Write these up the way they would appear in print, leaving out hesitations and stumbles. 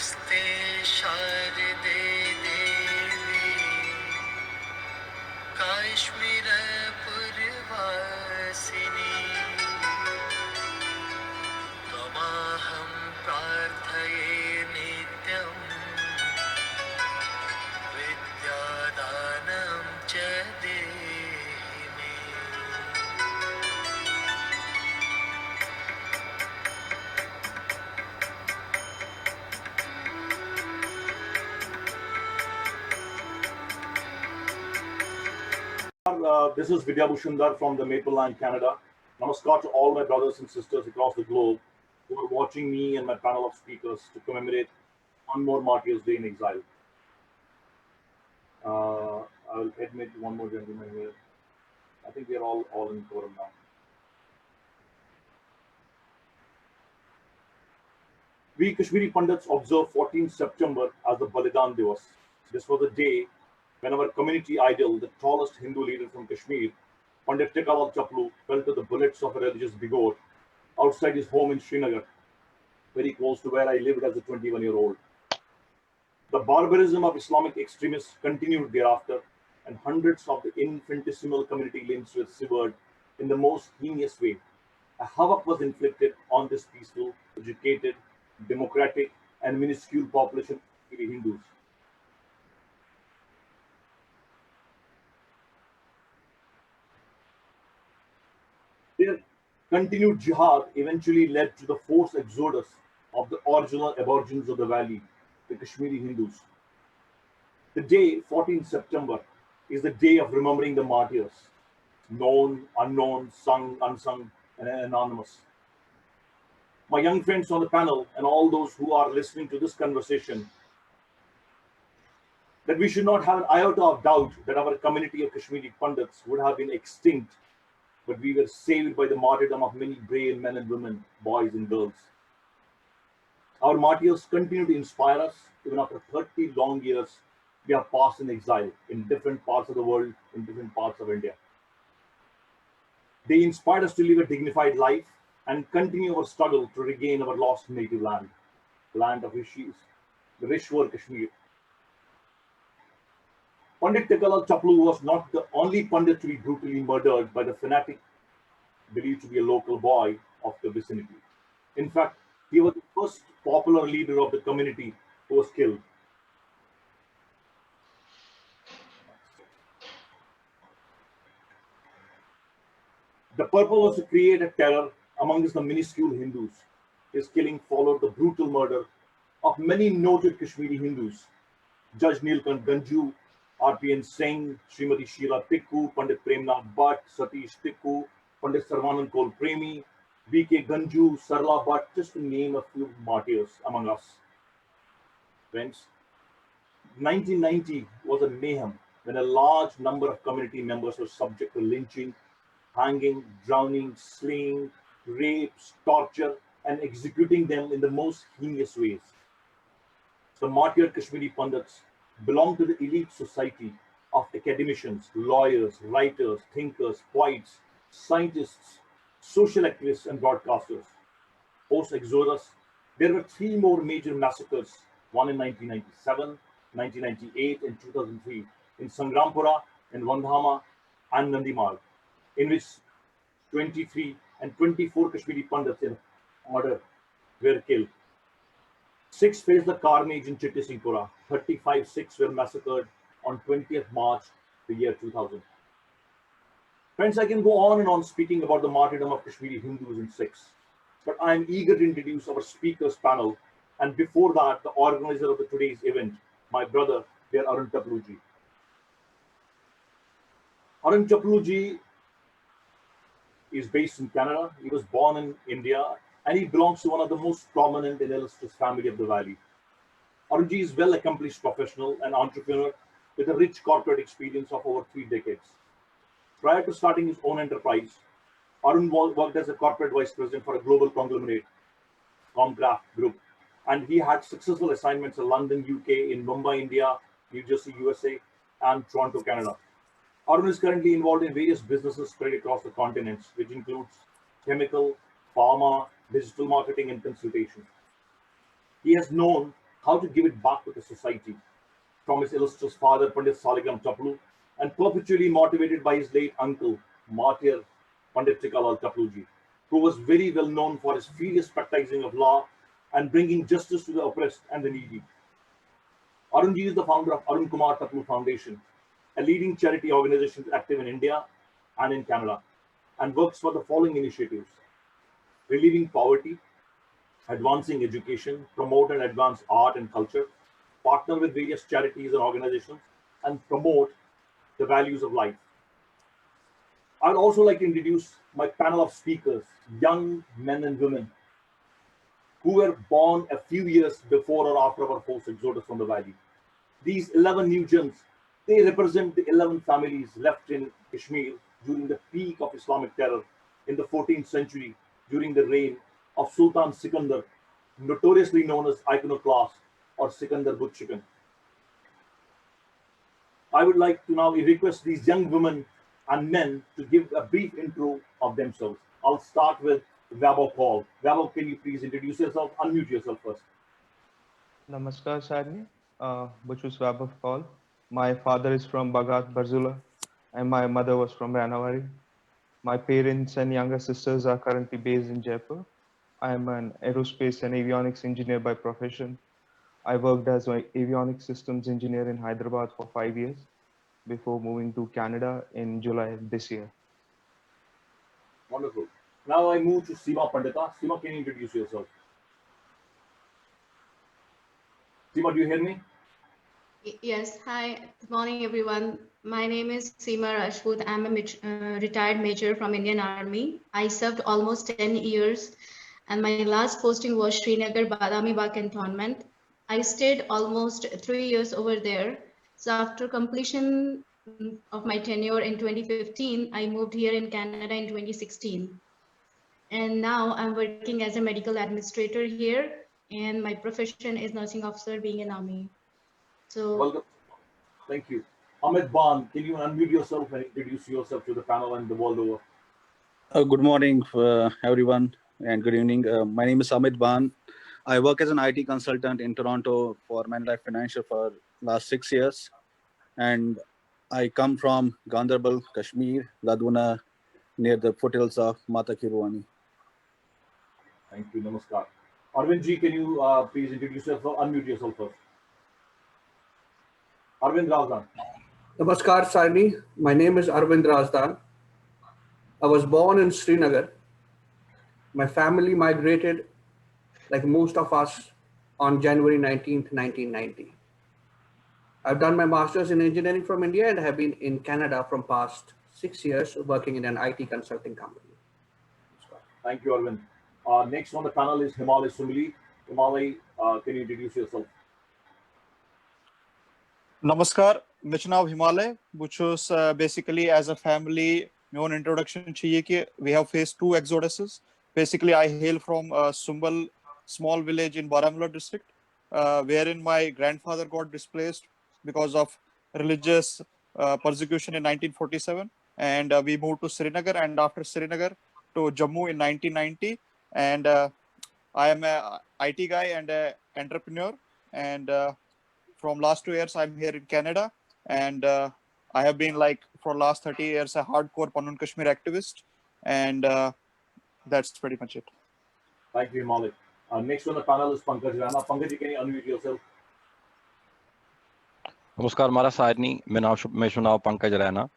नमस्ते शारदे देवी काश्मीर पुरवासिनी त्वमाहं प्रार्थये नित्यं विद्यादानं च देहि मे। This is Vidya Bhushundar from the Maple Land, Canada. Namaskar to all my brothers and sisters across the globe who are watching me and my panel of speakers to commemorate one more Martyrs Day in exile. I will admit one more gentleman here. I think we are all in quorum now. We Kashmiri Pandits observe 14th September as the Balidan Divas. This was a day when our community idol, the tallest Hindu leader from Kashmir, Pandit Tikalal Chaplu, fell to the bullets of a religious bigot outside his home in Srinagar, very close to where I lived as a 21-year-old. The barbarism of Islamic extremists continued thereafter, and hundreds of the infinitesimal community limbs were severed in the most heinous way. A havoc was inflicted on this peaceful, educated, democratic, and minuscule population of Kashmiri Hindus. Their continued jihad eventually led to the forced exodus of the original aborigines of the valley, the Kashmiri Hindus. The day, 14th September, is the day of remembering the martyrs, known, unknown, sung, unsung, and anonymous. My young friends on the panel and all those who are listening to this conversation, that we should not have an iota of doubt that our community of Kashmiri Pandits would have been extinct, but we were saved by the martyrdom of many brave men and women, boys and girls. Our martyrs continue to inspire us even after 30 long years we have passed in exile in different parts of the world, in different parts of India. They inspired us to live a dignified life and continue our struggle to regain our lost native land, land of rishis, the Rishwar Kashmir. Pandit Tikalal Chaplu was not the only Pandit to be brutally murdered by the fanatic believed to be a local boy of the vicinity. In fact, he was the first popular leader of the community who was killed. The purpose was to create a terror amongst the minuscule Hindus. His killing followed the brutal murder of many noted Kashmiri Hindus. Judge Neelkant Ganju, RPN Singh, Srimati Sheila Tikku, Pandit Premnath Bhatt, Satish Tikku, Pandit Sarvanand Kol Premi, B.K. Ganju, Sarla Bhatt, just to name a few martyrs among us. Friends, 1990 was a mayhem when a large number of community members were subject to lynching, hanging, drowning, slaying, rapes, torture, and executing them in the most heinous ways. The martyred Kashmiri Pandits belong to the elite society of academicians, lawyers, writers, thinkers, poets, scientists, social activists, and broadcasters. Post Exodus, there were three more major massacres, one in 1997, 1998, and 2003, in Sangrampura, in Vandhama, and Nandimarg, in which 23 and 24 Kashmiri Pandits in order were killed. 6 faced the carnage in Chitti Singhpura. 35 Sikhs were massacred on 20th March, the year 2000. Friends, I can go on and on speaking about the martyrdom of Kashmiri Hindus and Sikhs, but I am eager to introduce our speakers panel, and before that, the organizer of today's event, my brother, dear Arun Chapluji. Arun Chapluji is based in Canada. He was born in India, and he belongs to one of the most prominent and illustrious family of the valley. Arunji is well accomplished professional and entrepreneur with a rich corporate experience of over 3 decades. Prior to starting his own enterprise, Arun worked as a corporate vice president for a global conglomerate, Comcraft Group, and he had successful assignments in London, UK, in Mumbai, India, New Jersey, USA, and Toronto, Canada. Arun is currently involved in various businesses spread across the continents, which includes chemical, pharma, digital marketing, and consultation. He has known how to give it back to the society from his illustrious father, Pandit Saligam Taplu, and perpetually motivated by his late uncle, Martyr Pandit Tikalal Tapluji, who was very well known for his furious practicing of law and bringing justice to the oppressed and the needy. Arunji is the founder of Arun Kumar Taplu Foundation, a leading charity organization active in India and in Canada, and works for the following initiatives: relieving poverty, advancing education, promote and advance art and culture, partner with various charities and organizations, and promote the values of life. I'd also like to introduce my panel of speakers, young men and women who were born a few years before or after our forced exodus from the valley. These 11 new gems, they represent the 11 families left in Kashmir during the peak of Islamic terror in the 14th century during the reign of Sultan Sikandar, notoriously known as Iconoclast or Sikandar Butt Chicken. I would like to now request these young women and men to give a brief intro of themselves. I'll start with Vaibhav Paul. Vaibhav, can you please introduce yourself? Unmute yourself first. Namaskar, Sadni. Which was Vaibhav Paul. My father is from Bagat, Barzula, and my mother was from Ranavari. My parents and younger sisters are currently based in Jaipur. I am an aerospace and avionics engineer by profession. I worked as an avionics systems engineer in Hyderabad for 5 years before moving to Canada in July this year. Wonderful. Now I move to Seema Pandita. Seema, can you introduce yourself? Seema, do you hear me? Yes, hi, good morning everyone. My name is Seema Rajput. I'm a retired major from Indian Army. I served almost 10 years and my last posting was Srinagar Badami Bagh cantonment. I stayed almost 3 years over there. So after completion of my tenure in 2015, I moved here in Canada in 2016. And now I'm working as a medical administrator here and my profession is nursing officer being in Army. So Welcome. Thank you. Amit Ban, can you unmute yourself and introduce yourself to the panel and the world over? Good morning, everyone, and good evening. My name is Amit Ban. I work as an IT consultant in Toronto for Manlife Financial for last 6 years, and I come from Ganderbal, Kashmir, Laduna, near the foothills of Mata Kirwani. Thank you. Namaskar. Arvind ji, can you please introduce yourself? Unmute yourself first. Arvind Razdan. Namaskar, Sarni. My name is Arvind Razdan. I was born in Srinagar. My family migrated, like most of us, on January 19th, 1990. I've done my master's in engineering from India and have been in Canada from past 6 years working in an IT consulting company. Thank you, Arvind. Next on the panel is Himalay Sumili. Himalay, can you introduce yourself? Namaskar, मेरा नाम Himalaya, which was basically as a family. My own introduction चाहिए कि we have faced 2 exoduses. Basically, I hail from Sumbal, small village in Baramulla district, wherein my grandfather got displaced because of religious persecution in 1947, and we moved to Srinagar, and after Srinagar to Jammu in 1990. And I am a IT guy and an entrepreneur, and from last 2 years I'm here in Canada, and I have been like for last 30 years a hardcore Panun Kashmir activist, and that's pretty much it. Thank you, Himalay. Next on the panel is Pankaj Rana. Pankaj, can you unmute yourself? Namaskar, Mara Sadni. मैं नाम Pankaj Raina.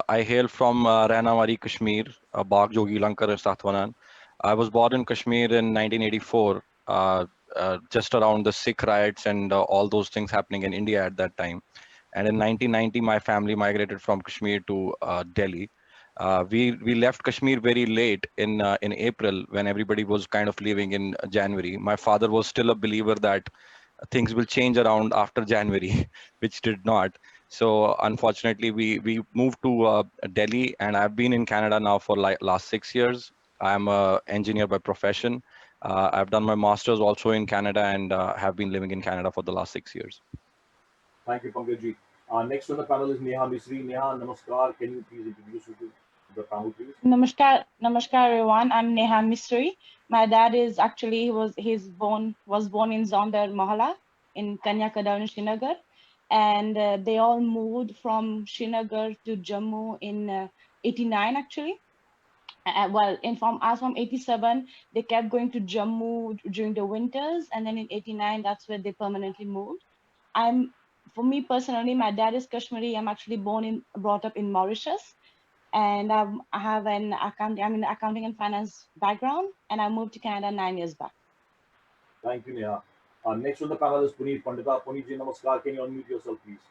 I hail from Ranawari, Kashmir, Bagh Jogi Lankar Sathwanan. I was born in Kashmir in 1984, just around the Sikh riots and all those things happening in India at that time. And in 1990, my family migrated from Kashmir to Delhi. We left Kashmir very late in April when everybody was kind of leaving in January. My father was still a believer that things will change around after January, which did not. So unfortunately, we moved to Delhi, and I've been in Canada now for like last 6 years. I'm an engineer by profession. I've done my master's also in Canada and have been living in Canada for the last 6 years. Thank you, Pankaj ji. Next on the panel is Neha Misri. Neha, namaskar. Can you please introduce you to the panel, please? Namaskar everyone. I'm Neha Misri. My dad is actually was born in Zondar Mohalla in Kanyakadar in Srinagar, and they all moved from Srinagar to Jammu in '89 actually. Well, from '87, they kept going to Jammu during the winters, and then in '89, that's where they permanently moved. For me personally, my dad is Kashmiri. I'm actually brought up in Mauritius, and I'm in accounting and finance background, and I moved to Canada 9 years back. Thank you, Neha. Next on the panel is Puneet Pandita. Puneet ji, namaskar. Can you unmute yourself, please?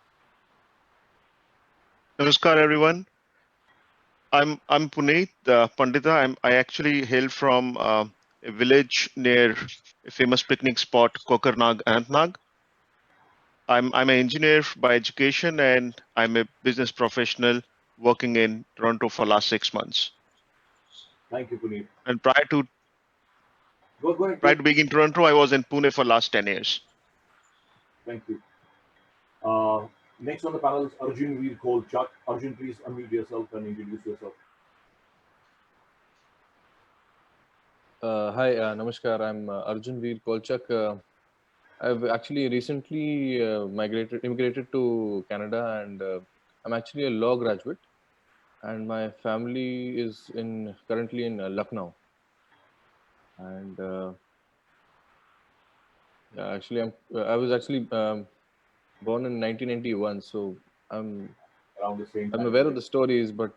Namaskar, everyone. I'm Puneet Pandita. I actually hail from a village near a famous picnic spot, Kokarnag, Anantnag. I'm an engineer by education, and I'm a business professional working in Toronto for last 6 months. Thank you, Puneet. And prior to Go ahead. being in Toronto, I was in Pune for last 10 years. Thank you. Next on the panel is Arjun Veer Kolchak. Arjun, please unmute yourself and introduce yourself. Hi, Namaskar. I'm Arjun Veer Kolchak. I've actually recently immigrated to Canada, and I'm actually a law graduate. And my family is currently in Lucknow. And I was actually born in 1991, so I'm around the same time. I'm aware of the stories, but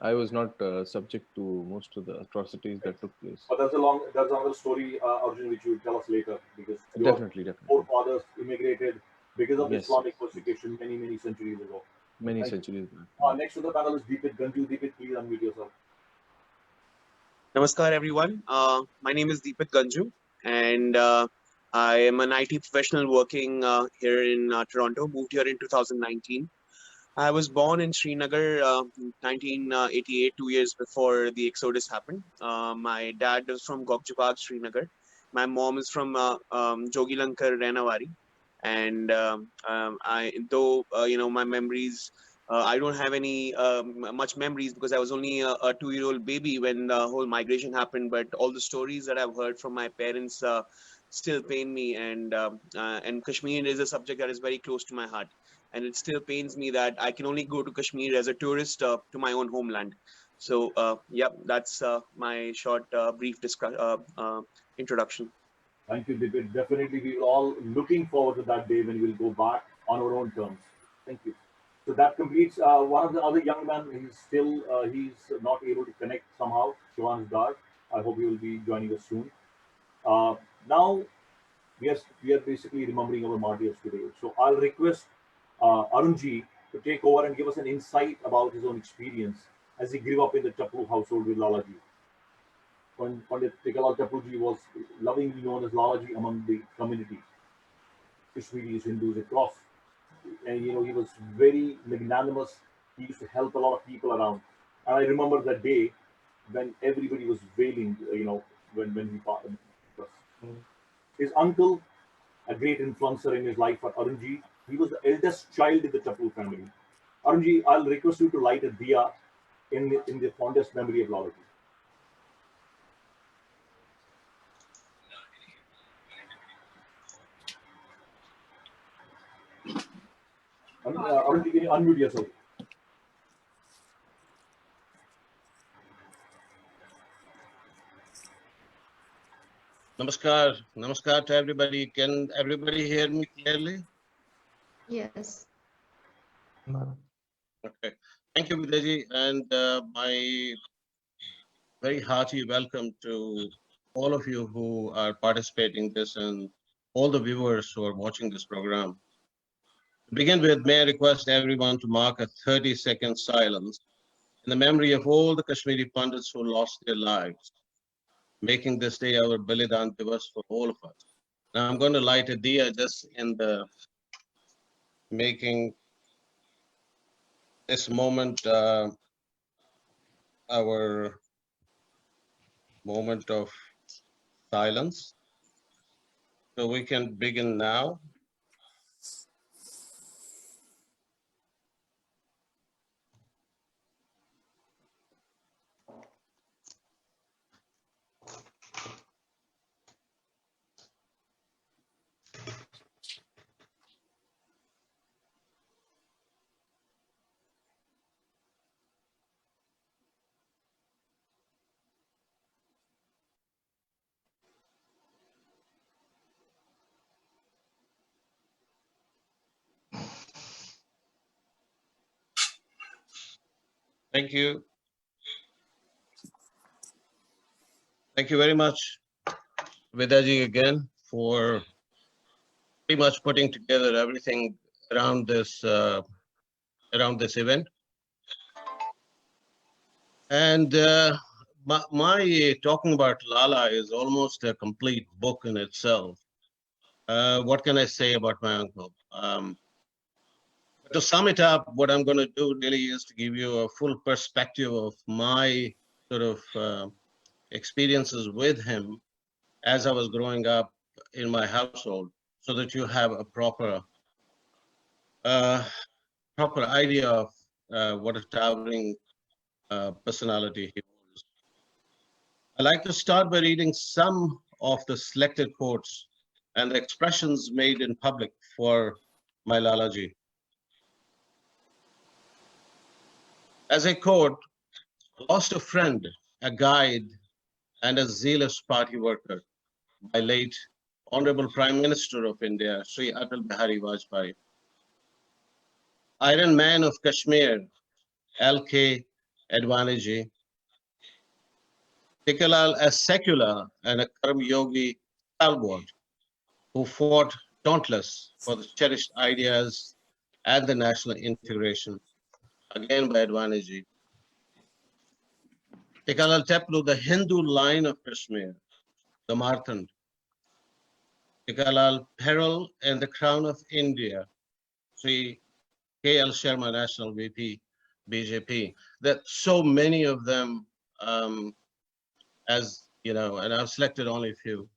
I was not subject to most of the atrocities that took place. But that's another story, Arjun, which you will tell us later, because Definitely. forefathers immigrated because of Yes. Islamic persecution many centuries ago. Many centuries back. Next on the panel is Deepit Ganju. Deepit, please unmute yourself. Namaskar, everyone. My name is Deepak Ganju, and I am an IT professional working here in Toronto. Moved here in 2019. I was born in Srinagar, 1988, 2 years before the exodus happened. My dad is from Gokjabag, Srinagar. My mom is from Jogilankar, Ranawari. And my memories, I don't have any much memories because I was only a 2-year-old baby when the whole migration happened. But all the stories that I've heard from my parents still pain me, and Kashmir is a subject that is very close to my heart. And it still pains me that I can only go to Kashmir as a tourist to my own homeland. So, that's my short, brief introduction. Thank you, Deepit. Definitely, we will all looking forward to that day when we'll go back on our own terms. Thank you. So that completes one of the other young men. He's not able to connect somehow. Shivan's Dar. I hope he will be joining us soon. Now, we are basically remembering our martyrs today. So I'll request Arunji to take over and give us an insight about his own experience as he grew up in the Chappu household with Lalaji. When Pandit Tikalal Chappuji was lovingly known as Lalaji among the community, Kashmiris, Hindus across. And he was very magnanimous. He used to help a lot of people around. And I remember that day when everybody was wailing, when he passed. His uncle, a great influencer in his life for Arunji, he was the eldest child in the Chappu family. Arunji, I'll request you to light a diya in the fondest memory of Lalaji. Arunji, can you unmute yourself? Namaskar to everybody. Can everybody hear me clearly? Yes. Okay. Thank you, Vidaji, and my very hearty welcome to all of you who are participating in this and all the viewers who are watching this program. To begin with, may I request everyone to mark a 30-second silence in the memory of all the Kashmiri Pandits who lost their lives, making this day our Balidan Divas for all of us. Now I'm going to light a diya just in the making this moment our moment of silence. So we can begin now. Thank you. Thank you very much, Vidaji, again, for pretty much putting together everything around this event. And my talking about Lala is almost a complete book in itself. What can I say about my uncle? To sum it up, what I'm going to do really is to give you a full perspective of my sort of experiences with him as I was growing up in my household, so that you have a proper idea of what a towering personality he was. I like to start by reading some of the selected quotes and the expressions made in public for my Lalaji. As I quote, lost a friend, a guide, and a zealous party worker by late Honorable Prime Minister of India, Sri Atal Bihari Vajpayee. Iron Man of Kashmir, L.K. Advaniji. Tikalal, a secular and a Karm Yogi stalwart who fought dauntless for the cherished ideas and the national integration, again by Advaniji. Tikalal Teplu, the Hindu line of Kashmir, the Martyrs. Tikalal Peril and the Crown of India, Sri K.L. Sharma, National VP, BJP. That so many of them, as you know, and I've selected only a few.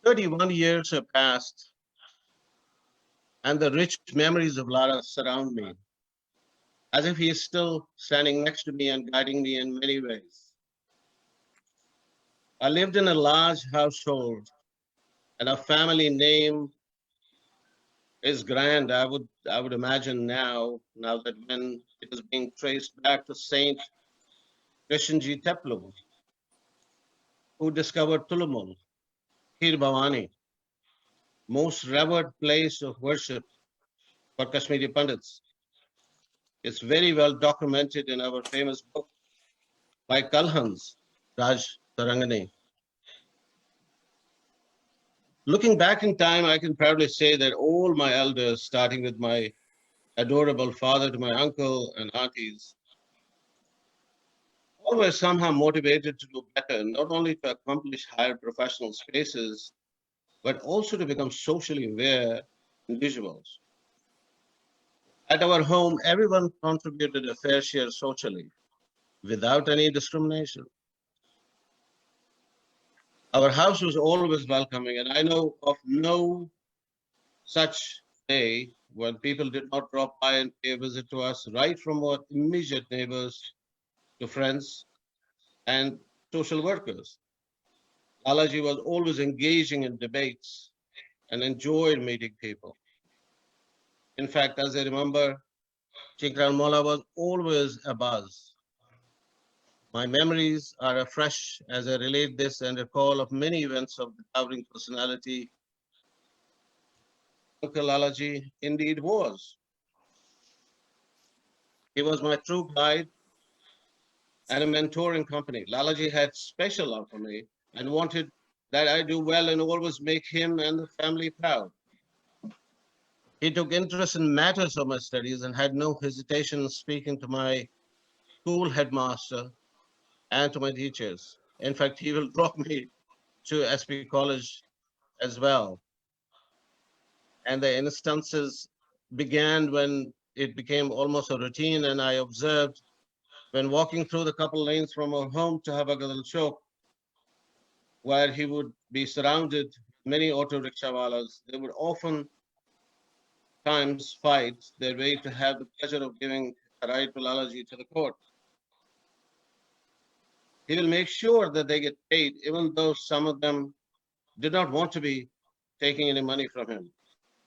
31 years have passed, and the rich memories of Lara surround me, as if he is still standing next to me and guiding me in many ways. I lived in a large household, and our family name is grand. I would imagine now that when it is being traced back to Saint Krishnji Teplu, who discovered Tulumul, Kir Bhavani, most revered place of worship for Kashmiri Pandits. It's very well documented in our famous book by Kalhans, Raj Tarangani. Looking back in time, I can proudly say that all my elders, starting with my adorable father to my uncle and aunties, all were somehow motivated to do better, not only to accomplish higher professional spaces, but also to become socially aware individuals. At our home, everyone contributed a fair share socially, without any discrimination. Our house was always welcoming, and I know of no such day when people did not drop by and pay a visit to us, right from our immediate neighbors to friends and social workers. Lalaji was always engaging in debates and enjoyed meeting people. In fact, as I remember, Chinkran Mola was always a buzz. My memories are afresh as I relate this and recall of many events of the towering personality Uncle Lalaji indeed was. He was my true guide and a mentoring company. Lalaji had special love for me and wanted that I do well and always make him and the family proud. He took interest in matters of my studies and had no hesitation in speaking to my school headmaster and to my teachers. In fact, he will drop me to SP College as well. And the instances began when it became almost a routine, and I observed when walking through the couple lanes from our home to Habagadal Chowk, where he would be surrounded many auto rickshawalas, they would often times fight their way to have the pleasure of giving a ride to Lalaji to the court. He will make sure that they get paid, even though some of them did not want to be taking any money from him.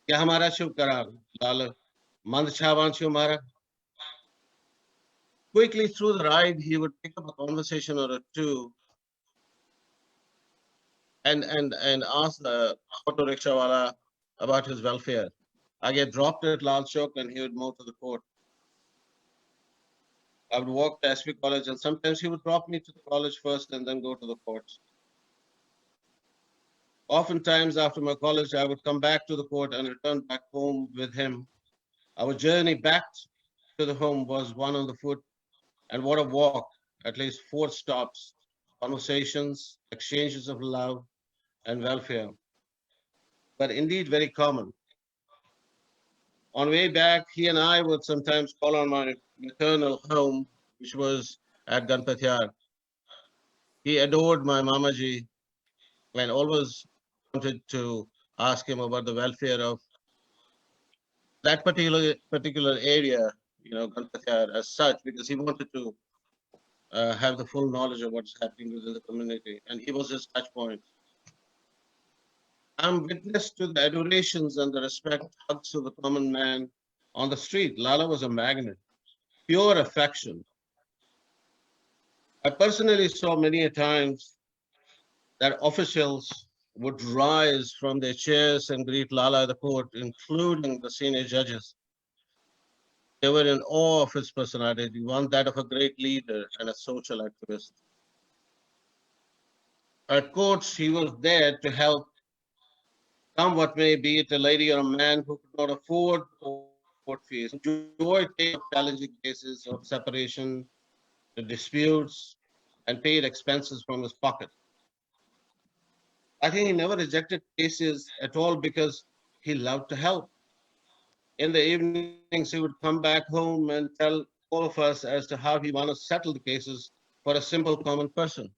Kya hamara shubh karar, Lala? Mand chavan chu mara? Quickly through the ride, he would pick up a conversation or two and ask the auto rickshawala about his welfare. I get dropped at Lal Chowk and he would move to the court. I would walk to SV College, and sometimes he would drop me to the college first and then go to the courts. Oftentimes, after my college, I would come back to the court and return back home with him. Our journey back to the home was one on the foot, and what a walk, at least 4 stops, conversations, exchanges of love and welfare, but indeed very common. On way back, he and I would sometimes call on my maternal home, which was at Ganpatiyar. He adored my Mamaji and always wanted to ask him about the welfare of that particular area, Ganpatiyar as such, because he wanted to have the full knowledge of what's happening within the community, and he was his touch point. I'm witness to the adorations and the respect hugs of the common man on the street. Lala was a magnet, pure affection. I personally saw many a times that officials would rise from their chairs and greet Lala at the court, including the senior judges. They were in awe of his personality, one that of a great leader and a social activist. At courts, he was there to help come what may, be it a lady or a man who could not afford court fees, enjoyed challenging cases of separation, the disputes, and paid expenses from his pocket. I think he never rejected cases at all because he loved to help. In the evenings, he would come back home and tell all of us as to how he wanted to settle the cases for a simple common person.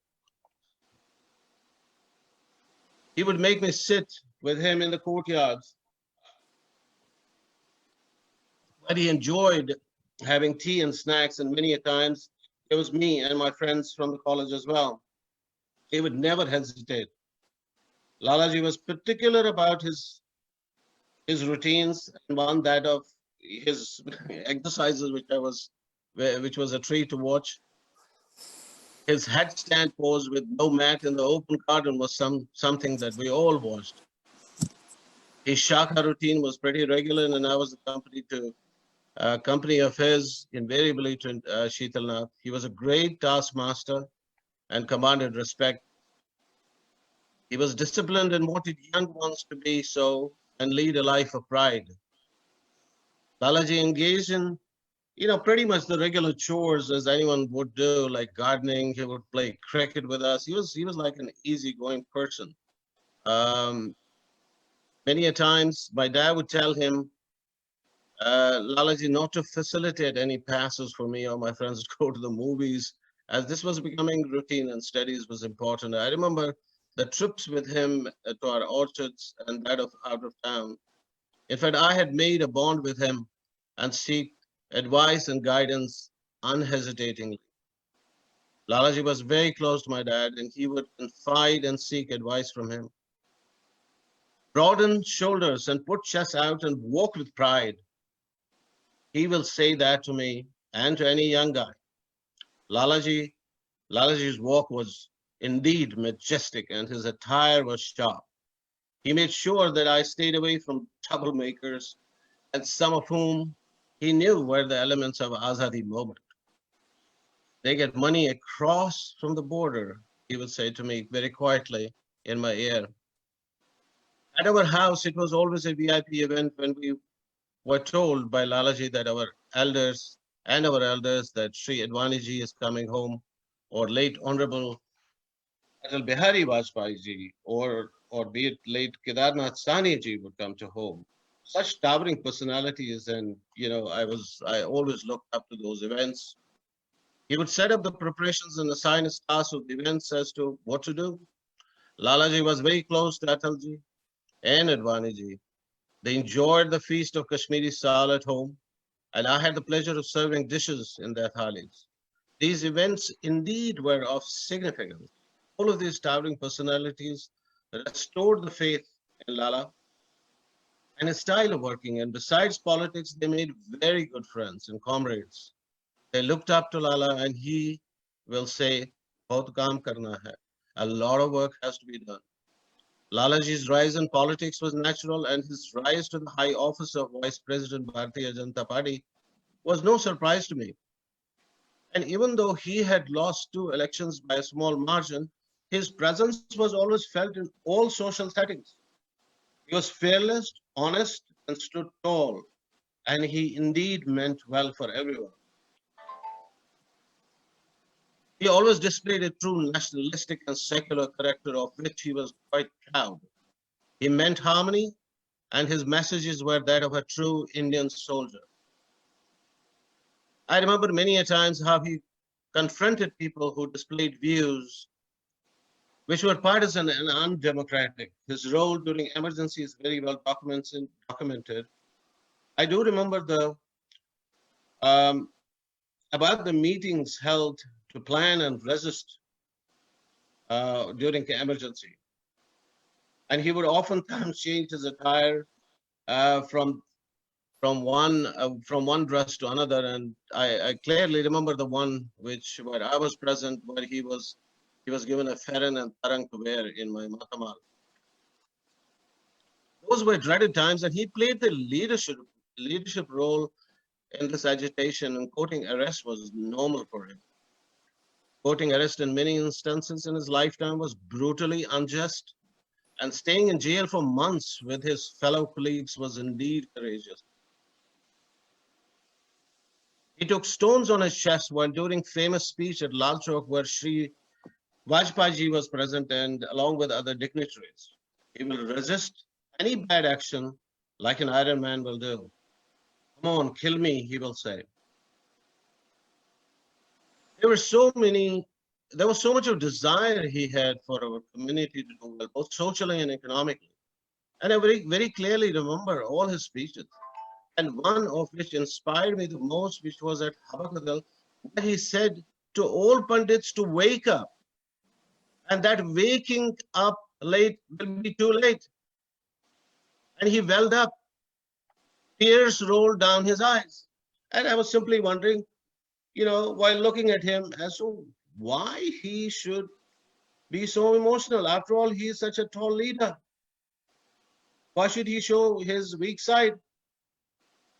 He would make me sit with him in the courtyards, but he enjoyed having tea and snacks, and many a times it was me and my friends from the college as well. He would never hesitate. Lalaji was particular about his routines, and one that of his exercises, which was a treat to watch. His headstand pose with no mat in the open garden was something that we all watched. His shaka routine was pretty regular, and I was accompanied to company of his, invariably to Sheetalnath. He was a great taskmaster and commanded respect. He was disciplined and wanted young ones to be so and lead a life of pride. Lalaji engaged in, pretty much the regular chores as anyone would do, like gardening. He would play cricket with us. He was like an easygoing person. Many a times, my dad would tell him, Lalaji, not to facilitate any passes for me or my friends to go to the movies, as this was becoming routine and studies was important. I remember the trips with him to our orchards and that of out of town. In fact, I had made a bond with him and seek advice and guidance unhesitatingly. Lalaji was very close to my dad, and he would confide and seek advice from him. Broaden shoulders and put chest out and walk with pride. He will say that to me and to any young guy. Lalaji's walk was indeed majestic, and his attire was sharp. He made sure that I stayed away from troublemakers, and some of whom he knew were the elements of Azadi movement. They get money across from the border, he would say to me very quietly in my ear. At our house, it was always a VIP event when we were told by Lalaji that our elders that Sri Advaniji is coming home, or late Honorable Atal Bihari Vajpayee ji, or be it late Kedarnath Sahni ji would come to home. Such towering personalities, and I always looked up to those events. He would set up the preparations and assign his task of the events as to what to do. Lalaji was very close to Atalji and Advaniji. They enjoyed the feast of Kashmiri Sal at home, and I had the pleasure of serving dishes in their thalis. These events indeed were of significance. All of these towering personalities restored the faith in Lala and his style of working, and besides politics, they made very good friends and comrades. They looked up to Lala, and he will say, "Bahut kaam karna hai." A lot of work has to be done. Lalaji's rise in politics was natural, and his rise to the high office of Vice President Bharatiya Janata Party was no surprise to me. And even though he had lost 2 elections by a small margin, his presence was always felt in all social settings. He was fearless, honest, and stood tall, and he indeed meant well for everyone. He always displayed a true nationalistic and secular character of which he was quite proud. He meant harmony, and his messages were that of a true Indian soldier. I remember many a times how he confronted people who displayed views which were partisan and undemocratic. His role during emergency is very well documented. I do remember about the meetings held to plan and resist during the emergency. And he would oftentimes change his attire from one dress to another. And I clearly remember the one where I was present, where he was given a farran and tarang to wear in my Matamal. Those were dreaded times, and he played the leadership role in this agitation, and courting arrest was normal for him. Courting arrest in many instances in his lifetime was brutally unjust, and staying in jail for months with his fellow colleagues was indeed courageous. He took stones on his chest while during famous speech at Lal Chowk, where Sri Vajpayee ji was present, and along with other dignitaries. He will resist any bad action like an Iron Man will do. Come on, kill me, he will say. There was so much of desire he had for our community to do well, both socially and economically. And I very, very clearly remember all his speeches. And one of which inspired me the most, which was at Habakadal, where he said to all Pandits to wake up, and that waking up late will be too late. And he welled up. Tears rolled down his eyes. And I was simply wondering, while looking at him, as to why he should be so emotional. After all, he is such a tall leader. Why should he show his weak side?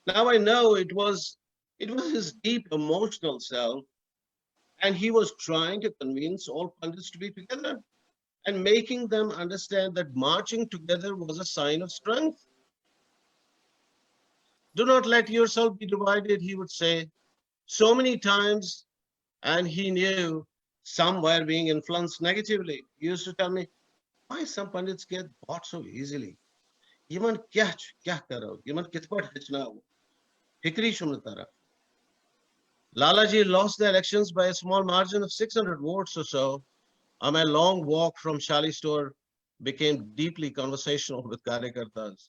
Now I know it was his deep emotional self, and he was trying to convince all Pandits to be together and making them understand that marching together was a sign of strength. Do not let yourself be divided, he would say so many times, and he knew some were being influenced negatively. He used to tell me, why some Pandits get bought so easily? Yaman kya karo? Yaman kitpat hachna? Hikri shumnatara. Lalaji lost the elections by a small margin of 600 votes or so. On my long walk from Shali store became deeply conversational with Karyakartas.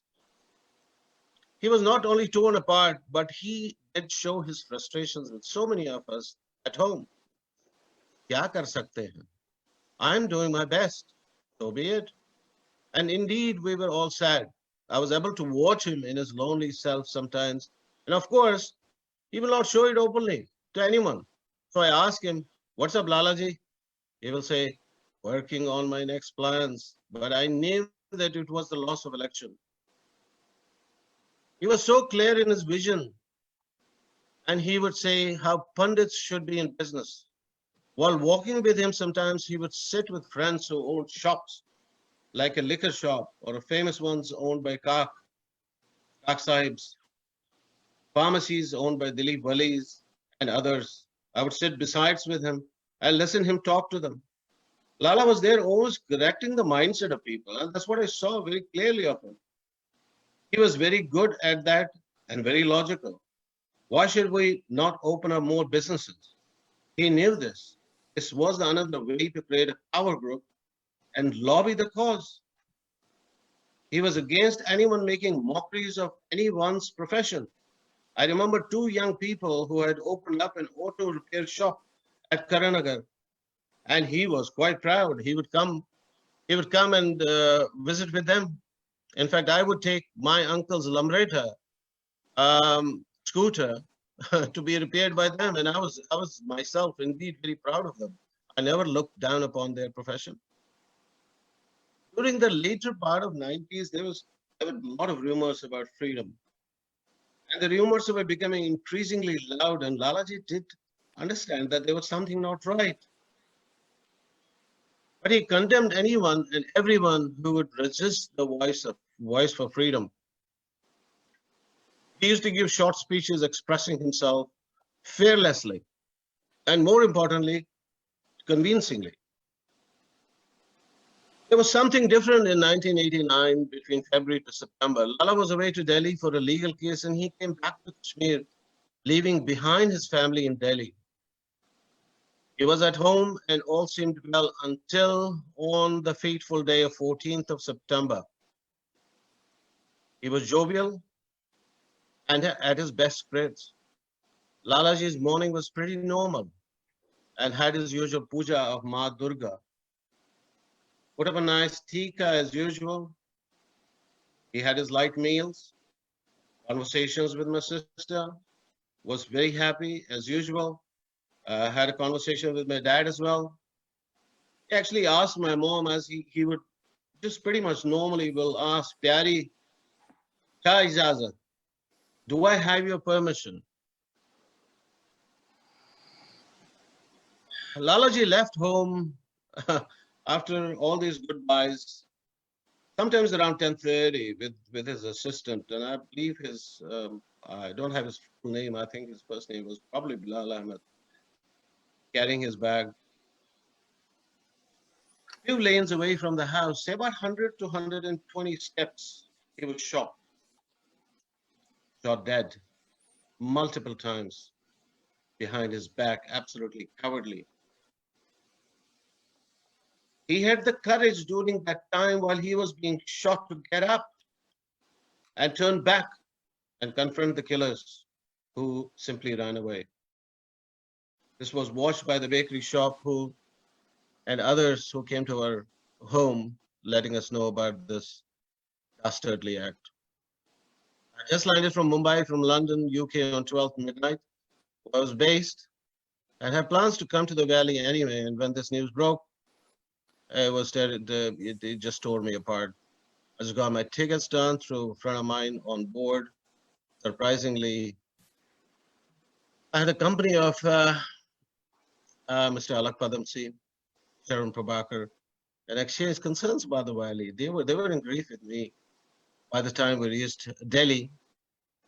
He was not only torn apart, but he did show his frustrations with so many of us at home. Kya kar sakte hain? I'm doing my best, so be it. And indeed, we were all sad. I was able to watch him in his lonely self sometimes. And of course, he will not show it openly to anyone. So I asked him, what's up, Lalaji? He will say, working on my next plans. But I knew that it was the loss of election. He was so clear in his vision. And he would say how Pandits should be in business. While walking with him, sometimes he would sit with friends who owned shops, like a liquor shop or a famous ones owned by Kak Sahibs, pharmacies owned by Dilip Walis and others. I would sit besides with him and listen him talk to them. Lala was there always correcting the mindset of people, and that's what I saw very clearly of him. He was very good at that and very logical. Why should we not open up more businesses? He knew this. This was another way to create a power group and lobby the cause. He was against anyone making mockeries of anyone's profession. I remember 2 young people who had opened up an auto repair shop at Karanagar, and he was quite proud. He would come and visit with them. In fact, I would take my uncle's Lamreta scooter to be repaired by them, and I was myself indeed very proud of them. I never looked down upon their profession. During the later part of 90s, there were a lot of rumors about freedom. And the rumors were becoming increasingly loud, and Lalaji did understand that there was something not right. But he condemned anyone and everyone who would resist the voice for freedom. He used to give short speeches expressing himself fearlessly and, more importantly, convincingly. There was something different in 1989 between February to September. Lala was away to Delhi for a legal case and he came back to Kashmir, leaving behind his family in Delhi. He was at home and all seemed well until on the fateful day of 14th of September. He was jovial and at his best spirits. Lalaji's morning was pretty normal and had his usual puja of Ma Durga. Put up a nice tikka as usual. He had his light meals, conversations with my sister, was very happy as usual. Had a conversation with my dad as well. He actually asked my mom, as he would just pretty much normally will ask, Pyari, kya ijazat? Do I have your permission? Lalaji left home after all these goodbyes, sometimes around 10:30 with his assistant, and I believe his, I don't have his full name, I think his first name was probably Bilal Ahmed, carrying his bag. A few lanes away from the house, say about 100 to 120 steps, he was shot dead multiple times behind his back, absolutely cowardly. He had the courage during that time while he was being shot to get up and turn back and confront the killers who simply ran away. This was watched by the bakery shop and others who came to our home, letting us know about this dastardly act. I just landed from Mumbai, from London, UK on 12th midnight, where I was based, and had plans to come to the valley anyway. And when this news broke, it just tore me apart. I just got my tickets done through a friend of mine on board. Surprisingly, I had a company of Mr. Alak Padamsi, Sharon Prabhakar, and exchanged concerns about the valley. They were in grief with me by the time we reached Delhi.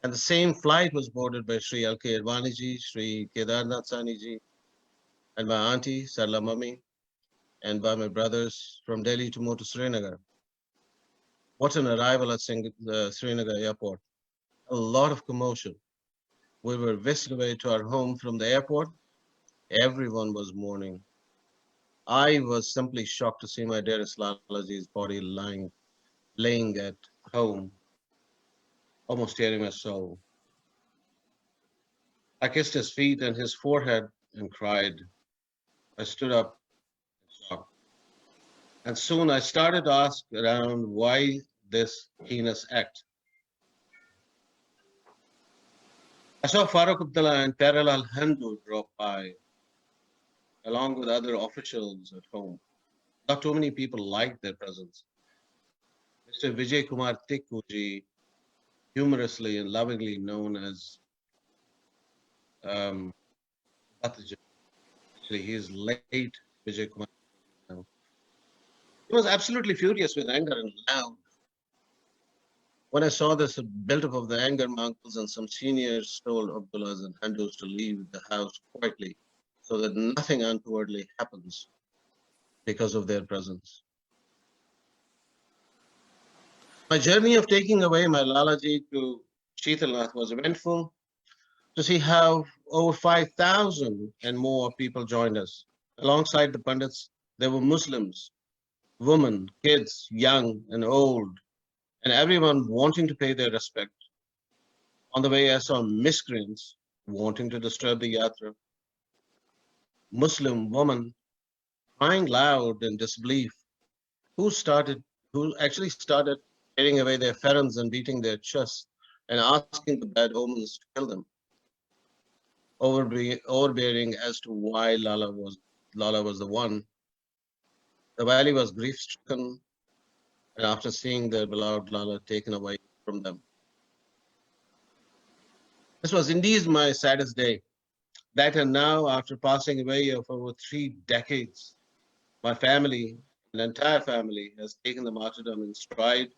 And the same flight was boarded by Sri L.K. Advaniji, Sri Kedarnath Saniji, and my auntie, Sarla Mami, and by my brothers from Delhi to move to Srinagar. What an arrival at Srinagar airport. A lot of commotion. We were whisked away to our home from the airport. Everyone was mourning. I was simply shocked to see my dearest Lalaji's body laying at home, almost tearing my soul. I kissed his feet and his forehead and cried. I stood up shocked. And soon I started to ask around why this heinous act. I saw Farooq Abdullah and Parallel Hindu drop by, along with other officials at home. Not too many people liked their presence. Mr. Vijay Kumar Tikkuji, humorously and lovingly known as Actually, he is late Vijay Kumar now. He was absolutely furious with anger and loud. When I saw this built-up of the anger, my uncles and some seniors told Abdullahs and Handus to leave the house quietly so that nothing untowardly happens because of their presence. My journey of taking away my Lalaji to Sheetalnath was eventful. To see how over 5,000 and more people joined us. Alongside the Pandits, there were Muslims, women, kids, young and old, and everyone wanting to pay their respect. On the way, I saw miscreants wanting to disturb the yatra. Muslim woman crying loud in disbelief, who actually started tearing away their ferens and beating their chests and asking the bad omens to kill them. Overbearing as to why Lala was the one. The valley was grief-stricken, and after seeing their beloved Lala taken away from them. This was indeed my saddest day. That and now, after passing away of over 3 decades, my family, an entire family, has taken the martyrdom in stride,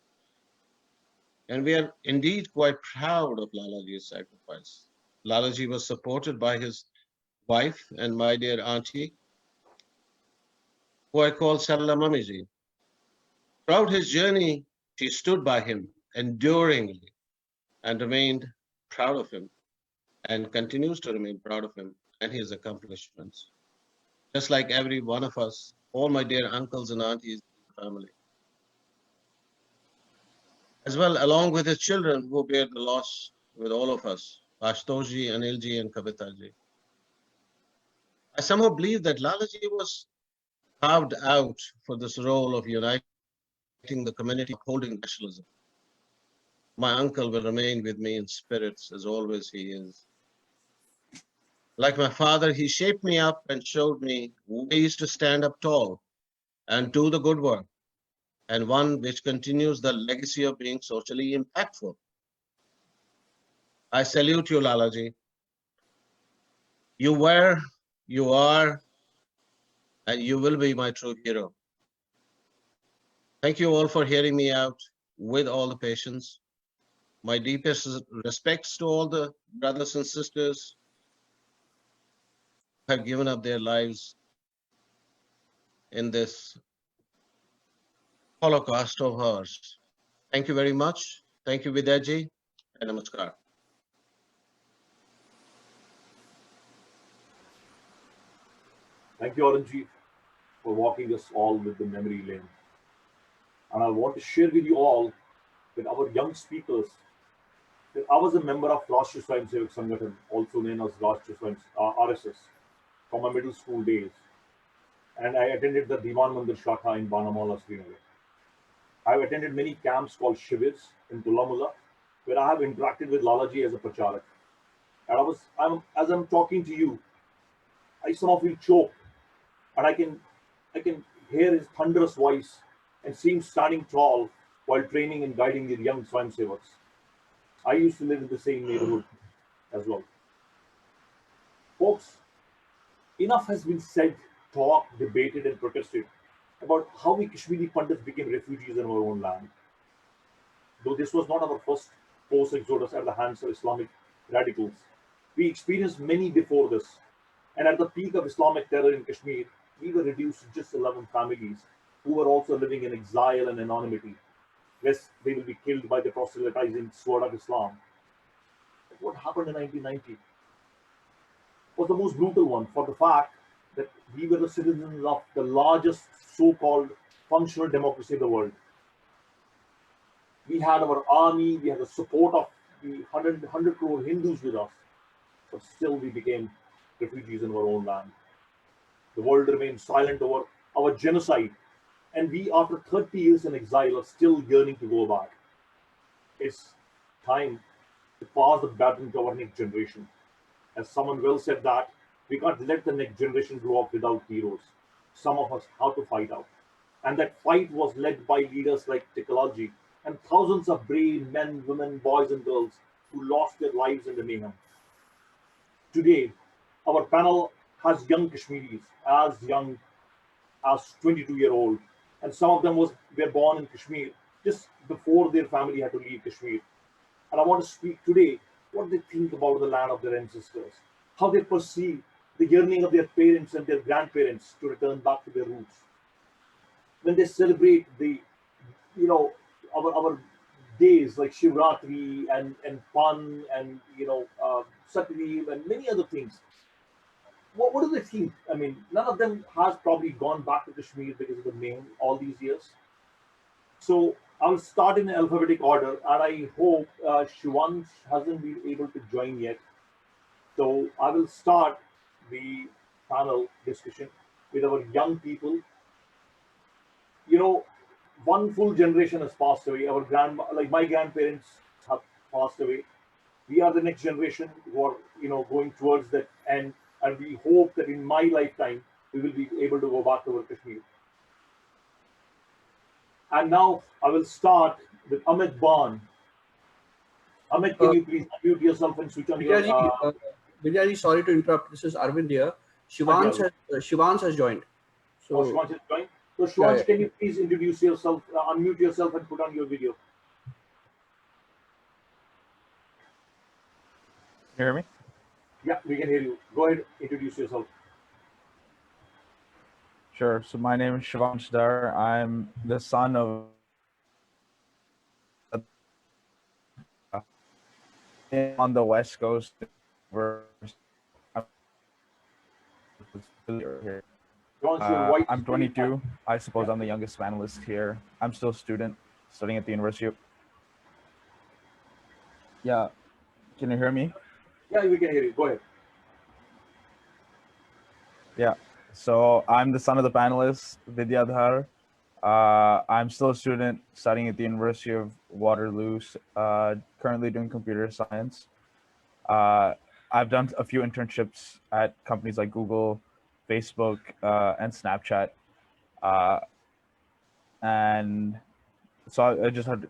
and we are indeed quite proud of Lalaji's sacrifice. Lalaji was supported by his wife and my dear auntie, who I call Sarla Mamiji. Throughout his journey, she stood by him enduringly and remained proud of him and continues to remain proud of him and his accomplishments. Just like every one of us, all my dear uncles and aunties in the family, as well along with his children who bear the loss with all of us, Ashtoji, Anilji, and Kavitaji. I somehow believe that Lalaji was carved out for this role of uniting the community, upholding nationalism. My uncle will remain with me in spirits as always he is. Like my father, he shaped me up and showed me ways to stand up tall and do the good work, and one which continues the legacy of being socially impactful. I salute you, Lalaji. You were, you are, and you will be my true hero. Thank you all for hearing me out with all the patience. My deepest respects to all the brothers and sisters who have given up their lives in this Holocaust of ours. Thank you very much. Thank you, Vidyaji, and namaskar. Thank you, Aranjeet, for walking us all with the memory lane. And I want to share with you all, with our young speakers, that I was a member of Rashtriya Swayamsevak Sangathan, also known as RSS, from my middle school days. And I attended the Diwan Mandir Shakha in Banamala, Srinagar. I've attended many camps called Shivers in Tulamula, where I have interacted with Lalaji as a pracharak. And as I'm talking to you, I somehow feel choked, and I can hear his thunderous voice and see him standing tall while training and guiding the young Swayamsevaks. I used to live in the same neighborhood as well. Folks, enough has been said, talked, debated, and protested about how we Kashmiri Pandits became refugees in our own land. Though this was not our first post exodus at the hands of Islamic radicals, we experienced many before this. And at the peak of Islamic terror in Kashmir, we were reduced to just 11 families who were also living in exile and anonymity, lest they will be killed by the proselytizing sword of Islam. But what happened in 1990 was the most brutal one, for the fact that we were the citizens of the largest so-called functional democracy in the world. We had our army, we had the support of the 100 crore Hindus with us, but still we became refugees in our own land. The world remained silent over our genocide, and we, after 30 years in exile, are still yearning to go back. It's time to pass the baton to our next generation. As someone well said that, we can't let the next generation grow up without heroes. Some of us have to fight out. And that fight was led by leaders like Tikalaji and thousands of brave men, women, boys, and girls who lost their lives in the mayhem. Today, our panel has young Kashmiris, as young as 22-year-old, and some of them were born in Kashmir just before their family had to leave Kashmir. And I want to speak today what they think about the land of their ancestors, how they perceive the yearning of their parents and their grandparents to return back to their roots. When they celebrate our days like Shivratri and Pan and Satyadev and many other things, what do they think? I mean, none of them has probably gone back to Kashmir because of the name all these years. So I'll start in alphabetic order, and I hope Shivan hasn't been able to join yet. So I will start the panel discussion with our young people. One full generation has passed away. My grandparents have passed away. We are the next generation who are, going towards that end, and we hope that in my lifetime we will be able to go back to our Kashmir. And now I will start with Amit Ban. Amit, can you please unmute yourself and switch on your? Vidyaji, sorry to interrupt. This is Arvind here. Shivans has joined. So, Shivansh has joined. So yeah, Shivansh, yeah. can you please introduce yourself, unmute yourself and put on your video. You hear me? Yeah, we can hear you. Go ahead, introduce yourself. Sure. So my name is Shivansh Dar. I'm the son of on the West Coast. I'm 22. I suppose I'm the youngest panelist here. I'm still a student studying at the University of. Yeah. Can you hear me? Yeah, we can hear you. Go ahead. Yeah. So I'm the son of the panelist, Vidyadhar. I'm still a student studying at the University of Waterloo, currently doing computer science. I've done a few internships at companies like Google, Facebook, and Snapchat. And so I just had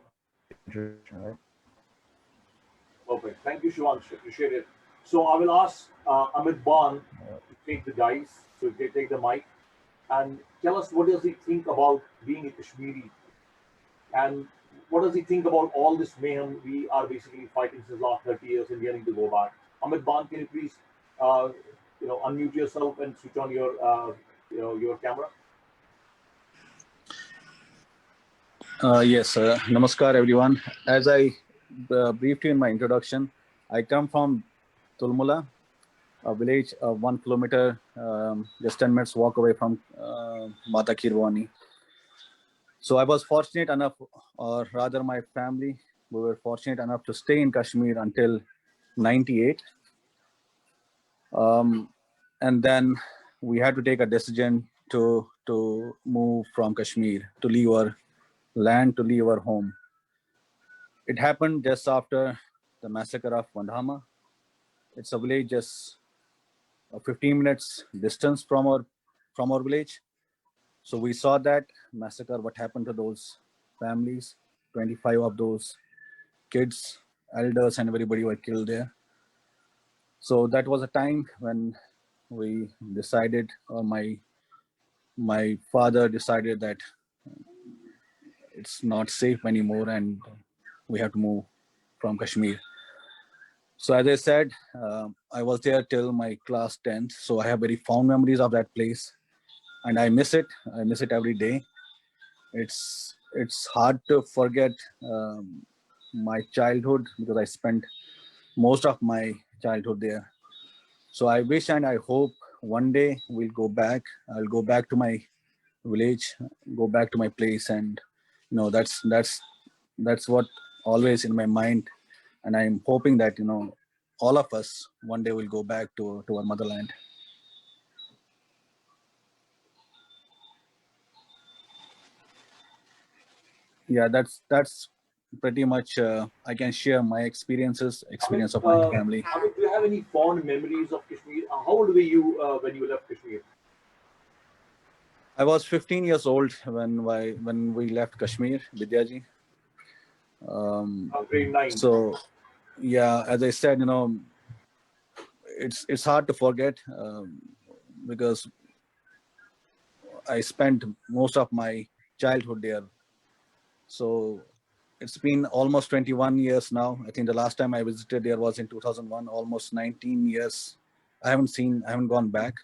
introduction, right? Perfect. Thank you, Shivansh. Appreciate it. So I will ask Amit Ban to take the dice. So they take the mic and tell us what does he think about being a Kashmiri, and what does he think about all this mayhem we are basically fighting since last 30 years and getting to go back. Amit Ban, can you please, unmute yourself and switch on your, your camera? Yes, namaskar everyone. As I briefed you in my introduction, I come from Tulmula, a village 1 kilometer, just 10 minutes walk away from Mata Kirwani. So I was fortunate enough, or rather my family, we were fortunate enough to stay in Kashmir until 98. And then we had to take a decision to move from Kashmir, to leave our land, to leave our home. It happened just after the massacre of Vandhama. It's a village just 15 minutes distance from our village. So we saw that massacre, what happened to those families. 25 of those kids, elders, and everybody were killed there. So that was a time when we decided, or my father decided that it's not safe anymore and we have to move from Kashmir. So as I said, I was there till my class 10th. So I have very fond memories of that place, and I miss it. I miss it every day. It's hard to forget my childhood because I spent most of my childhood there. So I wish and I hope one day we'll go back. I'll go back to my village, go back to my place, and that's what always in my mind. And I'm hoping that all of us one day will go back to our motherland. Yeah, that's pretty much I can share my experience of my family. Amit, do you have any fond memories of Kashmir? How old were you when you left Kashmir? I was 15 years old when we left Kashmir, Vidyaji. Grade 9. So yeah, as I said, it's hard to forget because I spent most of my childhood there. So it's been almost 21 years now. I think the last time I visited there was in 2001, almost 19 years. I haven't gone back.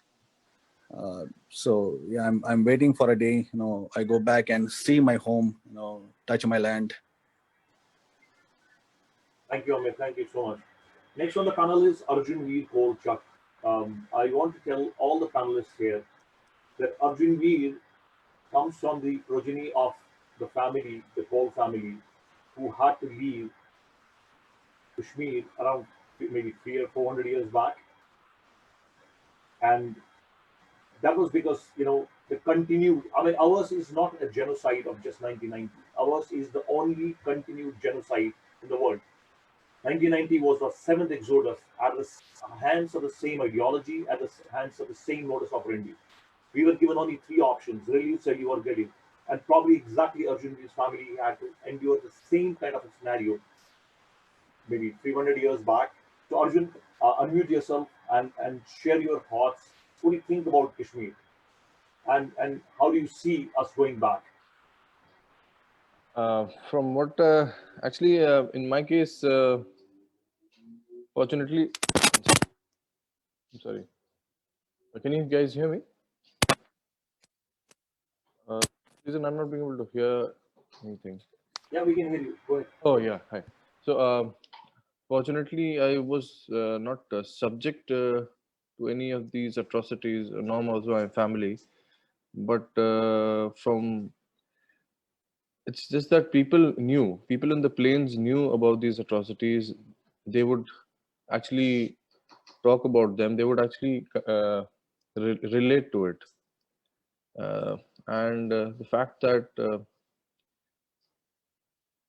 So yeah, I'm waiting for a day, I go back and see my home, touch my land. Thank you, Amit. Thank you so much. Next on the panel is Arjun Veer Kolchak. I want to tell all the panelists here that Arjun Veer comes from the progeny of the family, the Kol family, who had to leave Kashmir around maybe 300 or 400 years back. And that was because, the continued, ours is not a genocide of just 1990. Ours is the only continued genocide in the world. 1990 was the seventh exodus at the hands of the same ideology, at the hands of the same modus operandi. We were given only three options: relieve, you or get in. And probably exactly Arjun's family had to endure the same kind of a scenario maybe 300 years back. So Arjun, unmute yourself and share your thoughts. What do you think about Kashmir? And how do you see us going back? From what actually in my case, fortunately, I'm sorry. Can you guys hear me? Reason I'm not being able to hear anything. Yeah, we can hear you. Go ahead. Oh yeah, hi. So fortunately, I was not subject to any of these atrocities, nor also my family. But from it's just that people in the plains knew about these atrocities. They would actually talk about them. They would actually relate to it. And the fact that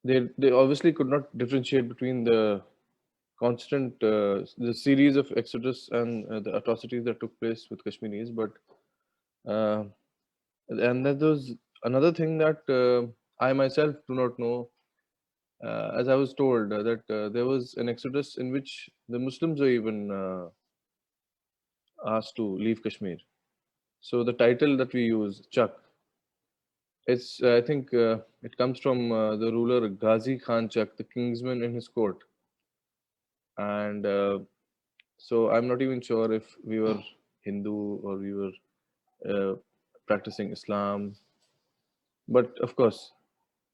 they obviously could not differentiate between the constant the series of exodus and the atrocities that took place with Kashmiris, but uh, and that was another thing that I myself do not know. As I was told that there was an exodus in which the Muslims were even asked to leave Kashmir. So the title that we use, Chak, it's I think it comes from the ruler Ghazi Khan Chak, the kingsman in his court, and so I'm not even sure if we were Hindu or we were practicing Islam. But of course,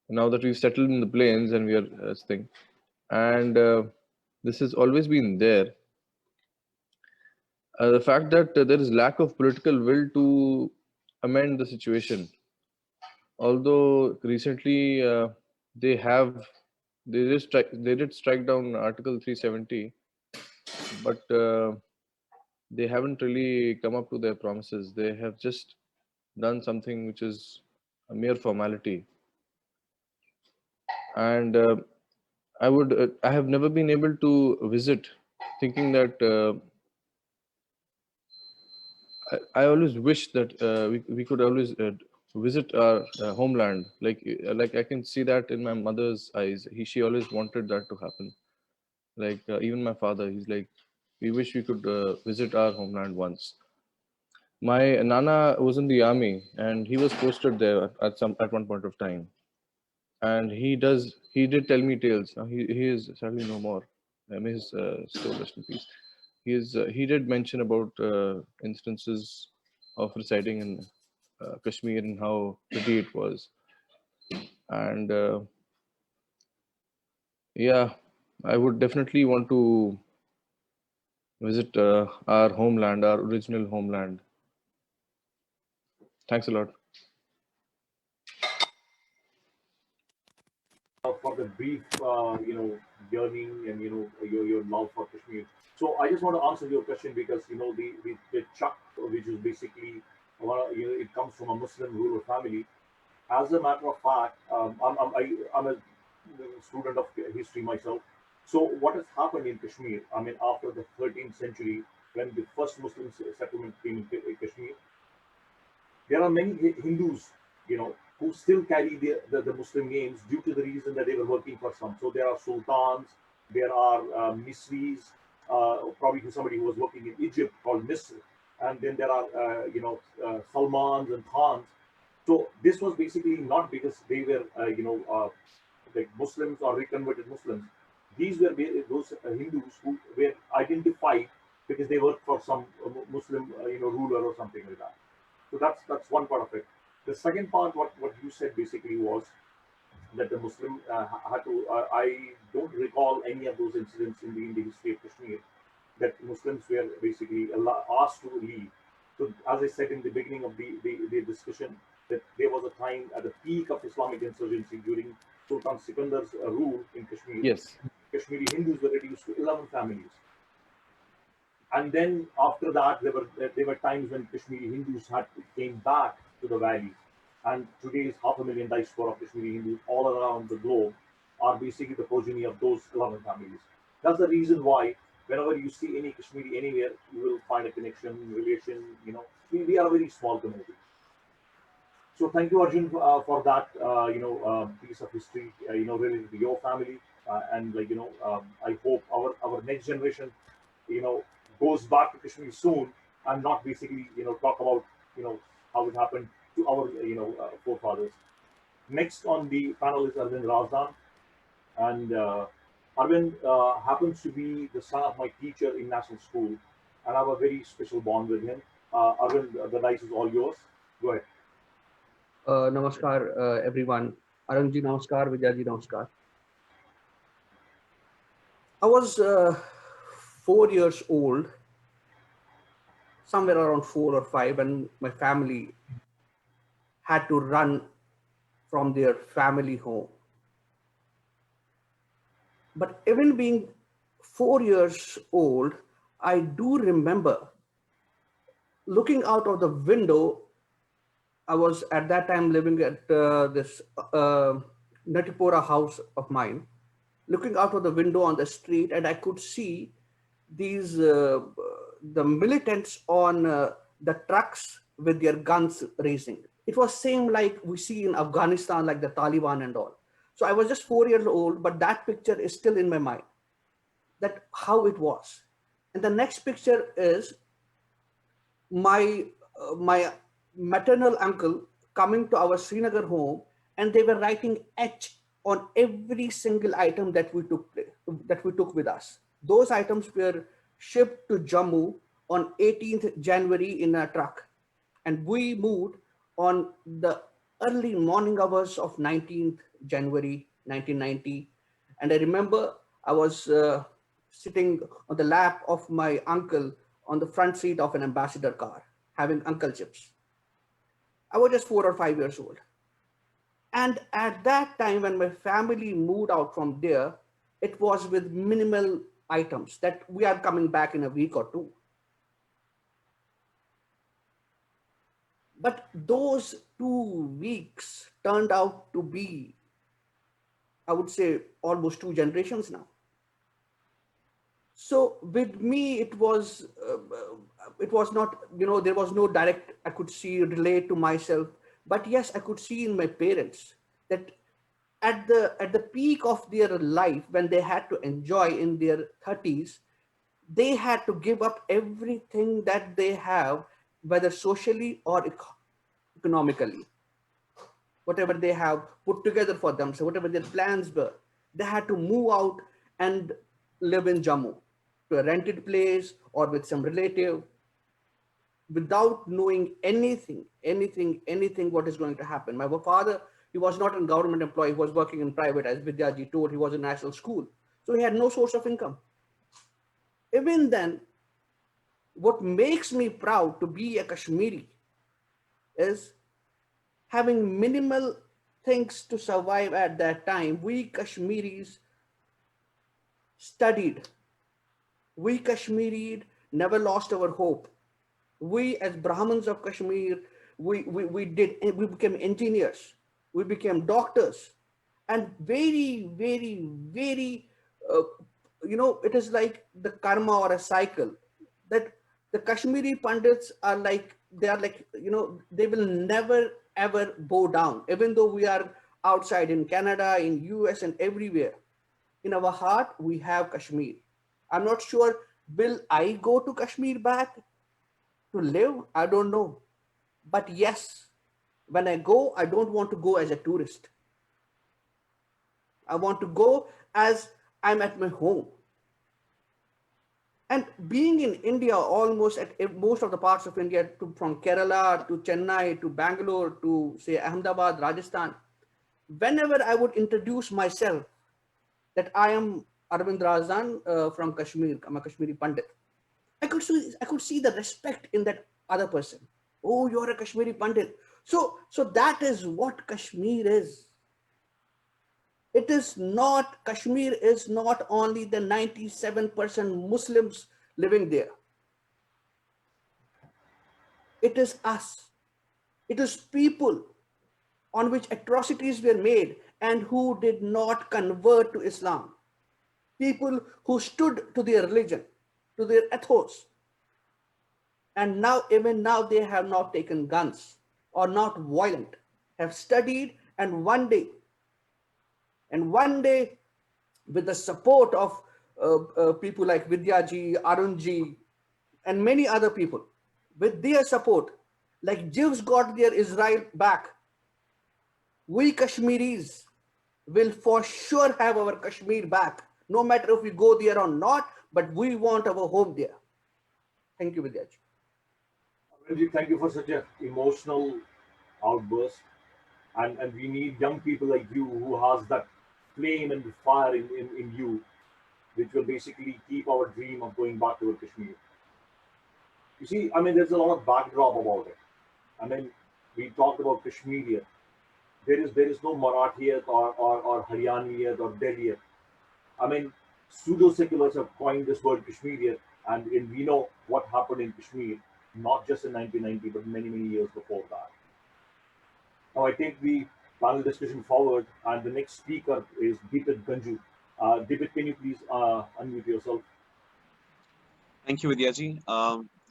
now that we've settled in the plains and we are thing, and this has always been there. The fact that there is lack of political will to amend the situation, although recently they have they did strike down Article 370, but they haven't really come up to their promises. They have just done something which is a mere formality. And I have never been able to visit, thinking that I always wish that we could always visit our homeland. Like I can see that in my mother's eyes. She always wanted that to happen. Like even my father, he's like, we wish we could visit our homeland once. My nana was in the army, and he was posted there at one point of time. And he did tell me tales. He is sadly no more. May his soul rest in peace. He did mention about instances of residing in Kashmir and how pretty it was. And yeah, I would definitely want to visit our homeland, our original homeland. Thanks a lot. For the brief, yearning and your love for Kashmir. So I just want to answer your question because the Chak, which is basically it comes from a Muslim rural family. As a matter of fact, I'm a student of history myself. So what has happened in Kashmir? I mean, after the 13th century, when the first Muslim settlement came in Kashmir, there are many Hindus, who still carry the Muslim names due to the reason that they were working for some. So there are sultans, there are misris, probably somebody who was working in Egypt called Misr, and then there are Salmans and Khans. So this was basically not because they were like Muslims or reconverted Muslims. These were those Hindus who were identified because they worked for some Muslim ruler or something like that. So that's one part of it. The second part, what you said basically was that the Muslim had to. I don't recall any of those incidents in the history of Kashmir that Muslims were basically asked to leave. So as I said in the beginning of the discussion, that there was a time at the peak of Islamic insurgency during Sultan Sikandar's rule in Kashmir. Yes. Kashmiri Hindus were reduced to 11 families. And then after that, there were times when Kashmiri Hindus came back to the valley, and today's 500,000 diaspora of Kashmiri Hindus all around the globe are basically the progeny of those 11 families. That's the reason why whenever you see any Kashmiri anywhere, you will find a connection, relation. We are a very small community. So thank you, Arjun, for that piece of history, related to your family, and I hope our next generation, goes back to Kashmir soon and not basically talk about how it happened to our forefathers. Next on the panel is Arvind Razdan, and Arvind happens to be the son of my teacher in national school, and I have a very special bond with him. Arvind, the dice is all yours. Go ahead. Namaskar, everyone. Arunji, namaskar. Vijayaji, namaskar. I was 4 years old, somewhere around 4 or 5, and my family had to run from their family home. But even being 4 years old, I do remember looking out of the window. I was at that time living at this Natipora house of mine, looking out of the window on the street, and I could see these the militants on the trucks with their guns raising. It was same like we see in Afghanistan, like the Taliban and all. So I was just 4 years old, but that picture is still in my mind, that how it was. And the next picture is my maternal uncle coming to our Srinagar home, and they were writing H on every single item that we took with us. Those items were shipped to Jammu on 18th January in a truck, and we moved on the early morning hours of 19th January 1990. And I remember I was sitting on the lap of my uncle on the front seat of an ambassador car, having uncle chips. I was just 4 or 5 years old. And at that time, when my family moved out from there, it was with minimal items that we are coming back in a week or two. But those 2 weeks turned out to be, I would say, almost 2 generations now. So with me, it was not, there was no direct, I could see, relate to myself. But yes, I could see in my parents that at the peak of their life, when they had to enjoy in their 30s, they had to give up everything that they have, whether socially or economically. Whatever they have put together for themselves, whatever their plans were, they had to move out and live in Jammu, to a rented place or with some relative, without knowing anything what is going to happen. My father, he was not a government employee, he was working in private, as Vidyaji told, he was in national school. So he had no source of income. Even then, what makes me proud to be a Kashmiri is having minimal things to survive at that time. We Kashmiris studied. We Kashmiris never lost our hope. We as Brahmins of Kashmir, we became engineers, we became doctors, and very, very, very, it is like the karma or a cycle that the Kashmiri Pandits are like, they will never ever bow down, even though we are outside in Canada, in US and everywhere. In our heart, we have Kashmir. I'm not sure, will I go to Kashmir back to live? I don't know. But yes, when I go, I don't want to go as a tourist. I want to go as I'm at my home. And being in India, almost at most of the parts of India, from Kerala to Chennai to Bangalore to say Ahmedabad, Rajasthan, whenever I would introduce myself that I am Arvind Razdan from Kashmir, I'm a Kashmiri Pandit, I could see the respect in that other person. Oh, you're a Kashmiri Pandit. So that is what Kashmir is. It is not, Kashmir is not only the 97% Muslims living there. It is us. It is people on which atrocities were made and who did not convert to Islam. People who stood to their religion, to their ethos. And now, even now, they have not taken guns or not violent, have studied, and one day, with the support of people like Vidyaji, Arunji, and many other people. With their support, like Jews got their Israel back, we Kashmiris will for sure have our Kashmir back, no matter if we go there or not, but we want our home there. Thank you, Vidyaji. Ranjit, thank you for such an emotional outburst. And we need young people like you who has that flame and the fire in you, which will basically keep our dream of going back to Kashmir. You see, I mean, there's a lot of backdrop about it. I mean, we talked about Kashmir. There is no Marathiyat or Haryaniyat or Delhiyat. I mean, pseudo seculars have coined this word Kashmir, and we know what happened in Kashmir, not just in 1990, but many years before that. Now I take the panel discussion forward, and the next speaker is Deepit Ganju. Deepit, can you please unmute yourself? Thank you, Vidyaji.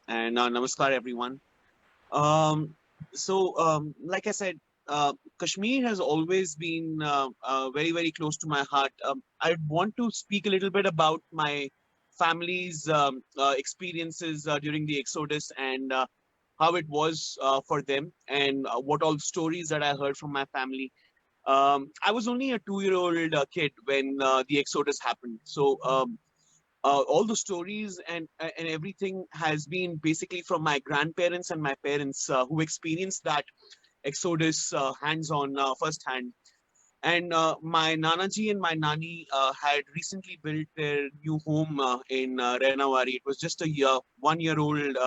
And namaskar, everyone. Like I said, Kashmir has always been very close to my heart. I want to speak a little bit about my family's experiences during the Exodus and how it was for them, and what all stories that I heard from my family. I was only a 2-year-old kid when the Exodus happened. So all the stories and everything has been basically from my grandparents and my parents who experienced that Exodus hands-on, firsthand. And my Nanaji and my Nani had recently built their new home in Renawari. It was just 1 year old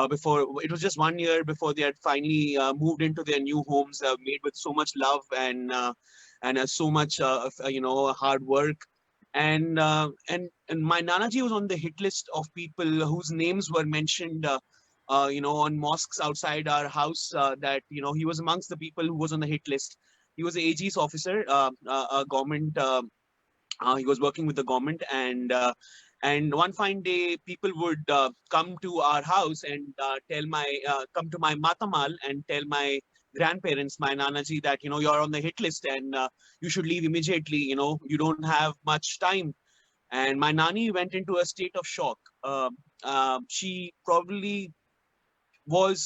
before. It was just 1 year before they had finally moved into their new homes, made with so much love and so much hard work. And my Nanaji was on the hit list of people whose names were mentioned. On mosques outside our house, that he was amongst the people who was on the hit list. He was an AG's officer, a government. He was working with the government, and one fine day, people would come to our house and come to my matamal and tell my grandparents, my Nanaji, that you're on the hit list and you should leave immediately. You don't have much time. And my Nani went into a state of shock. She probably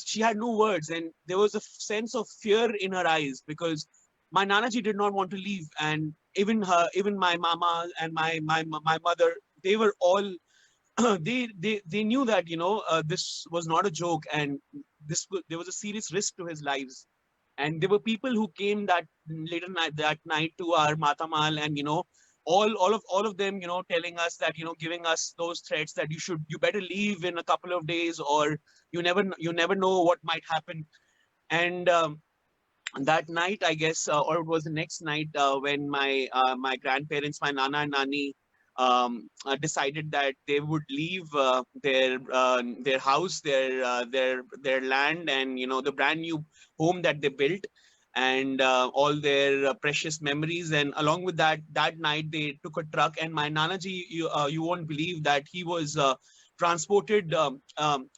she had no words, and there was a sense of fear in her eyes, because my Nanaji did not want to leave, and even my mama and my mother, they were all they knew that this was not a joke, and there was a serious risk to his lives. And there were people who came that night to our matamal, and all of them telling us that giving us those threats that you better leave in a couple of days, or you never know what might happen. And that night, I guess, or it was the next night, when my grandparents, my Nana and Nani, decided that they would leave their house, their land, and the brand new home that they built, and all their precious memories. And along with that night, they took a truck, and my Nanaji, you won't believe that he was transported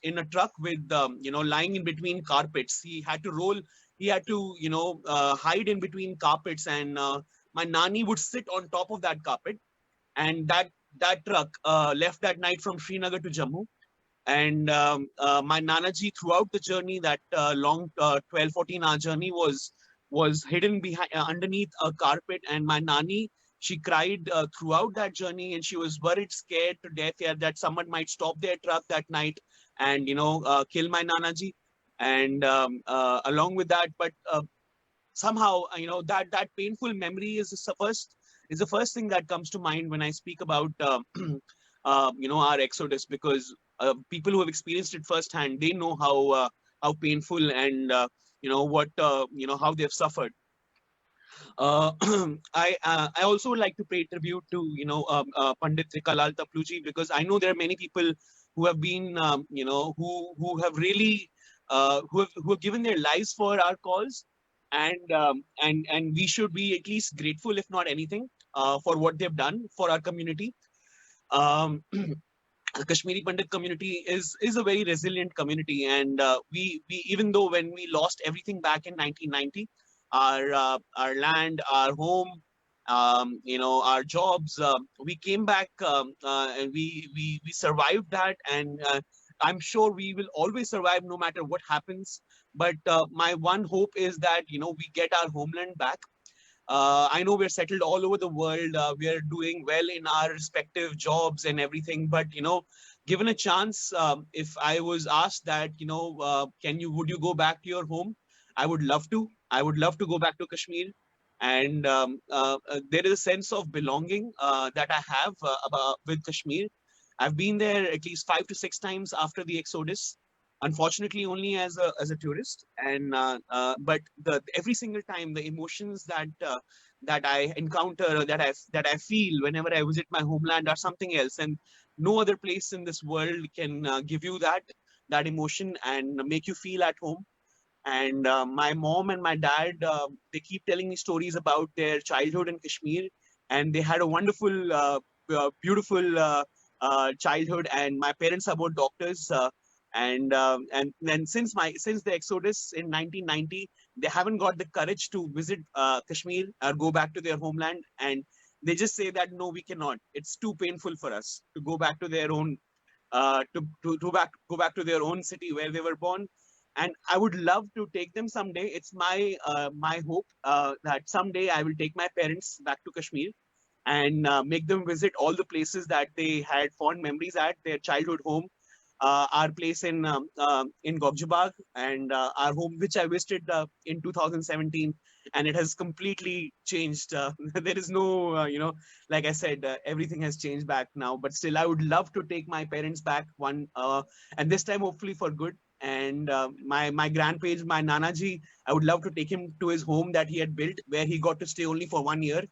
in a truck with lying in between carpets. He had to hide in between carpets, and my Nani would sit on top of that carpet. And that truck left that night from Srinagar to Jammu. And my Nanaji, throughout the journey, that long 12-14 hour journey, was hidden behind underneath a carpet. And my Nani, she cried throughout that journey, and she was worried, scared to death, that someone might stop their truck that night and kill my Nanaji. And along with that, but somehow that painful memory is the first thing that comes to mind when I speak about our Exodus, because people who have experienced it firsthand, they know how painful and how they've suffered. I also would like to pay tribute to Pandit Trikalal Tapluji, because I know there are many people who have been who have really who have given their lives for our cause, and we should be at least grateful, if not anything, for what they've done for our community. The Kashmiri Pandit community is a very resilient community, and we even though when we lost everything back in 1990, our land, our home, our jobs, we came back, and we survived that, I'm sure we will always survive no matter what happens. But my one hope is that, we get our homeland back. I know we're settled all over the world. We are doing well in our respective jobs and everything. But, given a chance, if I was asked that, would you go back to your home? I would love to. I would love to go back to Kashmir. And there is a sense of belonging that I have with Kashmir. I've been there at least 5 to 6 times after the Exodus. Unfortunately, only as a tourist, and but every single time the emotions that I encounter, or that I feel whenever I visit my homeland are something else, and no other place in this world can give you that emotion and make you feel at home. And my mom and my dad, they keep telling me stories about their childhood in Kashmir, and they had a wonderful, beautiful childhood. And my parents are both doctors. And then since the Exodus in 1990, they haven't got the courage to visit Kashmir or go back to their homeland, and they just say that no, we cannot. It's too painful for us to go back to their own go back to their own city where they were born. And I would love to take them someday. It's my hope that someday I will take my parents back to Kashmir and make them visit all the places that they had fond memories at, their childhood home, our place in Gobjabag, and our home which I visited in 2017, and it has completely changed. There is no, like I said, everything has changed back now. But still, I would love to take my parents back and this time hopefully for good. And my grandpage, my Nanaji, I would love to take him to his home that he had built, where he got to stay only for 1 year.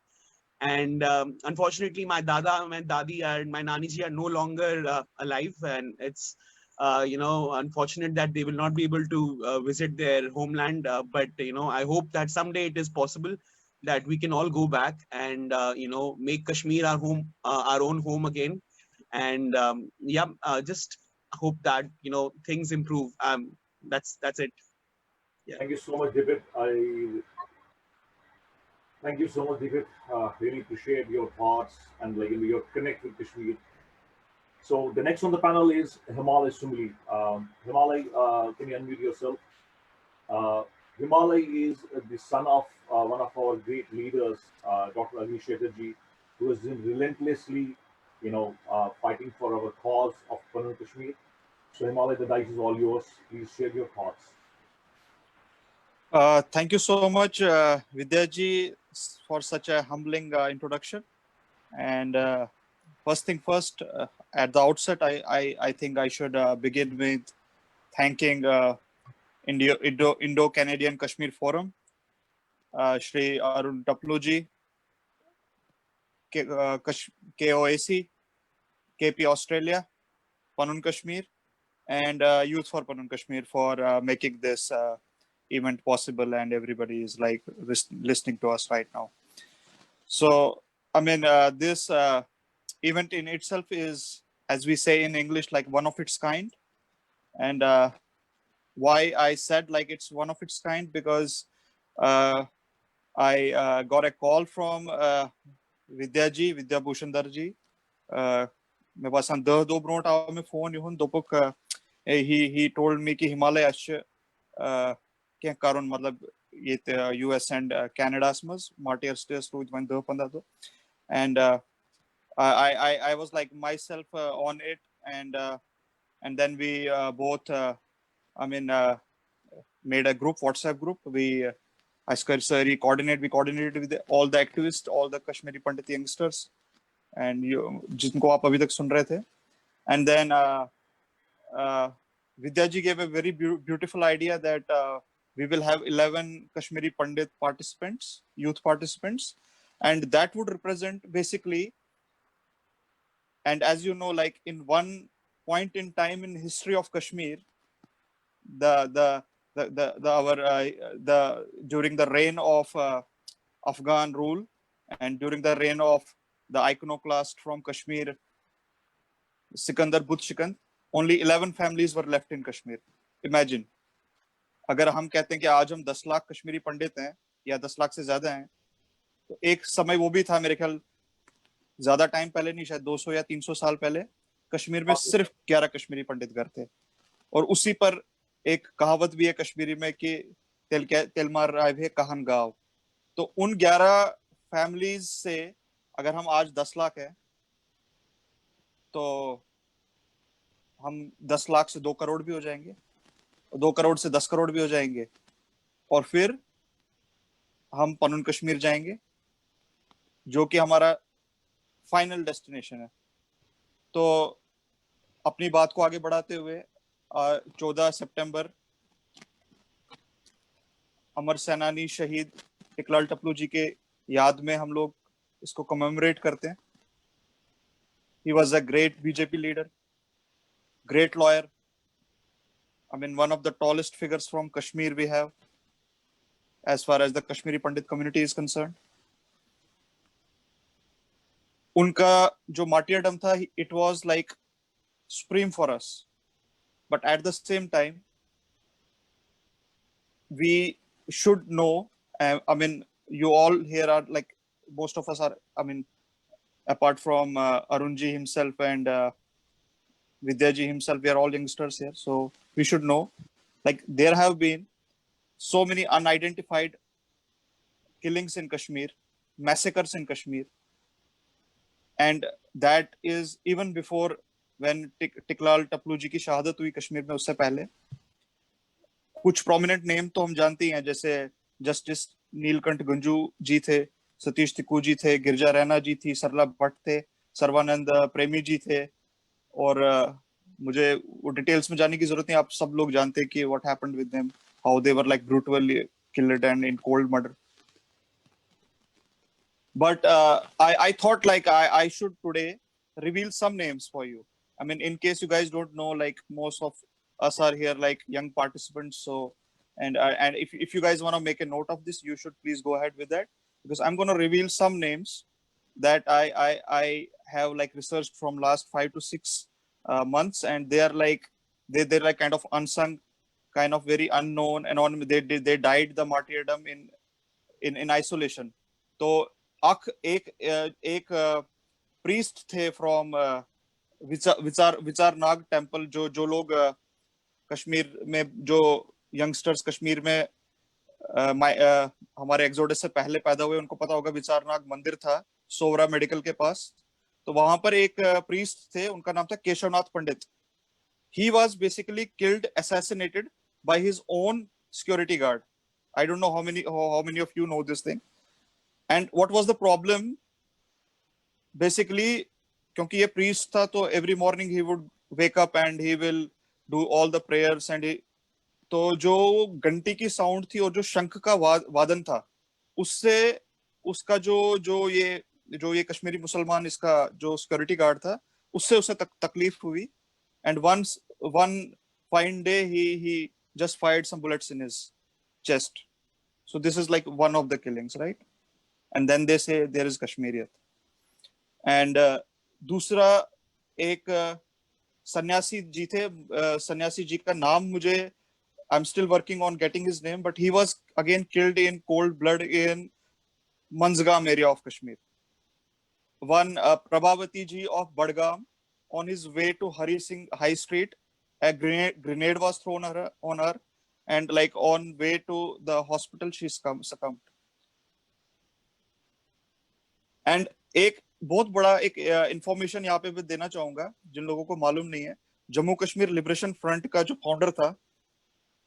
And unfortunately, my Dada, my Dadi, and my Naniji are no longer alive, and it's unfortunate that they will not be able to visit their homeland. But I hope that someday it is possible that we can all go back and make Kashmir our home, our own home again. And just hope that things improve. That's it. Yeah. Thank you so much, David. Thank you so much, David. Really appreciate your thoughts and your connect with Kashmir. So the next on the panel is Himalay Sumli. Himalay, can you unmute yourself? Himalay is the son of one of our great leaders, Dr. Agni Shetterji, who has been relentlessly, fighting for our cause of Pannu Kashmir. So Himalay, the dice is all yours. Please share your thoughts. Thank you so much, Vidyaji, for such a humbling introduction. And first thing first, at the outset, I think I should begin with thanking Indo-Canadian Kashmir Forum, Shri Arun Tapluji, KOAC, KP Australia, Panun Kashmir, and Youth for Panun Kashmir for making this event possible, and everybody is listening to us right now. So, I mean, this event in itself is, as we say in English, like one of its kind. And why I said like it's one of its kind, because I got a call from Vidyaji, Vidya Bhushandarji. Me basan do bronta aw me phone yun dopok he told me ki Himalay ash kya karon matlab ye US and Canada's mas Martyrs test to when do panda do. And I was like myself on it, and then we both made a group, WhatsApp group. We coordinated with all the activists, all the Kashmiri Pandit youngsters, and जिनको आप अभी तक सुन रहे थे. And then Vidyaji gave a very beautiful idea that we will have 11 Kashmiri Pandit participants, youth participants, and that would represent basically, and as you know, like in one point in time in history of Kashmir, during the reign of Afghan rule, and during the reign of the iconoclast from Kashmir, Sikandar Butt-Shikand, only 11 families were left in Kashmir. Imagine, अगर हम कहते हैं कि आज हम 10 लाख कश्मीरी पंडित हैं या 10 लाख से ज्यादा हैं, तो एक समय वो भी था, मेरे ख्याल ज्यादा टाइम पहले नहीं, शायद 200 या 300 साल पहले, कश्मीर में सिर्फ 11 कश्मीरी पंडित घर थे, और उसी पर एक कहावत भी है कश्मीरी में कि तेल मार रहा है कहन गाँव। तो उन 11 फैमिलीज से अगर हम आज 10 लाख है, तो हम 10 लाख से 2 करोड़ भी हो जाएंगे, 2 करोड़ से 10 करोड़ भी हो जाएंगे, और फिर हम पनुन कश्मीर जाएंगे, जो कि हमारा फाइनल डेस्टिनेशन है। तो अपनी बात को आगे बढ़ाते हुए 14 सितंबर अमर सेनानी शहीद टिकलाल टपलू जी के याद में हम लोग इसको कमेमोरेट करते हैं। He was a great BJP leader, great lawyer. I mean, one of the tallest figures from Kashmir we have, as far as the Kashmiri Pandit community is concerned. उनका जो martyrdom था, it was like supreme for us. But at the same time, we should know, I mean, you all here are like, most of us are, I mean, apart from Arunji himself and Vidyaji himself, we are all youngsters here. So we should know, like, there have been so many unidentified killings in Kashmir, massacres in Kashmir. And that is even before when Tiklal Taplu ji की शहादत हुई कश्मीर में, उससे पहले कुछ prominent name तो हम जानते ही हैं, जैसे जस्टिस नीलकंठ गंजू जी थे, सतीश तिक्कू जी थे, गिरजा रैना जी थी, सरला भट्ट थे, सर्वानंद प्रेमी जी थे, और मुझे वो डिटेल्स में जाने की जरूरत नहीं, आप सब लोग जानते हैं कि what happened with them, how they were like brutally killed and in cold murder. But I thought like I should today reveal some names for you. I mean, in case you guys don't know, like most of us are here like young participants. So, and if you guys want to make a note of this, you should please go ahead with that, because I'm going to reveal some names that I have like researched from last 5 to 6 months, and they are like they're like kind of unsung, kind of very unknown, and they died the martyrdom in isolation. तो एक priest थे from विचार नाग temple, जो लोग कश्मीर में, जो youngsters Kashmir में हमारे एक्सोडस से पहले पैदा हुए, उनको पता होगा विचार नाग मंदिर था सोवरा मेडिकल के पास. तो वहां पर एक priest थे, उनका नाम था केशवनाथ पंडित. He was basically killed, assassinated by his own security guard. I don't know how many of you know this thing. And what was the problem? Basically, क्योंकि ये priest था, तो every morning he would wake up and he will do all the prayers, and तो जो घंटी की sound थी और जो शंख का वादन था, उससे उसका जो ये कश्मीरी मुसलमान इसका जो सिक्योरिटी गार्ड था, उससे उसे तकलीफ हुई. And one fine day he just fired some bullets in his chest. So this is like one of the killings, right? And then they say there is Kashmiriyat. And दूसरा एक सन्यासी जी थे, सन्यासी जी का नाम मुझे, I'm still working on getting his name, but he was again killed in cold blood in Manzgam area of Kashmir. One Prabhavati ji of Badgam, on his way to Hari Singh High Street, a grenade was thrown on her, and like on way to the hospital she succumbed. And एक बहुत बड़ा एक information यहाँ पे देना चाहूंगा जिन लोगों को मालूम नहीं है. जम्मू कश्मीर लिबरेशन फ्रंट का जो फाउंडर था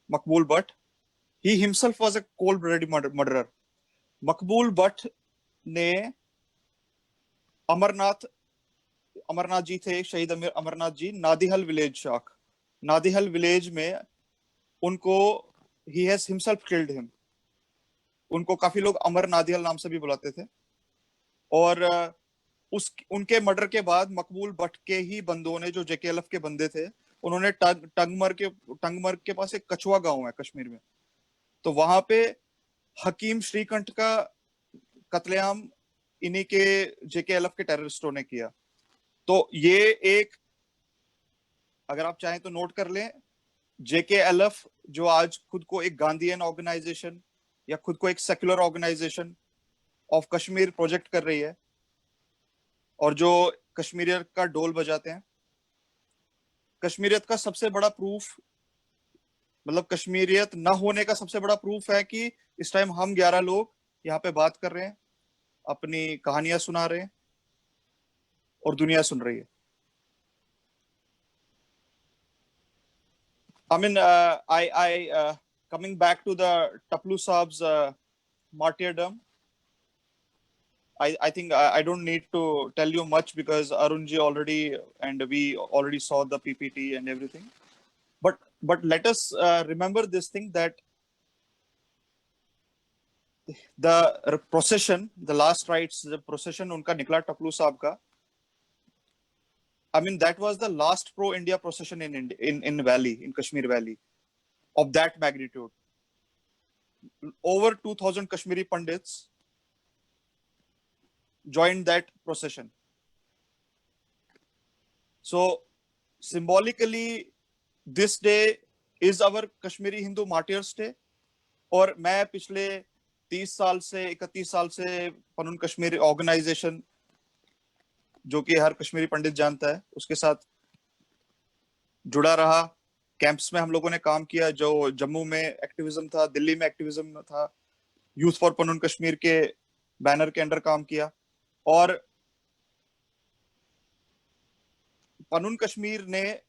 मकबूल Bhatt, he himself was a cold-blooded murderer. मकबूल भट्ट ने अमरनाथ जी थे, शहीद अमरनाथ जी, नादिहल विलेज शाख, नादिहल विलेज में उनको he has himself killed him. उनको काफी लोग अमर नादिहल नाम से भी बुलाते थे. और उनके मर्डर के बाद मकबूल भट्ट के ही बंदों ने, जो जेकेएलएफ के बंदे थे, उन्होंने टंगमर के पास एक कछुआ गांव है कश्मीर में, तो वहां पे हकीम श्रीकंठ का कत्लेआम इन्हीं के जेकेएलएफ के टेररिस्टों ने किया. तो ये एक, अगर आप चाहें तो नोट कर लें, जेकेएलएफ जो आज खुद को एक गांधीयन ऑर्गेनाइजेशन या खुद को एक secular organization of Kashmir project कर रही है, और जो कश्मीरियत का ढोल बजाते हैं, कश्मीरियत का सबसे बड़ा प्रूफ, मतलब कश्मीरियत न होने का सबसे बड़ा प्रूफ है कि इस टाइम हम 11 लोग यहाँ पे बात कर रहे हैं, अपनी कहानियां सुना रहे हैं और दुनिया सुन रही है. I mean, coming back to the Taplu Saab's martyrdom, I think I don't need to tell you much because Arunji already, and we already saw the PPT and everything. But let us remember this thing, that the procession, the last rites, the procession unka nikla Taplu Saab ka. I mean, that was the last pro-India procession in Valley, in Kashmir Valley, of that magnitude. Over 2,000 Kashmiri Pandits joined that procession. So symbolically, this day is our Kashmiri Hindu Martyrs Day. और मैं पिछले 30 साल से 31 साल से Panun Kashmir organisation, जो कि हर कश्मीरी पंडित जानता है, उसके साथ जुड़ा रहा. कैंप्स में हम लोगों ने काम किया, जो जम्मू में एक्टिविज्म था, दिल्ली में एक्टिविज्म था, यूथ फॉर पनून कश्मीर के बैनर के अंडर काम किया. और पनून कश्मीर ने,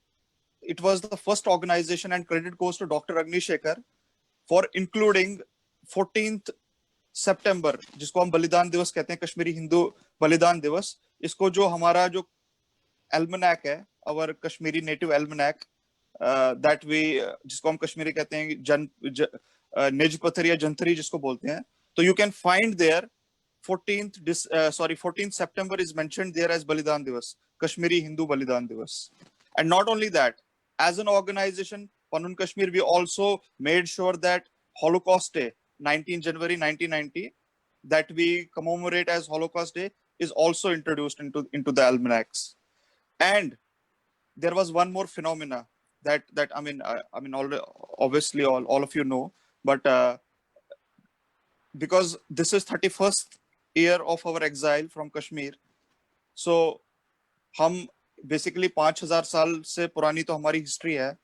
it was the first organization, and credit goes to Dr. Agnishekhar for including 14th September, जिसको हम बलिदान दिवस कहते हैं, कश्मीरी हिंदू बलिदान दिवस. इसको जो हमारा जो एल्मनैक है, our Kashmiri native almanac, that we, जिसको हम कश्मीरी कहते हैं नेजपथर या जंथरी जिसको बोलते हैं. तो you can find there 14th September is mentioned there as Balidan Divas, Kashmiri Hindu Balidan Divas. And not only that, as an organization, Panun Kashmir, we also made sure that Holocaust Day, 19 January 1990, that we commemorate as Holocaust Day, is also introduced into the almanacs. And there was one more phenomena that I mean, obviously all of you know, but because this is 31st year of our exile from Kashmir, so हम basically 5000 साल से पुरानी तो हमारी history है,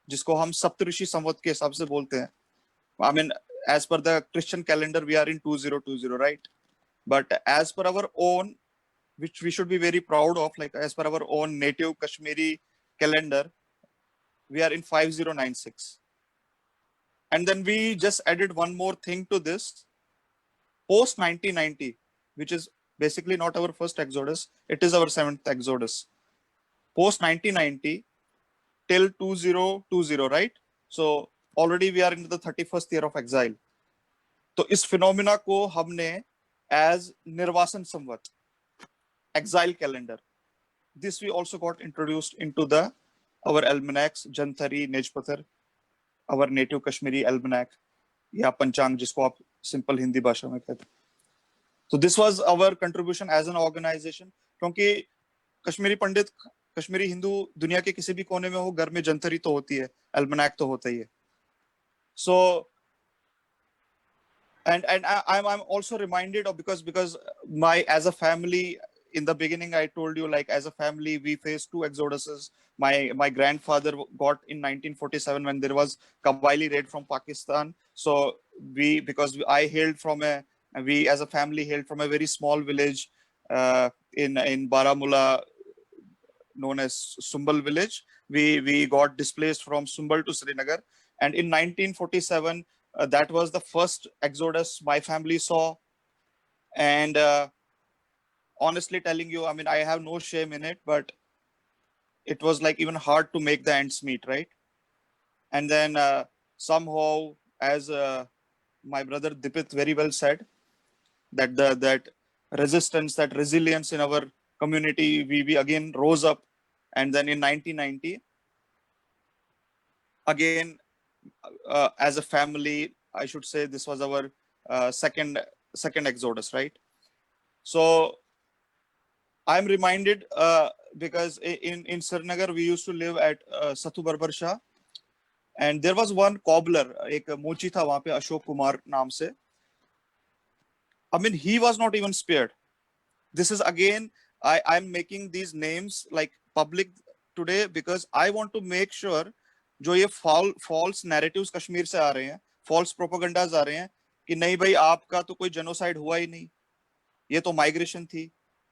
जिसको हम सप्तऋषि संवत के हिसाब से बोलते हैं. I mean, as per the Christian calendar, we are in 2020, right? But as per our own, which we should be very proud of, like as per our own native Kashmiri calendar, we are in 5096. And then we just added one more thing to this. Post 1990, which is basically not our first exodus, it is our 7th exodus. Post 1990 till 2020, right? So already we are into the 31st year of exile. तो इस phenomena को हमने as Nirvasan Samvat, exile calendar, this we also got introduced into our almanacs, Janthari, Nejpathar, our native Kashmiri almanac, या पंचांग जिसको आप simple Hindi भाषा में कहते हैं. So this was our contribution as an organization, क्योंकि कश्मीरी पंडित, कश्मीरी हिंदू दुनिया के किसी भी कोने में हो, घर में जंतरी तो होती है, almanac तो होता ही है. So and I'm also reminded of, because my, as a family, in the beginning I told you, like as a family we faced 2 exoduses. My grandfather got in 1947 when there was Kabbaili raid from Pakistan. So because I hailed from we as a family hailed from a very small village in Baramulla known as Sumbal village. We got displaced from Sumbal to Srinagar, and in 1947 that was the first exodus my family saw. And honestly telling you, I mean, I have no shame in it, but it was like even hard to make the ends meet, right? And then somehow, as my brother Dipit very well said, that that resistance, that resilience in our community, we again rose up. And then in 1990, again, as a family, I should say this was our second exodus, right? So I'm reminded because in Srinagar we used to live at Sathu Barbar Shah, and there was one cobbler, एक मोची था वहाँ पे, अशोक कुमार नाम से. I mean, he was not even spared. This is again, I'm making these names like public, today because I want to make sure जो ये false narratives Kashmir से आ रहे हैं, false propagandas आ रहे हैं कि नहीं भाई आपका तो कोई genocide हुआ ही नहीं, ये तो migration थी,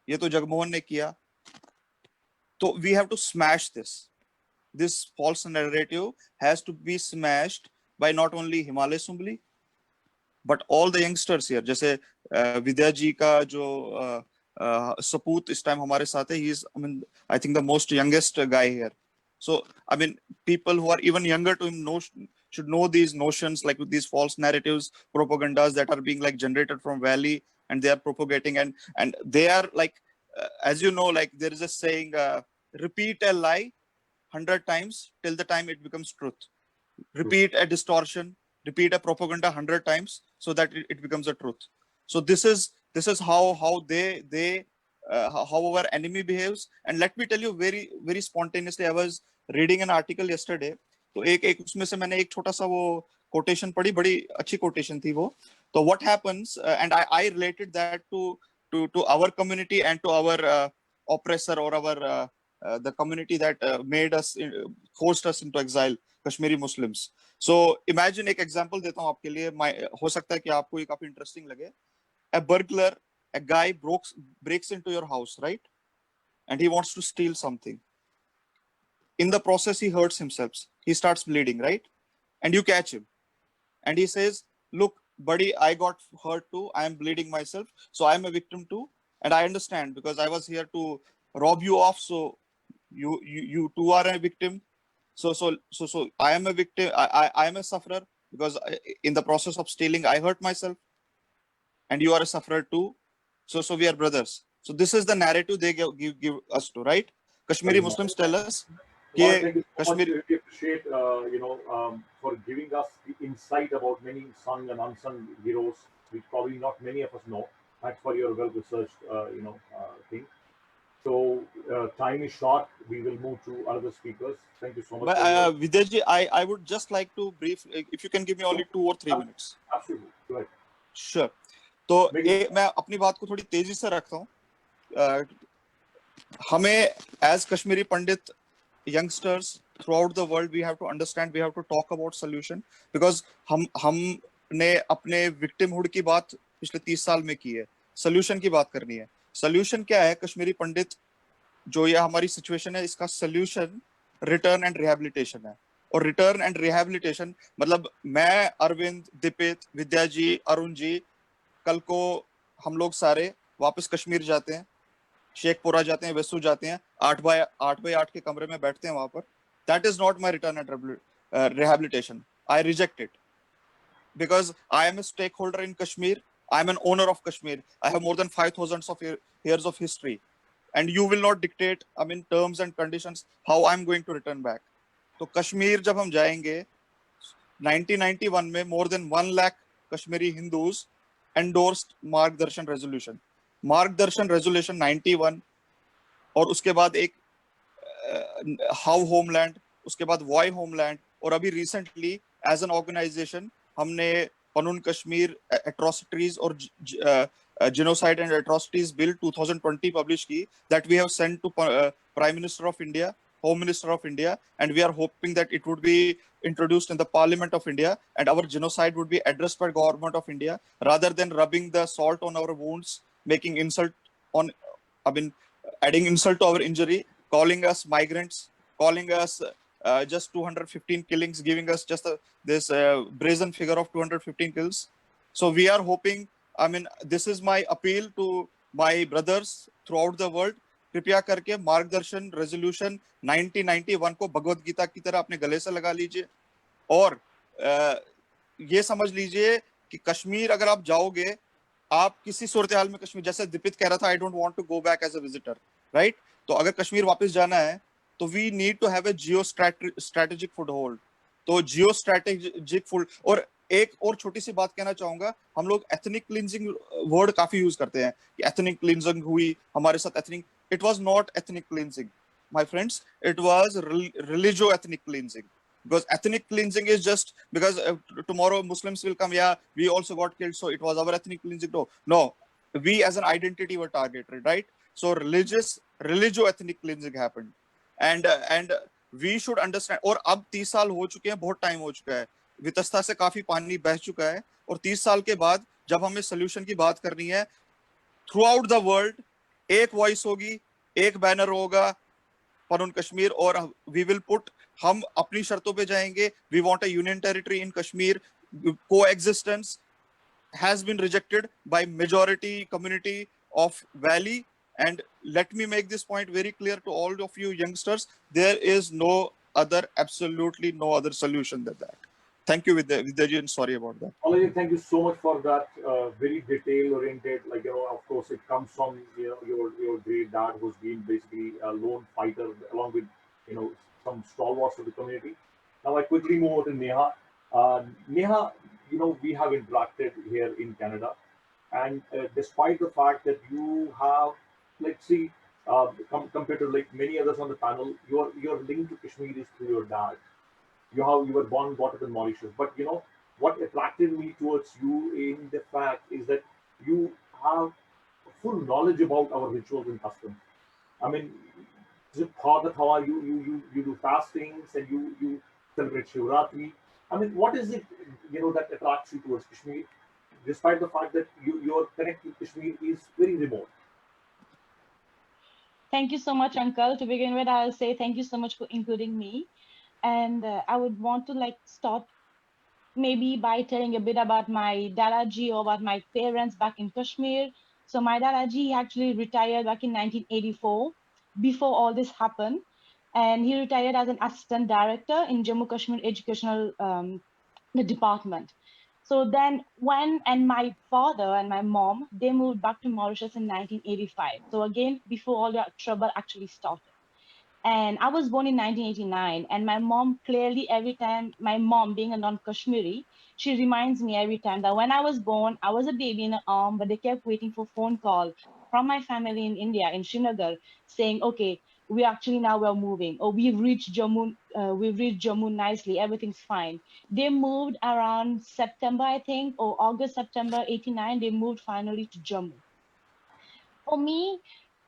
ये तो जगमोहन ने किया. So we have to smash this. This false narrative has to be smashed by not only Himalay Sumbli, but all the youngsters here. जैसे विद्या जी का जो सपूत इस टाइम हमारे साथ है, he is, I mean, I think the most youngest guy here. So I mean, people who are even younger to him should know these notions, like with these false narratives, propagandas that are being like generated from Valley, and they are propagating, and they are like, as you know, like there is a saying, repeat a lie 100 times till the time it becomes truth. Repeat a distortion, repeat a propaganda 100 times so that it becomes a truth. So this is how they how our enemy behaves. And let me tell you very spontaneously, I was reading an article yesterday. तो एक उसमें से मैंने एक छोटा सा वो quotation पढ़ी, बड़ी अच्छी quotation थी वो. So what happens, and I related that to our community and to our oppressor or our the community that made us, forced us into exile, Kashmiri Muslims. So imagine एक example देता हूँ आपके लिए, हो सकता है कि आपको ये काफी interesting लगे. A burglar, a guy breaks into your house, right? And he wants to steal something. In the process, he hurts himself. He starts bleeding, right? And you catch him. And he says, look, buddy, I got hurt too. I am bleeding myself. So I am a victim too. And I understand because I was here to rob you off. So you too are a victim. So I am a victim. I am a sufferer because in the process of stealing, I hurt myself. And you are a sufferer too. So we are brothers. So this is the narrative they give us to, right? Kashmiri Muslims tell us. Thank you so much. We really appreciate, for giving us the insight about many sung and unsung heroes, which probably not many of us know. Thanks for your well-researched, thing. So time is short. We will move to other speakers. Thank you so much. But Vidyaji, I would just like to brief, if you can give me only 2 or 3 minutes. Absolutely. Go ahead. Sure. तो मैं अपनी बात को थोड़ी तेजी से रखता हूँ. हमें as Kashmiri Pandit youngsters throughout the world, we have to understand, we have to talk about solution, because हमने अपने victimhood की बात पिछले 30 साल में की है. Solution की बात करनी है. Solution क्या है? कश्मीरी पंडित जो ये हमारी situation है, इसका solution return and rehabilitation है. और return and rehabilitation मतलब मैं, अरविंद, दीपित, विद्या जी, अरुण जी, कल को हम लोग सारे वापस कश्मीर जाते हैं, शेखपुरा जाते हैं, वेसू जाते हैं, 8 बाय 8 के कमरे में बैठते हैं वहां पर. That is not my return and rehabilitation. I reject it because I am a stakeholder in Kashmir. I am an owner of Kashmir. I have more than 5,000 years of history, and you will not dictate, I mean, terms and conditions how I am going to return back. तो कश्मीर जब हम जाएंगे, 1991 में more than 1 lakh Kashmiri Hindus endorsed मार्गदर्शन resolution. मार्गदर्शन resolution 91, और उसके बाद एक हाउ होमलैंड, उसके बाद वाई होमलैंड, और अभी रिसेंटली एज एन ऑर्गेनाइजेशन हमने पनून कश्मीर एट्रोसिटीज और genocide and atrocities bill 2020 published की, that we have sent to Prime Minister of India, Home Minister of India, and we are hoping that it would be introduced in the Parliament of India, and our genocide would be addressed by government of India rather than rubbing the salt on our wounds, making insult on, I mean, adding insult to our injury, calling us migrants, calling us just 215 killings, giving us just this brazen figure of 215 kills. So we are hoping, I mean, this is my appeal to my brothers throughout the world. कृपया करके मार्गदर्शन resolution 1991 को भगवत गीता की तरह अपने गले से लगा लीजिए, और ये समझ लीजिए कि कश्मीर अगर आप जाओगे, आप किसी सूरत हाल में कश्मीर, जैसे दीपित कह रहा था, I don't want to go back as a visitor, right? तो अगर कश्मीर वापस जाना है तो we need to have a geo strategic foothold. तो जियो स्ट्रेटेजिक फुट, और एक और छोटी सी बात कहना चाहूंगा, हम लोग एथनिक क्लींजिंग वर्ड काफी यूज करते हैं कि एथनिक क्लींजिंग हुई हमारे साथ. Ethnic, it was not ethnic cleansing, my friends. It was religio-ethnic cleansing, because ethnic cleansing is just because tomorrow Muslims will come, yeah, we also got killed, so it was our ethnic cleansing. No, we as an identity were targeted, right? So religio-ethnic cleansing happened, and we should understand. और अब 30 साल हो चुके हैं, बहुत time हो चुका है, वितस्ता से काफी पानी बह चुका है, और 30 साल के बाद जब हमें सोल्यूशन की बात करनी है, थ्रू आउट द वर्ल्ड एक वॉइस होगी, एक बैनर होगा फॉर ऑन कश्मीर, और वी विल पुट, हम अपनी शर्तों पे जाएंगे. We want a union territory in Kashmir. Coexistence has been rejected by majority community of valley, and let me make this point very clear to all of you youngsters, there is no other, absolutely no other solution than that. Thank you, Vidyaji, and sorry about that. Alaji, thank you so much for that very detail oriented, like, of course it comes from, your great dad, who's been basically a lone fighter along with, some stalwarts of the community. Now I quickly move over to Neha. Neha, we have interacted here in Canada, and despite the fact that you have, let's see, compared to like many others on the panel, your link to Kashmir is through your dad. You were born and brought up in Mauritius, but what attracted me towards you in the fact is that you have full knowledge about our rituals and customs. I mean, you do fastings and you celebrate Shivratri. I mean, what is it that attracts you towards Kashmir, despite the fact that your connect to Kashmir is very remote? Thank you so much, Uncle. To begin with, I'll say thank you so much for including me. And I would want to start maybe by telling a bit about my Dadaji or about my parents back in Kashmir. So my Dadaji actually retired back in 1984, before all this happened. And he retired as an assistant director in Jammu Kashmir Educational the department. So then and my father and my mom, they moved back to Mauritius in 1985. So again, before all the trouble actually started. And I was born in 1989, and my mom clearly, every time, my mom being a non-Kashmiri, she reminds me every time that when I was born, I was a baby in an arm, but they kept waiting for phone call from my family in India, in Srinagar, saying, okay, we're moving, or we've reached Jammu nicely, everything's fine. They moved around September, I think, or August, September 89, they moved finally to Jammu. For me,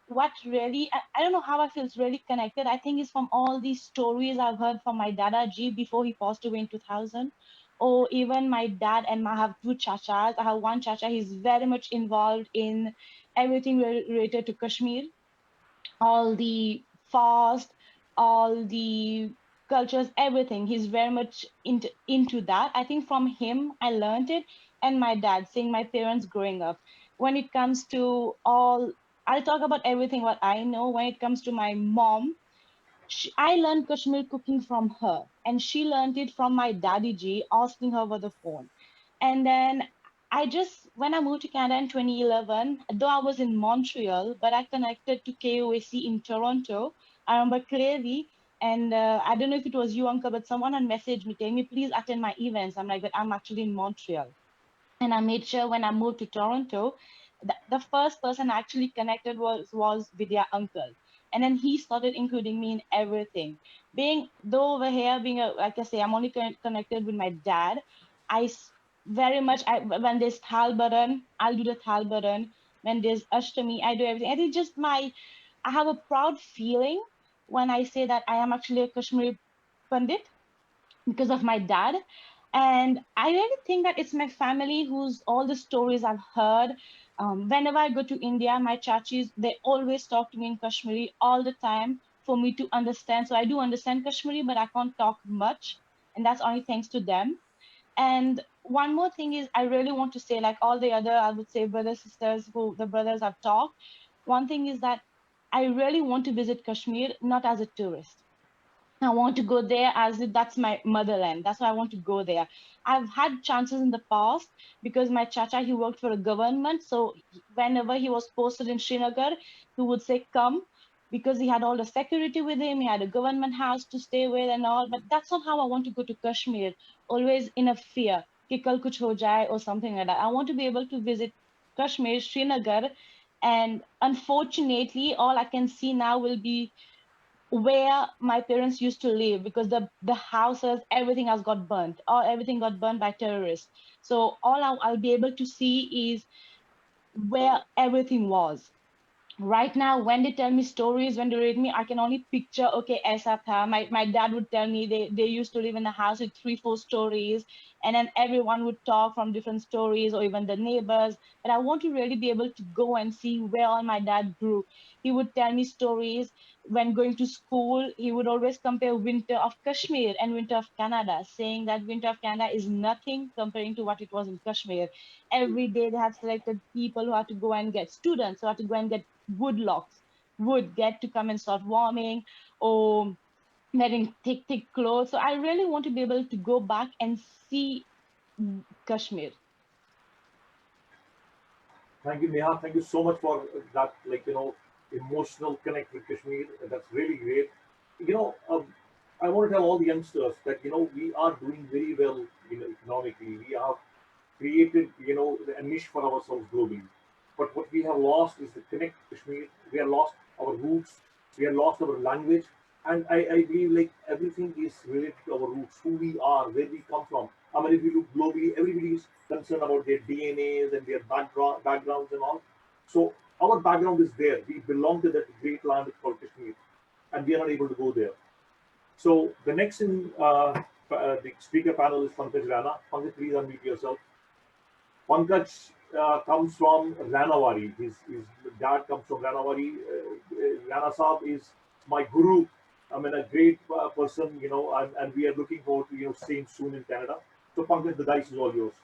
what really, I don't know how I feel really connected. I think it's from all these stories I've heard from my Dadaji before he passed away in 2000, or even my dad, and I have two chachas. I have one chacha, he's very much involved in everything related to Kashmir, all the fast, all the cultures, everything. He's very much into that. I think from him, I learned it, and my dad, seeing my parents growing up. When it comes to all, I'll talk about everything what I know. When it comes to my mom, I learned Kashmir cooking from her, and she learned it from my daddy G, asking her over the phone. And then when I moved to Canada in 2011, though I was in Montreal, but I connected to KOAC in Toronto. I remember clearly, and I don't know if it was you, Uncle, but someone had messaged me, telling me, please attend my events. I'm like, but I'm actually in Montreal. And I made sure when I moved to Toronto, the first person I actually connected was Vidya Uncle. And then he started including me in everything. Though over here, like I say, I'm only connected with my dad. Very much, when there's Thal Baran, I'll do the Thal Baran. When there's Ashtami, I do everything. I think I have a proud feeling when I say that I am actually a Kashmiri Pandit because of my dad. And I really think that it's my family who's all the stories I've heard. Whenever I go to India, my chachis, they always talk to me in Kashmiri all the time for me to understand. So I do understand Kashmiri, but I can't talk much. And that's only thanks to them. And one more thing is, I really want to say, like all the other, I would say, brothers, sisters, the brothers I've talked, one thing is that I really want to visit Kashmir, not as a tourist. I want to go there as if that's my motherland. That's why I want to go there. I've had chances in the past because my chacha, he worked for a government. So whenever he was posted in Srinagar, he would say, come, because he had all the security with him. He had a government house to stay with and all. But that's not how I want to go to Kashmir, always in a fear, ki kal kuch ho jaye or something like that. I want to be able to visit Kashmir, Srinagar. And unfortunately, all I can see now will be where my parents used to live, because the houses, everything has got burnt, or everything got burnt by terrorists. So all I'll be able to see is where everything was. right now, when they tell me stories, when they read me, I can only picture, okay, aisa tha. My dad would tell me they used to live in a house with 3-4 stories, and then everyone would talk from different stories, or even the neighbors. But I want to really be able to go and see where all my dad grew. He would tell me stories. When going to school, he would always compare winter of Kashmir and winter of Canada, saying that winter of Canada is nothing comparing to what it was in Kashmir. Every day they have selected people who had to go and get students who had to go and get wood logs, would get to come and start warming, or wearing thick clothes. So I really want to be able to go back and see Kashmir. Thank you, Neha. Thank you so much for that, emotional connect with Kashmir. That's really great. You know, I want to tell all the youngsters that, we are doing very well, economically. We have created, a niche for ourselves globally. But what we have lost is the connect to Kashmir. We have lost our roots. We have lost our language. And I believe like everything is related to our roots, who we are, where we come from. I mean, if you look globally, everybody is concerned about their DNAs and their backgrounds and all. So our background is there. We belong to that great land called Kashmir, and we are not able to go there. So the next in the speaker panel is Pankaj Rana. Pankaj, please unmute yourself. Pankaj comes from Ranawari. His dad comes from Ranawari. Rana Saab is my guru. I mean, a great person, and we are looking forward to, seeing soon in Canada. So, Pankaj, the dice is all yours.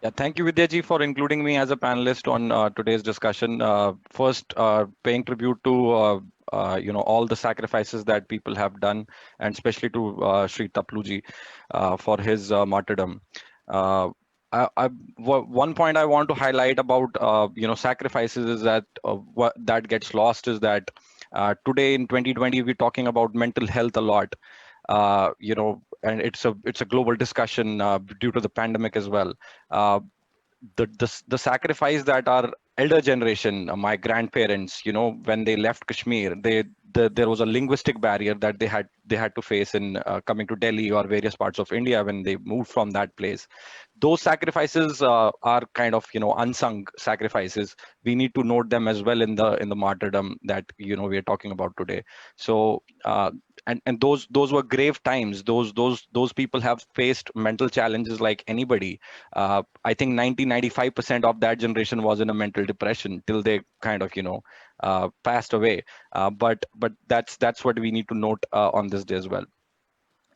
Yeah, thank you, Vidyaji, for including me as a panelist on today's discussion. First, paying tribute to all the sacrifices that people have done, and especially to Sri Tapluji for his martyrdom. One point I want to highlight about sacrifices is that what that gets lost is that today in 2020 we're talking about mental health a lot. And it's a global discussion due to the pandemic as well. The sacrifice that our elder generation, my grandparents, when they left Kashmir, there was a linguistic barrier that they had to face in coming to Delhi or various parts of India when they moved from that place. Those sacrifices are kind of unsung sacrifices. We need to note them as well in the martyrdom that we are talking about today. So and those were grave times. Those people have faced mental challenges like anybody. I think 95% of that generation was in a mental depression till they kind of passed away. But that's what we need to note on this day as well.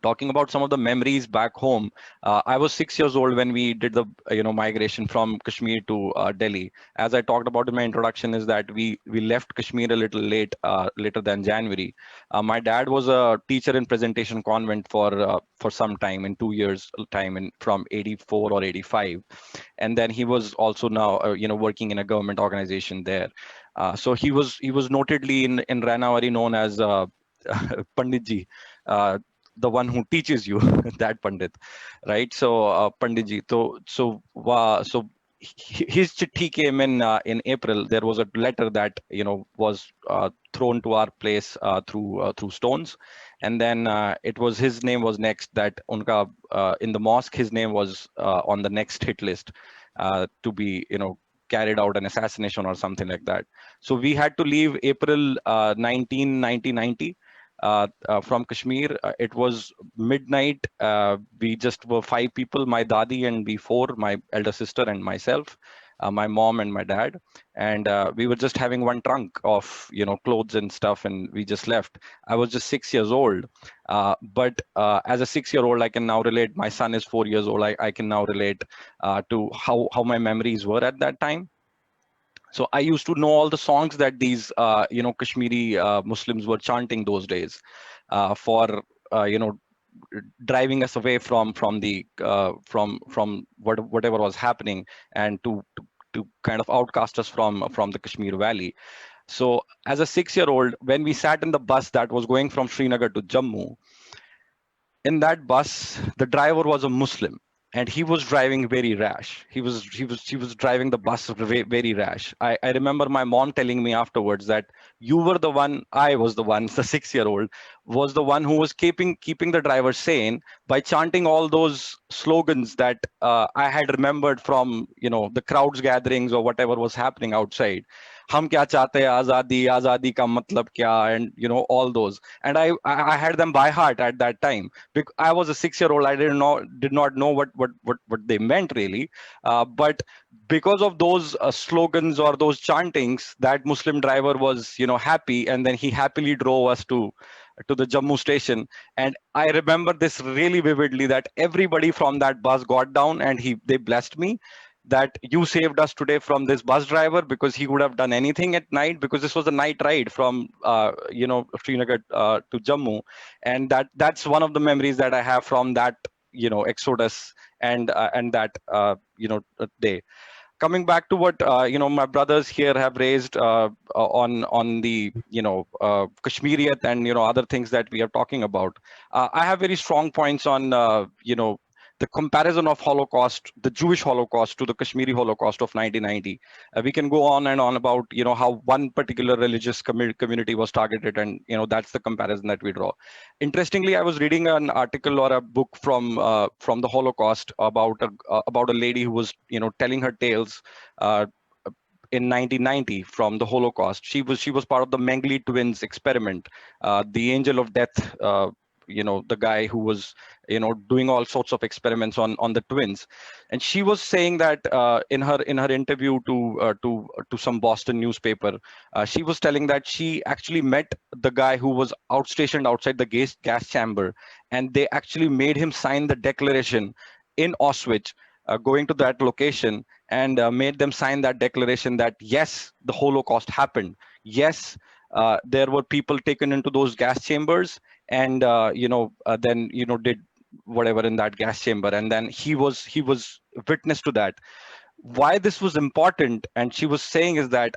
Talking about some of the memories back home, I was 6 years old when we did the migration from Kashmir to Delhi. As I talked about in my introduction, is that we left Kashmir a little later than January. My dad was a teacher in Presentation Convent for some time, in 2 years time, from 84 or 85, and then he was also now working in a government organization there. So he was notedly in Ranawari known as Panditji. The one who teaches you, that Pandit, right? So Panditji. So his chitti came in April. There was a letter that was thrown to our place through stones, and then it was his name was next. That unka in the mosque, his name was on the next hit list to be carried out an assassination or something like that. So we had to leave April 19, 1990. From Kashmir. It was midnight. We just were 5 people, my dadi and we 4, my elder sister and myself, my mom and my dad. And we were just having one trunk of, clothes and stuff, and we just left. I was just 6 years old. But as a 6-year-old, I can now relate. My son is 4 years old. I can now relate to how my memories were at that time. So I used to know all the songs that these, Kashmiri Muslims were chanting those days for, driving us away from whatever was happening, and to kind of outcast us from the Kashmir Valley. So as a 6-year-old, when we sat in the bus that was going from Srinagar to Jammu, in that bus, the driver was a Muslim. And he was driving very rash. He was driving the bus very rash. I remember my mom telling me afterwards that you were the one, I was the one, the 6-year-old, was the one who was keeping the driver sane by chanting all those slogans that I had remembered from the crowds gatherings or whatever was happening outside. हम क्या चाहते हैं, आजादी, आजादी का मतलब क्या, and all those. And I had them by heart at that time. Because I was a 6-year-old, I did not know what they meant really. But because of those slogans or those chantings, that Muslim driver was happy, and then he happily drove us to the Jammu station. And I remember this really vividly, that everybody from that bus got down and they blessed me that you saved us today from this bus driver, because he would have done anything at night, because this was a night ride from Srinagar to Jammu. And that's one of the memories that I have from that exodus and that day. Coming back to what my brothers here have raised on the Kashmiriyat and other things that we are talking about, I have very strong points on the comparison of Holocaust, the Jewish Holocaust, to the Kashmiri Holocaust of 1990. We can go on and on about how one particular religious community was targeted, and that's the comparison that we draw. Interestingly, I was reading an article or a book from the Holocaust about a lady who was telling her tales in 1990 from the Holocaust. She was part of the Mengele twins experiment, the angel of death. The guy who was doing all sorts of experiments on the twins. And she was saying that in her interview to some Boston newspaper, she was telling that she actually met the guy who was outstationed outside the gas chamber, and they actually made him sign the declaration in Auschwitz, going to that location, and made them sign that declaration that yes, the Holocaust happened. Yes, there were people taken into those gas chambers, and then did whatever in that gas chamber, and then he was witness to that. Why this was important, and she was saying, is that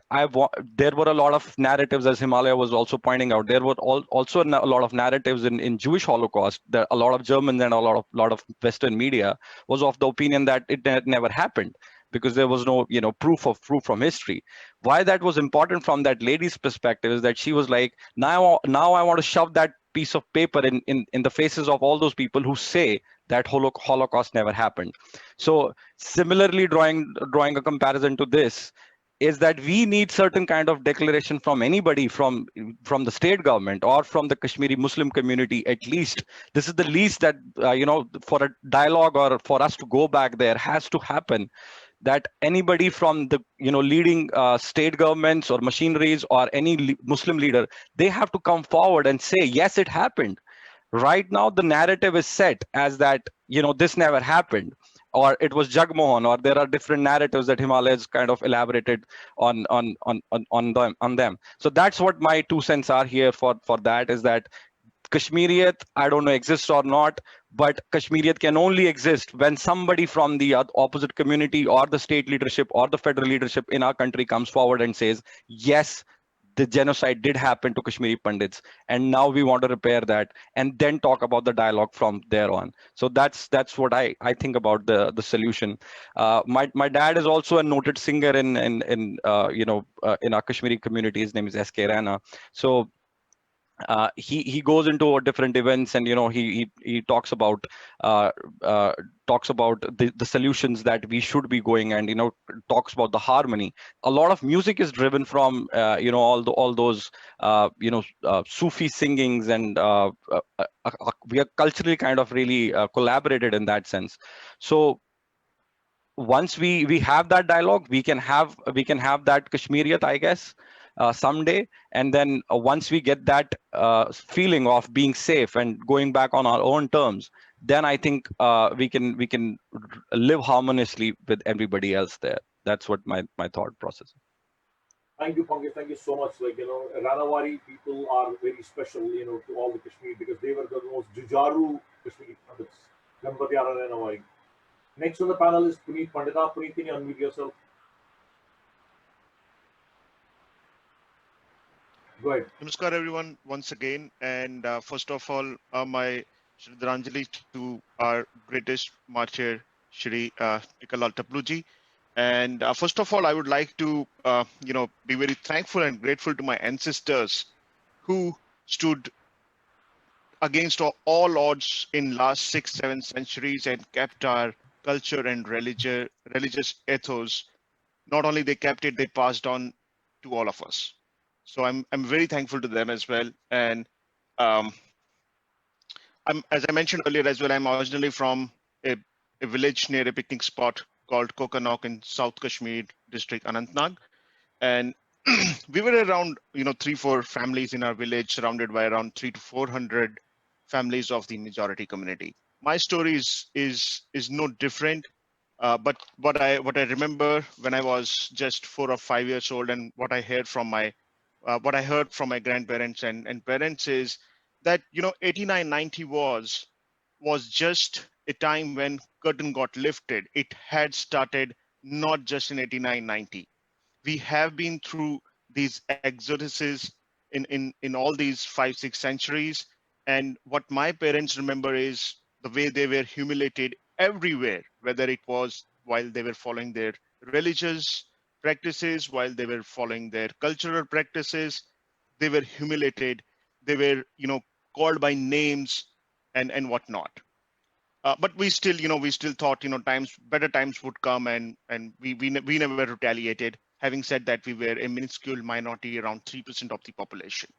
there were a lot of narratives, as Himalaya was also pointing out. There were also a lot of narratives in Jewish Holocaust, that a lot of Germans and a lot of Western media was of the opinion that it never happened, because there was no proof from history. Why that was important from that lady's perspective is that she was like, now I want to shove that piece of paper in the faces of all those people who say that Holocaust never happened. So similarly, drawing a comparison to this, is that we need certain kind of declaration from anybody, from the state government or from the Kashmiri Muslim community. At least this is the least that for a dialogue or for us to go back there has to happen, that anybody from the leading state governments or machineries or any Muslim leader, they have to come forward and say, yes, it happened. Right now the narrative is set as that this never happened, or it was Jagmohan, or there are different narratives that Himalaya has kind of elaborated on them. So that's what my 2 cents are here for that, is that Kashmiriyat, I don't know exists or not, but Kashmiriyat can only exist when somebody from the opposite community or the state leadership or the federal leadership in our country comes forward and says, yes, the genocide did happen to Kashmiri Pandits, and now we want to repair that, and then talk about the dialogue from there on. So that's what I think about the solution. My dad is also a noted singer in our Kashmiri community. His name is S.K. Rana. So he goes into different events, and he talks about the solutions that we should be going, and talks about the harmony. A lot of music is driven from all those Sufi singings, and we are culturally kind of really collaborated in that sense. So once we have that dialogue, we can have that Kashmiriyat, I guess, someday. And then once we get that feeling of being safe and going back on our own terms, then I think we can live harmoniously with everybody else there. That's what my thought process. Thank you, Pankaj. Thank you so much. Ranawari people are very special, to all the Kashmir, because they were the most jujaru Kashmiri Pandits. Ganpati Ranawari. Next on the panel is Puneet Pandita. Puneet, can you unmute yourself? Go ahead. Namaskar, everyone, once again. And first of all, my Shraddhanjali to our greatest martyr, Shri Tikalal Tapluji. And first of all, I would like to, be very thankful and grateful to my ancestors who stood against all odds in last 6-7 centuries and kept our culture and religious ethos. Not only they kept it, they passed on to all of us. So I'm very thankful to them as well. And um, as I mentioned earlier as well, I'm originally from a, a village near a picnic spot called Kokonok in South Kashmir district, Anantnag. And we were around 3-4 families in our village, surrounded by around 300 to 400 families of the majority community. My story is no different, but what I remember when I was just 4 or 5 years old, and what I heard from my grandparents and parents is that 89, 90 was just a time when curtain got lifted. It had started not just in 89, 90. We have been through these exoduses in all these 5-6 centuries. And what my parents remember is the way they were humiliated everywhere, whether it was while they were following their religious practices, while they were following their cultural practices, they were humiliated. They were, called by names and whatnot. But we still thought, better times would come, and we never retaliated. Having said that, we were a minuscule minority, around 3% of the population.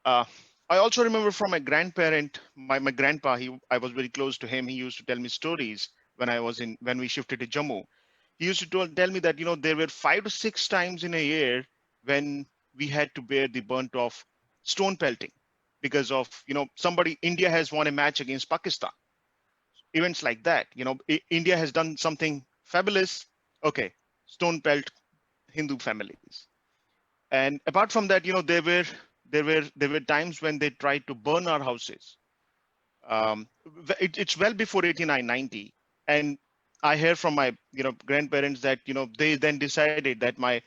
Uh, I also remember from my grandparent, my grandpa. I was very close to him. He used to tell me stories when we shifted to Jammu. He used to tell me that there were 5 to 6 times in a year when we had to bear the brunt of stone pelting because of somebody. India has won a match against Pakistan, events like that. India has done something fabulous. Okay, stone pelt Hindu families. And apart from that, there were times when they tried to burn our houses. It's well before 89, 90. And I hear from my grandparents that they then decided that my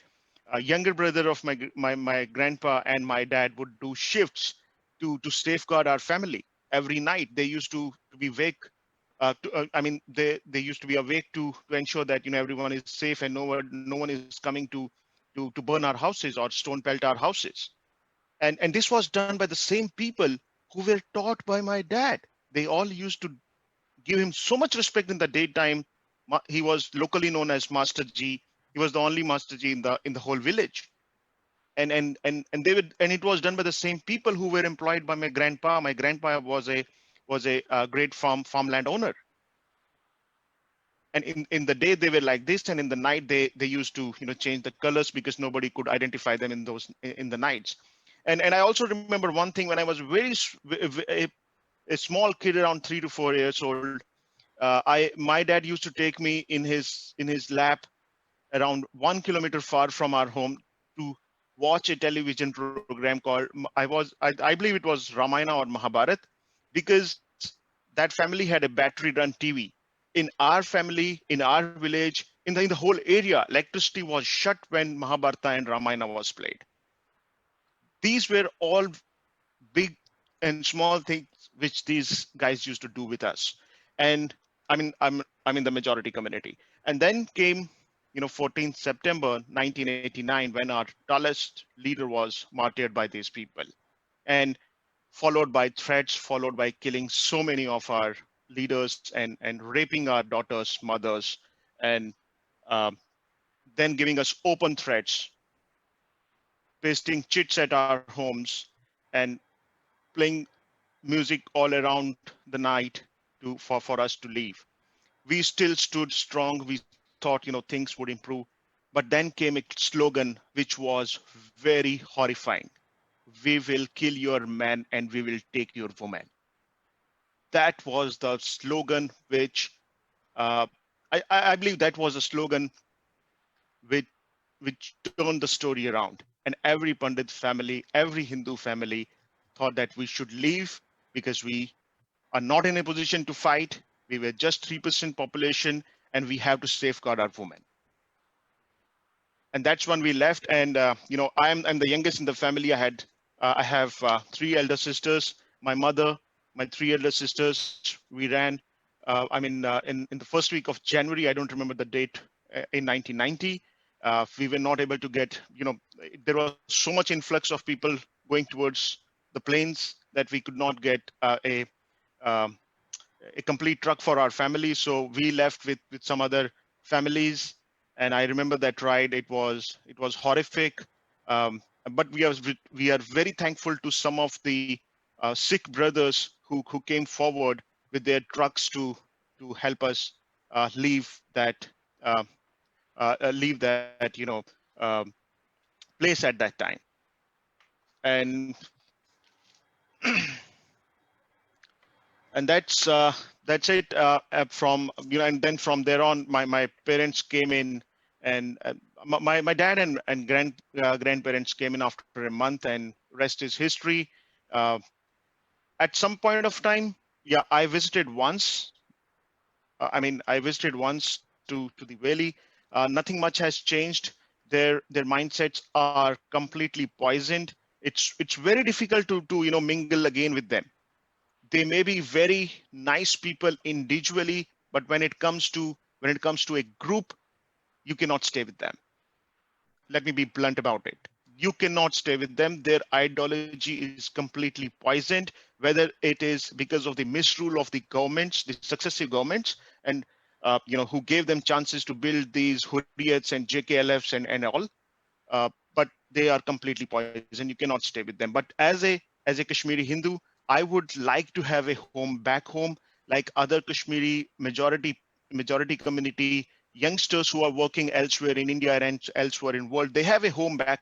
younger brother of my grandpa and my dad would do shifts to safeguard our family. Every night they used to be awake. I mean, they used to be awake to ensure that everyone is safe and no one is coming to burn our houses or stone pelt our houses. And this was done by the same people who were taught by my dad. They all used to give him so much respect in the daytime. He was locally known as Master G. He was the only Master G in the whole village. And they would, and it was done by the same people who were employed by my grandpa. My grandpa was a great farmland owner. And in the day they were like this, and in the night they used to change the colors because nobody could identify them in the nights. And I also remember one thing when I was a small kid around 3 to 4 years old. My dad used to take me in his lap around 1 kilometer far from our home to watch a television program called I believe it was Ramayana or Mahabharat, because that family had a battery run TV. In our family, in our village, in the whole area, electricity was shut when Mahabharata and Ramayana was played. These were all big and small things which these guys used to do with us. And I'm in the majority community. And then came 14th September 1989, when our tallest leader was martyred by these people, and followed by threats, followed by killing so many of our leaders, and raping our daughters, mothers, and um, then giving us open threats, pasting chits at our homes, and playing music all around the night for us to leave. We still stood strong. We thought things would improve, but then came a slogan which was very horrifying: "We will kill your man and we will take your woman." That was the slogan which uh, I believe that was a slogan which turned the story around. And every Pandit family, every Hindu family thought that we should leave because we are not in a position to fight. We were just 3% population, and we have to safeguard our women. And that's when we left. And I'm the youngest in the family. I have 3 elder sisters. My mother, my 3 elder sisters. We ran. In the first week of January. I don't remember the date. In 1990, we were not able to get. There was so much influx of people going towards the plains, that we could not get um, a complete truck for our family. So we left with some other families. And I remember that ride. It was horrific. But we are very thankful to some of the Sikh brothers who came forward with their trucks to help us leave that um, place at that time. And and that's it from and then from there on my parents came in, and my dad and grandparents came in after a month, and rest is history. uh, at some point of time, yeah, I visited once. I visited once to the valley. Nothing much has changed. Their mindsets are completely poisoned. It's very difficult to mingle again with them. They may be very nice people individually, but when it comes to a group, you cannot stay with them. Let me be blunt about it. You cannot stay with them. Their ideology is completely poisoned, whether it is because of the misrule of the governments, the successive governments, and who gave them chances to build these Hurriyats and JKLFs and all. But they are completely poisoned. You cannot stay with them. But as a Kashmiri Hindu, I would like to have a home back home, like other Kashmiri majority community youngsters who are working elsewhere in India and elsewhere in world. They have a home back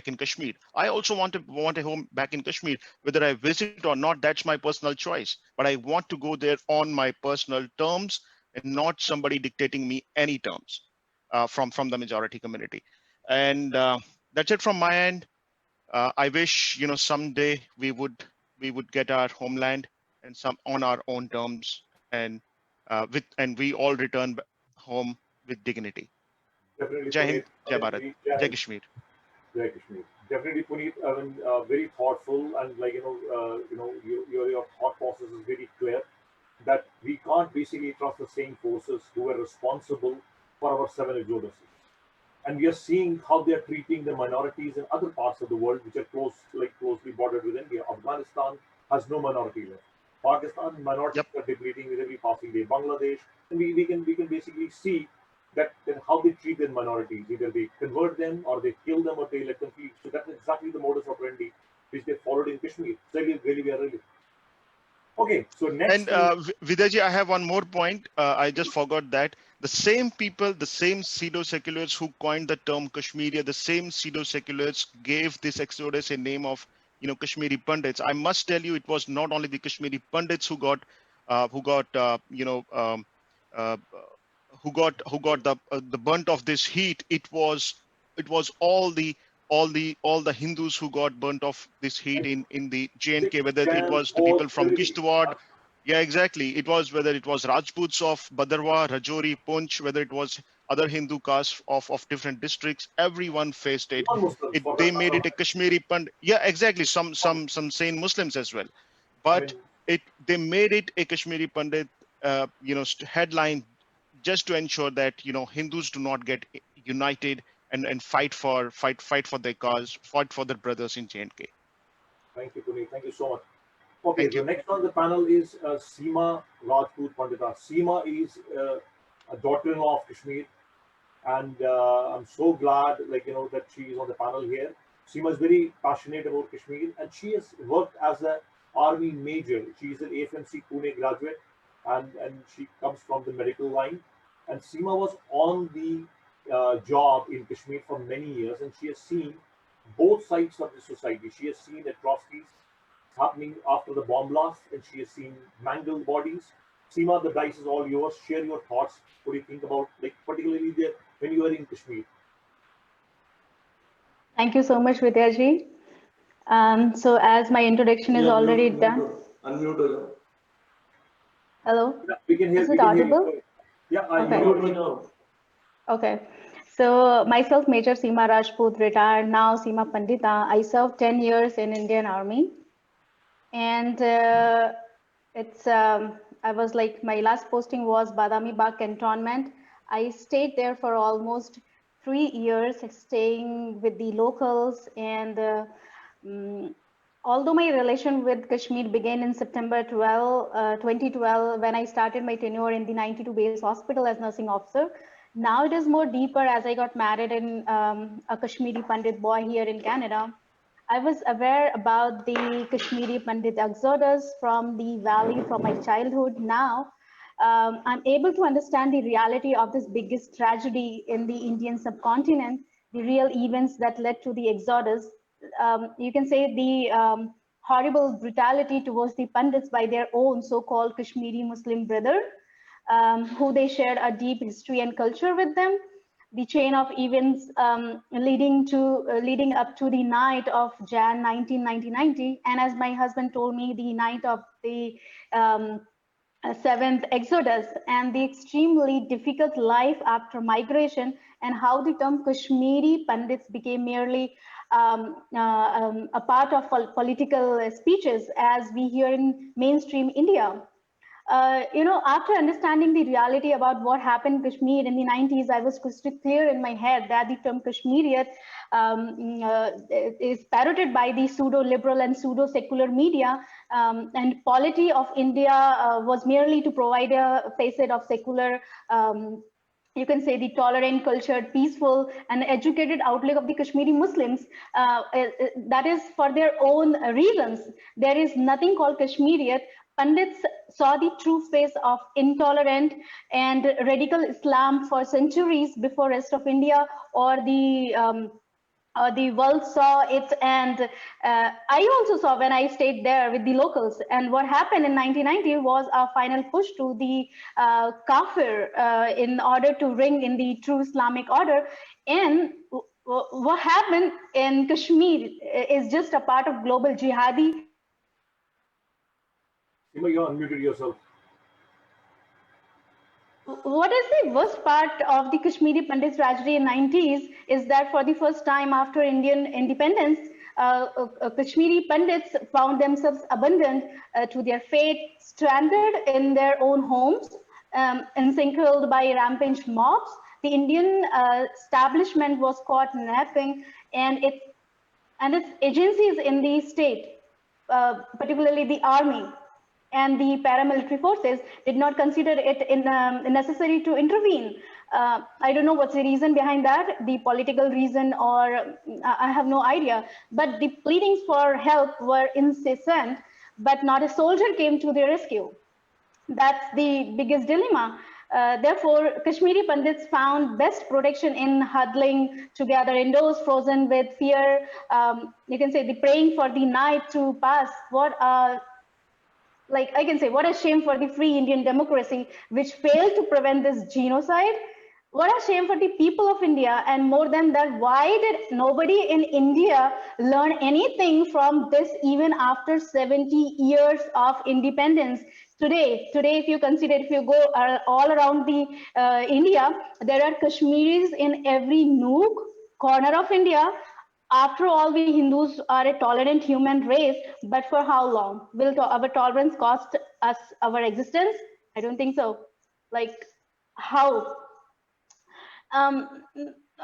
in Kashmir. I also want a home back in Kashmir. Whether I visit or not, that's my personal choice. But I want to go there on my personal terms and not somebody dictating me any terms from the majority community. And that's it from my end. I wish someday we would get our homeland and some on our own terms, and we all return home with dignity. Definitely, Jai Puneet. Hind, Jai Bharat, Jai Kashmir. Jai Kashmir. Definitely, Puneet. I mean, very thoughtful, and your thought process is very clear. That we can't basically trust the same forces who were responsible for our 7 exoduses. And we are seeing how they are treating the minorities in other parts of the world which are closely bordered with India. Afghanistan has no minority left. Pakistan minorities are depleting with every passing day. Bangladesh, and we can basically see that how they treat their minorities. Either they convert them, or they kill them, or they let them flee. So that's exactly the modus operandi which they followed in Kashmir. So really. Okay, so next. And Vidaji, I have one more point. I just forgot that the same people, the same pseudo-seculars who coined the term Kashmiria, the same pseudo-seculars gave this exodus a name of, Kashmiri Pandits. I must tell you, it was not only the Kashmiri Pandits who got uh, uh, who got the brunt of this heat. It was all the Hindus who got burnt of this heat in the J&K, whether it was the people from Kishtwar. Yeah, exactly. It was whether it was Rajputs of Badarwa, Rajouri, Punch, whether it was other Hindu castes of different districts. Everyone faced it. Non-Muslims, for They that made matter. it a Kashmiri Pandit. Yeah, exactly. Some sane Muslims as well, but they made it a Kashmiri Pandit headline, just to ensure that Hindus do not get united and fight for their cause, fight for their brothers in J&K. Thank you, Puneet. Thank you so much. Okay, Thank the you. next on the panel is Seema Rajput Pandita. Seema is a daughter-in-law of Kashmir, and I'm so glad, that she is on the panel here. Seema is very passionate about Kashmir, and she has worked as an army major. She is an AFMC Pune graduate, and she comes from the medical line. And Seema was on the job in Kashmir for many years, and she has seen both sides of the society. She has seen atrocities happening after the bomb blast, and she has seen mangled bodies. Seema, the dice is all yours. Share your thoughts. What do you think about, particularly there when you were in Kashmir? Thank you so much, Vidyaji. So as my introduction is already done. Unmute. Hello? Yeah, we can hear. Is We it can hear audible? you. Yeah, Okay. Okay. So myself, Major Seema Rajput, retired now, Seema Pandita. I served 10 years in Indian Army. And I was like, my last posting was Badami Bagh Cantonment. I stayed there for almost 3 years, staying with the locals and although my relation with Kashmir began in September 2012, when I started my tenure in the 92 base hospital as nursing officer, now it is more deeper as I got married in a Kashmiri Pandit boy here in Canada. I was aware about the Kashmiri Pandit exodus from the valley from my childhood. Now, I'm able to understand the reality of this biggest tragedy in the Indian subcontinent, the real events that led to the exodus. You can say the horrible brutality towards the Pandits by their own so-called Kashmiri Muslim brother, who they shared a deep history and culture with them. The chain of events leading up to the night of Jan 1990, and as my husband told me, the night of the 7th Exodus, and the extremely difficult life after migration, and how the term Kashmiri Pandits became merely a part of political speeches as we hear in mainstream India. After understanding the reality about what happened in Kashmir in the 90s, I was crystal clear in my head that the term Kashmiriyat is parroted by the pseudo-liberal and pseudo-secular media, and polity of India was merely to provide a facet of secular, you can say the tolerant, cultured, peaceful, and educated outlook of the Kashmiri Muslims. That is for their own reasons. There is nothing called Kashmiriyat. Pandits saw the true face of intolerant and radical Islam for centuries before rest of India or the world saw it, and I also saw when I stayed there with the locals. And what happened in 1990 was a final push to the kafir in order to ring in the true Islamic order. And what happened in Kashmir is just a part of global jihadi. Seema, you unmuted yourself. What is the worst part of the Kashmiri Pandit tragedy in 90s is that for the first time after Indian independence, Kashmiri Pandits found themselves abandoned to their fate, stranded in their own homes, encircled by rampant mobs. The Indian establishment was caught napping, and its agencies in the state, particularly the army and the paramilitary forces, did not consider it necessary to intervene. I don't know what's the reason behind that, the political reason, or I have no idea. But the pleadings for help were incessant, but not a soldier came to their rescue. That's the biggest dilemma. Therefore, Kashmiri Pandits found best protection in huddling together indoors, frozen with fear. You can say the praying for the night to pass. I can say, what a shame for the free Indian democracy, which failed to prevent this genocide. What a shame for the people of India. And more than that, why did nobody in India learn anything from this even after 70 years of independence? Today, if you consider, if you go all around the India, there are Kashmiris in every nook, corner of India. After all, we Hindus are a tolerant human race, but for how long? Will our tolerance cost us our existence? I don't think so. Like, how?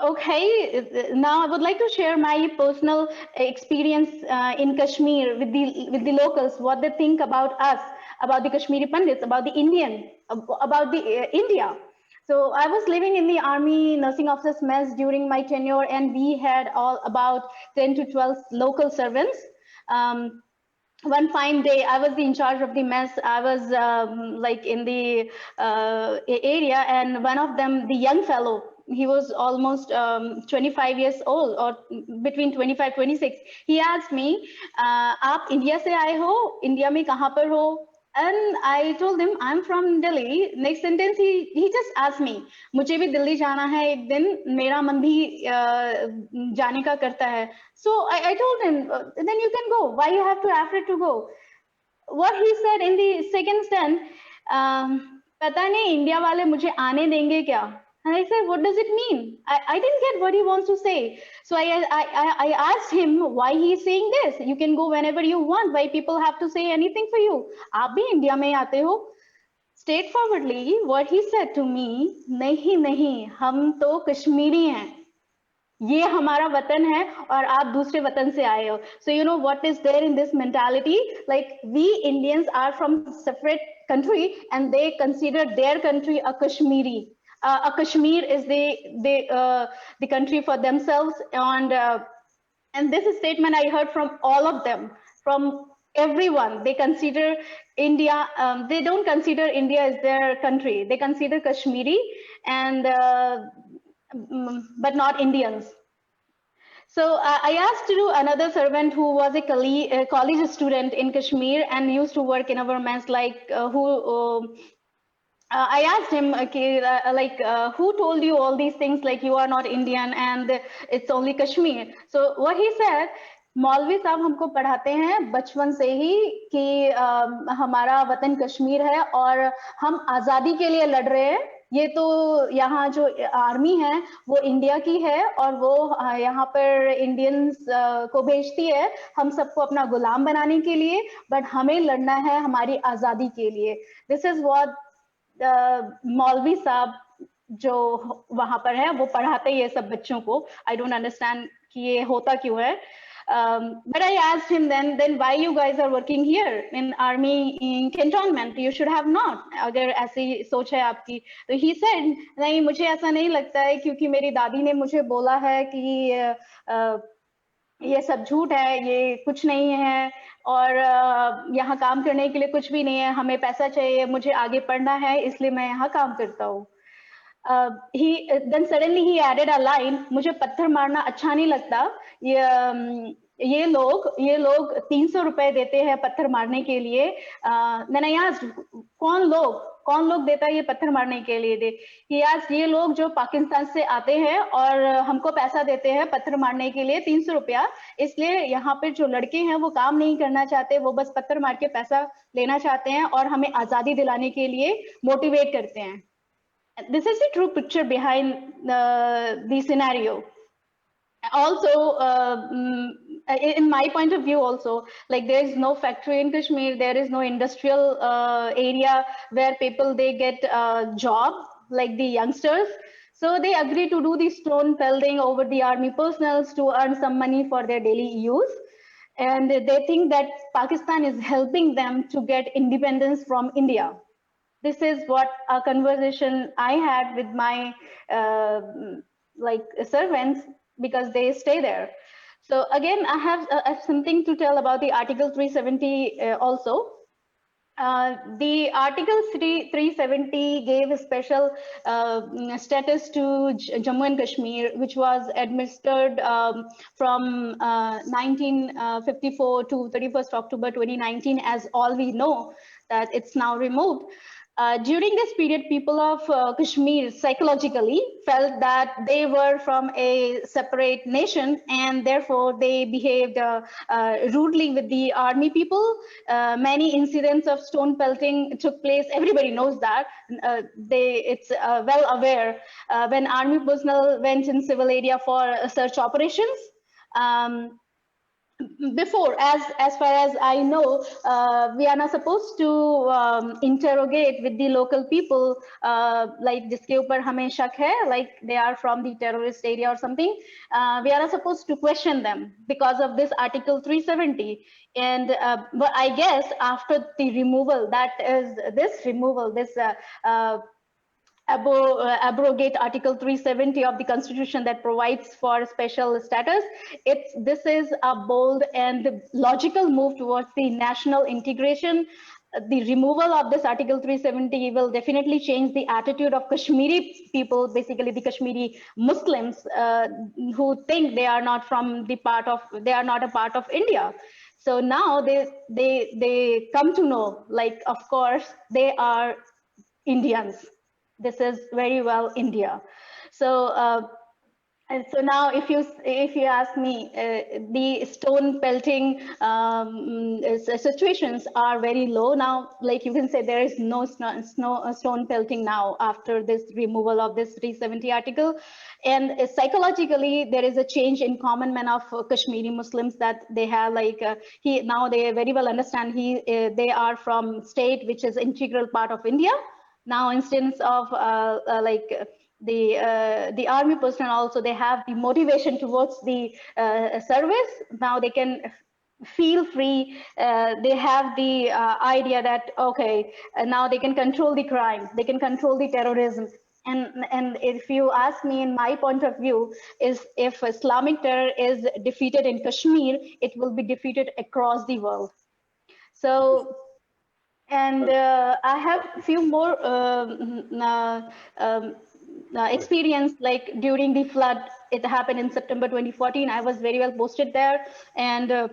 Okay, now I would like to share my personal experience in Kashmir with the locals, what they think about us, about the Kashmiri Pandits, about the about the India. So I was living in the Army nursing officers mess during my tenure, and we had all about 10 to 12 local servants. One fine day, I was in charge of the mess. I was in the area, and one of them, the young fellow, he was almost 25 years old, or between 25 26. He asked me, "Aap India se aaye ho? India mein kahan par ho?" And I told him, I'm from Delhi. Next sentence, he just asked me, मुझे भी दिल्ली जाना है एक दिन, मेरा मन भी जाने का करता है. So I told him, then you can go. Why you have to afraid to go? What he said in the second stand, पता नहीं इंडिया वाले मुझे आने देंगे क्या? And I said, what does it mean? I didn't get what he wants to say. So I asked him why he's saying this. You can go whenever you want. Why people have to say anything for you? आप भी India में आते हो? Straightforwardly, what he said to me, नहीं नहीं, हम तो कश्मीरी हैं. ये हमारा वतन है और आप दूसरे वतन से आए हो. So you know what is there in this mentality? Like we Indians are from separate country and they consider their country a Kashmiri. A Kashmir is the country for themselves, and this statement I heard from all of them, from everyone. They consider India. They don't consider India as their country. They consider Kashmiri, and but not Indians. So I asked to another servant who was a college student in Kashmir and used to work in a government, like I asked him, okay, who told you all these things, like you are not Indian and it's only Kashmir. So what he said, मौलवी साहब हमको पढ़ाते हैं बचपन से ही कि हमारा वतन कश्मीर है और हम आज़ादी के लिए लड़ रहे हैं. ये तो यहाँ जो आर्मी है वो इंडिया की है और वो यहाँ पर इंडियंस को भेजती है हम सबको अपना गुलाम बनाने के लिए, बट हमें लड़ना है हमारी आज़ादी के लिए. दिस इज व्हाट मौलवी साहब जो वहां पर है वो पढ़ाते ये सब बच्चों को. आई डोंट अंडरस्टैंड कि ये होता क्यों है. But I asked him then why you guys are working here in army in cantonment? You should have not. अगर ऐसी सोच है आपकी. तो he said नहीं, मुझे ऐसा नहीं लगता है क्योंकि मेरी दादी ने मुझे बोला है कि ये सब झूठ है, ये कुछ नहीं है और यहाँ काम करने के लिए कुछ भी नहीं है, हमें पैसा चाहिए, मुझे आगे पढ़ना है इसलिए मैं यहाँ काम करता हूँ. Then suddenly he added a line, मुझे पत्थर मारना अच्छा नहीं लगता. ये लोग 300 रुपए देते हैं पत्थर मारने के लिए. Then I asked, कौन लोग देता है ये पत्थर मारने के लिए? He asked, ये लोग जो पाकिस्तान से आते हैं और हमको पैसा देते हैं पत्थर मारने के लिए 300 रुपया. इसलिए यहाँ पे जो लड़के हैं वो काम नहीं करना चाहते, वो बस पत्थर मार के पैसा लेना चाहते हैं और हमें आजादी दिलाने के लिए मोटिवेट करते हैं. This is the true picture behind the scenario. Also, in my point of view also, like there is no factory in Kashmir, there is no industrial area where people, they get a job, like the youngsters. So they agree to do the stone pelting over the army personnel to earn some money for their daily use. And they think that Pakistan is helping them to get independence from India. This is what a conversation I had with my servants, because they stay there. So again, I have something to tell about the Article 370 also. The Article 370 gave a special status to Jammu and Kashmir, which was administered from 1954 to 31st October 2019, as all we know that it's now removed. During this period, people of Kashmir psychologically felt that they were from a separate nation and therefore they behaved rudely with the army people. Many incidents of stone pelting took place. Everybody knows that. It's well aware when army personnel went in civil area for search operations. Before, as far as I know, we are not supposed to interrogate with the local people, like जिसके ऊपर हमें शक है, like they are from the terrorist area or something. We are not supposed to question them because of this Article 370. And but I guess after the removal, abrogate Article 370 of the Constitution that provides for special status. This is a bold and logical move towards the national integration. The removal of this Article 370 will definitely change the attitude of Kashmiri people, basically the Kashmiri Muslims, who think they are not a part of India. So now they come to know, like, of course, they are Indians. This is very well India. So and so now if you ask me, the stone pelting situations are very low now. Like you can say there is no stone pelting now after this removal of this 370 article. And psychologically, there is a change in common man of Kashmiri Muslims that they have, like now they very well understand they are from state which is integral part of India. Now, instance of the army personnel also, they have the motivation towards the service. Now they can feel free. They have the idea that, okay, now they can control the crime, they can control the terrorism. And if you ask me, in my point of view, is if Islamic terror is defeated in Kashmir, it will be defeated across the world. So, and I have a few more experience, like during the flood. It happened in September 2014. I was very well posted there, and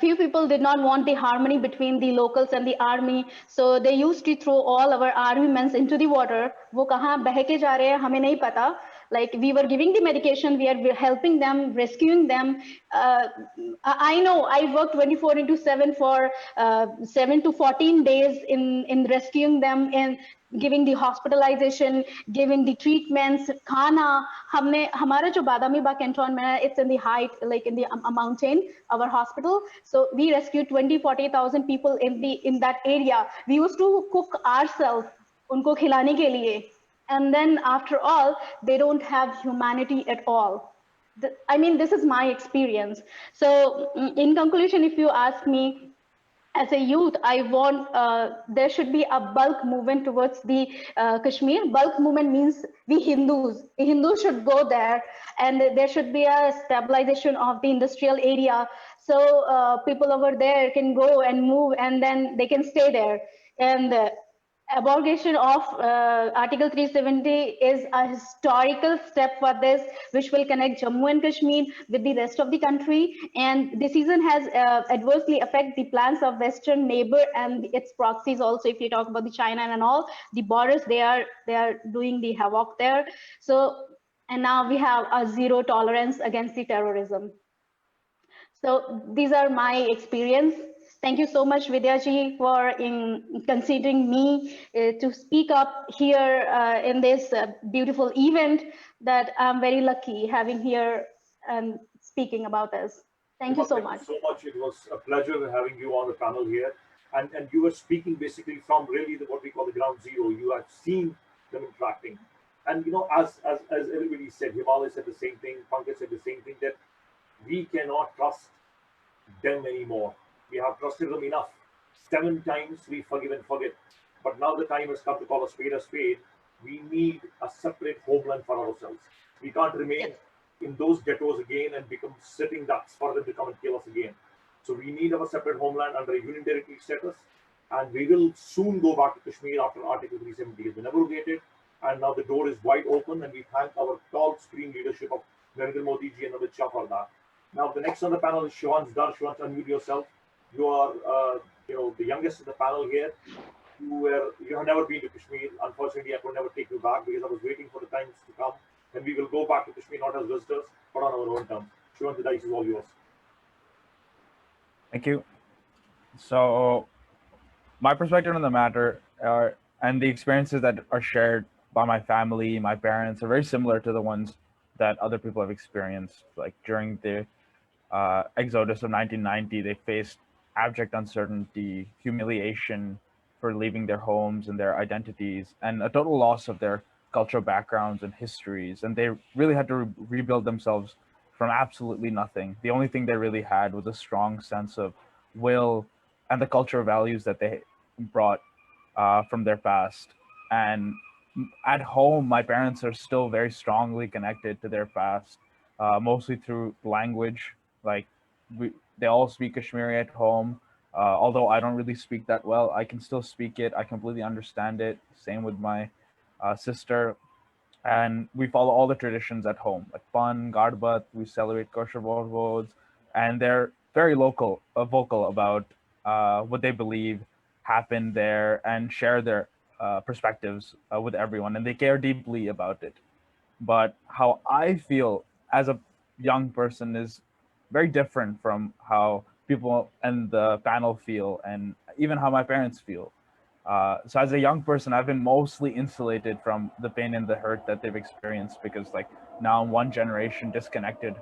few people did not want the harmony between the locals and the army, so they used to throw all our army men into the water. वो कहाँ बह के जा रहे हैं हमें नहीं पता. Like, we were giving the medication, we are helping them, rescuing them. I know I worked 24/7 for 7 to 14 days in rescuing them and giving the hospitalization, giving the treatments, khana. हमने हमारा जो बादामी बाग cantonment है, it's in the height, like in the mountain, our hospital. So we rescued 20-40,000 people in that area. We used to cook ourselves उनको खिलाने के लिए. And then after all, they don't have humanity at all. I mean, this is my experience. So in conclusion, if you ask me, as a youth, I want there should be a bulk movement towards the Kashmir. Bulk movement means we Hindus. The Hindus should go there, and there should be a stabilization of the industrial area. So people over there can go and move, and then they can stay there. And abrogation of Article 370 is a historical step for this, which will connect Jammu and Kashmir with the rest of the country. And the decision has adversely affected the plans of Western neighbor and its proxies also. If you talk about the China and all, the borders, they are doing the havoc there. So, and now we have a zero tolerance against the terrorism. So these are my experience. Thank you so much, Vidyaji, for considering me to speak up here in this beautiful event that I'm very lucky having here and speaking about this. Thank you so much. Thank you so much. It was a pleasure having you on the panel here. And you were speaking basically from really what we call the ground zero. You have seen them interacting. And, you know, as everybody said, Himalaya said the same thing, Pankaj said the same thing, that we cannot trust them anymore. We have trusted them enough. 7 times we forgive and forget. But now the time has come to call a spade a spade. We need a separate homeland for ourselves. We can't remain in those ghettos again and become sitting ducks for them to come and kill us again. So we need our separate homeland under a union territory status. And we will soon go back to Kashmir after Article 370 has been abrogated. And now the door is wide open, and we thank our tall screen leadership of Narendra Modi ji and Amit Shah for that. Now the next on the panel is Shivans Dar. Shivans, unmute yourself. You are, the youngest in the panel here. You have never been to Kashmir. Unfortunately, I could never take you back because I was waiting for the times to come, and we will go back to Kashmir not as visitors, but on our own terms. Shivans, the dice is all yours. Thank you. So, my perspective on the matter and the experiences that are shared by my family, my parents, are very similar to the ones that other people have experienced. Like during the exodus of 1990, they faced abject uncertainty, humiliation for leaving their homes and their identities, and a total loss of their cultural backgrounds and histories. And they really had to rebuild themselves from absolutely nothing. The only thing they really had was a strong sense of will and the cultural values that they brought from their past. And at home, my parents are still very strongly connected to their past, mostly through language. Like they all speak Kashmiri at home. Although I don't really speak that well, I can still speak it. I completely understand it. Same with my sister. And we follow all the traditions at home, like Pan, Garbat. We celebrate kosher vods, and they're very vocal about what they believe happened there and share their perspectives with everyone, and they care deeply about it. But how I feel as a young person is very different from how people and the panel feel, and even how my parents feel. So as a young person, I've been mostly insulated from the pain and the hurt that they've experienced, because like now I'm one generation disconnected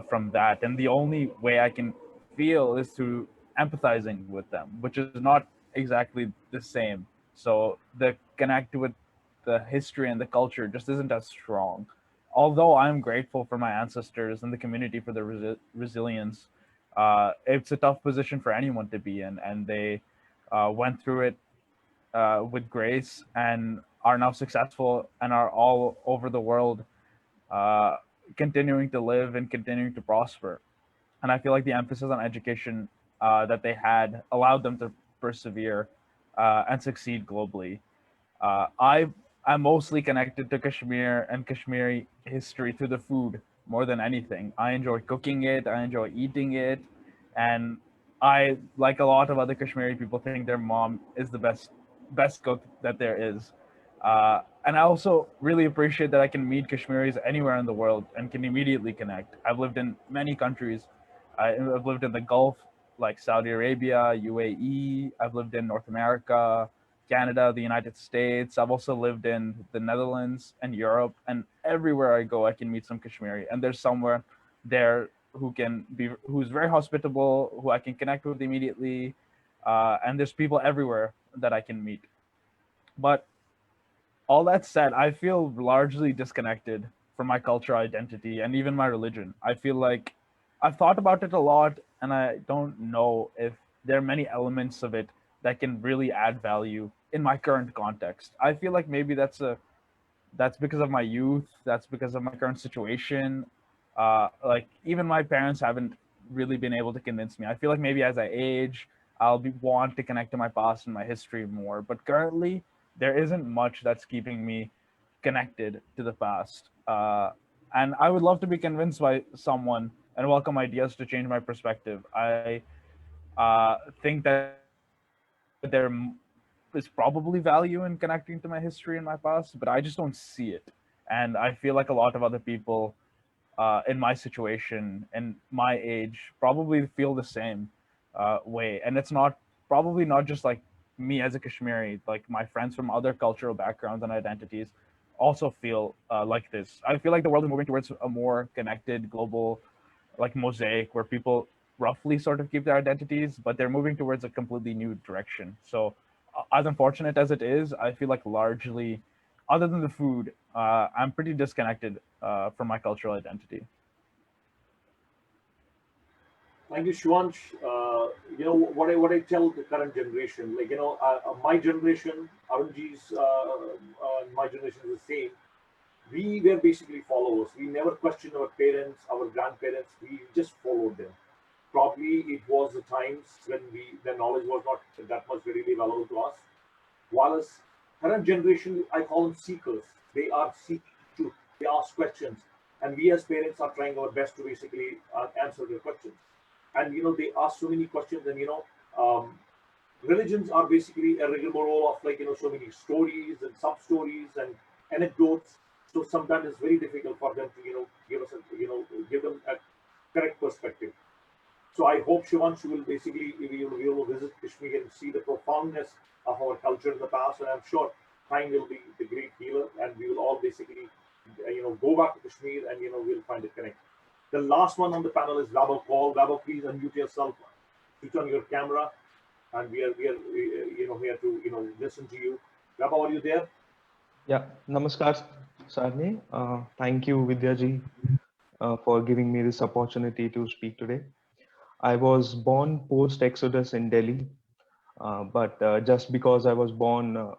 from that. And the only way I can feel is through empathizing with them, which is not exactly the same. So the connect with the history and the culture just isn't as strong. Although I'm grateful for my ancestors and the community for their resilience, it's a tough position for anyone to be in, and they went through it with grace and are now successful and are all over the world, uh, continuing to live and continuing to prosper. And I feel like the emphasis on education that they had allowed them to persevere and succeed globally. I'm mostly connected to Kashmir and Kashmiri history through the food more than anything. I enjoy cooking it, I enjoy eating it, and I, like a lot of other Kashmiri people, think their mom is the best cook that there is. And I also really appreciate that I can meet Kashmiris anywhere in the world and can immediately connect. I've lived in many countries. I've lived in the Gulf, like Saudi Arabia, UAE. I've lived in North America, Canada, the United States. I've also lived in the Netherlands and Europe, and everywhere I go, I can meet some Kashmiri. And there's somewhere there who's very hospitable, who I can connect with immediately. And there's people everywhere that I can meet. But all that said, I feel largely disconnected from my cultural identity and even my religion. I feel like I've thought about it a lot, and I don't know if there are many elements of it that can really add value in my current context. I feel like maybe that's because of my youth. That's because of my current situation. Like even my parents haven't really been able to convince me. I feel like maybe as I age, want to connect to my past and my history more. But currently, there isn't much that's keeping me connected to the past. And I would love to be convinced by someone and welcome ideas to change my perspective. I think that there is probably value in connecting to my history and my past, but I just don't see it. And I feel like a lot of other people in my situation and my age probably feel the same way. And it's probably not just like me as a Kashmiri, like my friends from other cultural backgrounds and identities also feel like this. I feel like the world is moving towards a more connected global like mosaic where people roughly sort of keep their identities, but they're moving towards a completely new direction. So as unfortunate as it is, I feel like largely, other than the food, I'm pretty disconnected from my cultural identity. Thank you, Shwansh. What I tell the current generation, my generation, Arunji's, my generation is the same. We were basically followers. We never questioned our parents, our grandparents. We just followed them. Probably it was the times when the knowledge was not that much readily available to us. While as current generation, I call them seekers. They are seek truth. They ask questions, and we as parents are trying our best to basically answer their questions. And they ask so many questions, and religions are basically a rigmarole of so many stories and sub stories and anecdotes. So sometimes it's very difficult for them to give them a correct perspective. So I hope Shivansh will basically we will visit Kashmir and see the profoundness of our culture in the past, and I'm sure time will be the great healer, and we will all basically go back to Kashmir, and we'll find a connect. The last one on the panel is Vabo Paul. Vabo, please unmute yourself, switch on your camera, and we are here to listen to you. Vabo, are you there? Yeah, namaskar, Sarni. Thank you, Vidyaji, for giving me this opportunity to speak today. I was born post-Exodus in Delhi, but just because I was born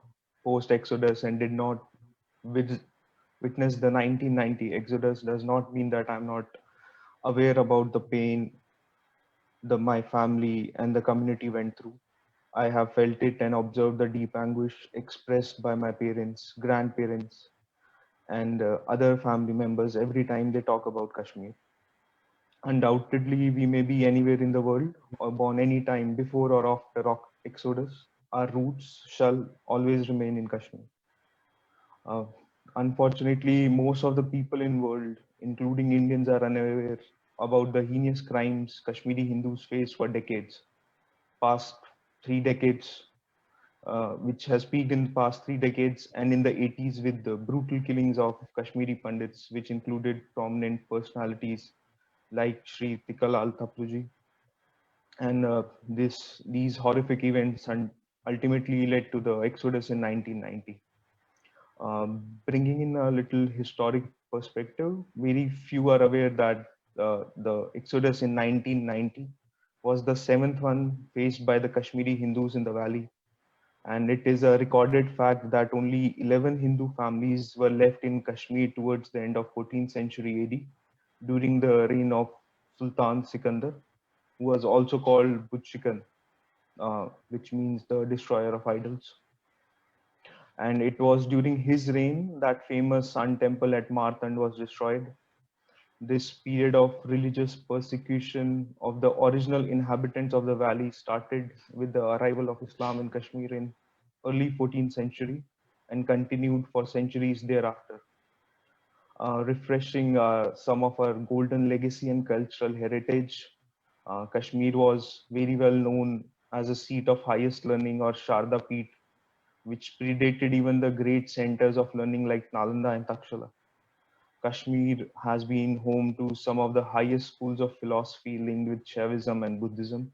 post-Exodus and did not witness the 1990 Exodus does not mean that I'm not aware about the pain my family and the community went through. I have felt it and observed the deep anguish expressed by my parents, grandparents, and other family members every time they talk about Kashmir. Undoubtedly, we may be anywhere in the world or born any time before or after Exodus. Our roots shall always remain in Kashmir. Uh, Unfortunately, most of the people in world, including Indians, are unaware about the heinous crimes Kashmiri Hindus face for decades. Past 3 decades, which has peaked in the past 3 decades, and in the 80s with the brutal killings of Kashmiri Pandits, which included prominent personalities like Shri Tikalal Thapluji. And these horrific events and ultimately led to the exodus in 1990. Bringing in a little historic perspective, very few are aware that the exodus in 1990 was the seventh one faced by the Kashmiri Hindus in the valley. And it is a recorded fact that only 11 Hindu families were left in Kashmir towards the end of 14th century AD during the reign of Sultan Sikandar, who was also called Butchikan, which means the destroyer of idols. And it was during his reign that famous Sun Temple at Martand was destroyed. This period of religious persecution of the original inhabitants of the valley started with the arrival of Islam in Kashmir in early 14th century and continued for centuries thereafter. Refreshing some of our golden legacy and cultural heritage, Kashmir was very well known as a seat of highest learning, or Sharda Peeth, which predated even the great centers of learning like Nalanda and Takshala. Kashmir has been home to some of the highest schools of philosophy linked with Shaivism and Buddhism.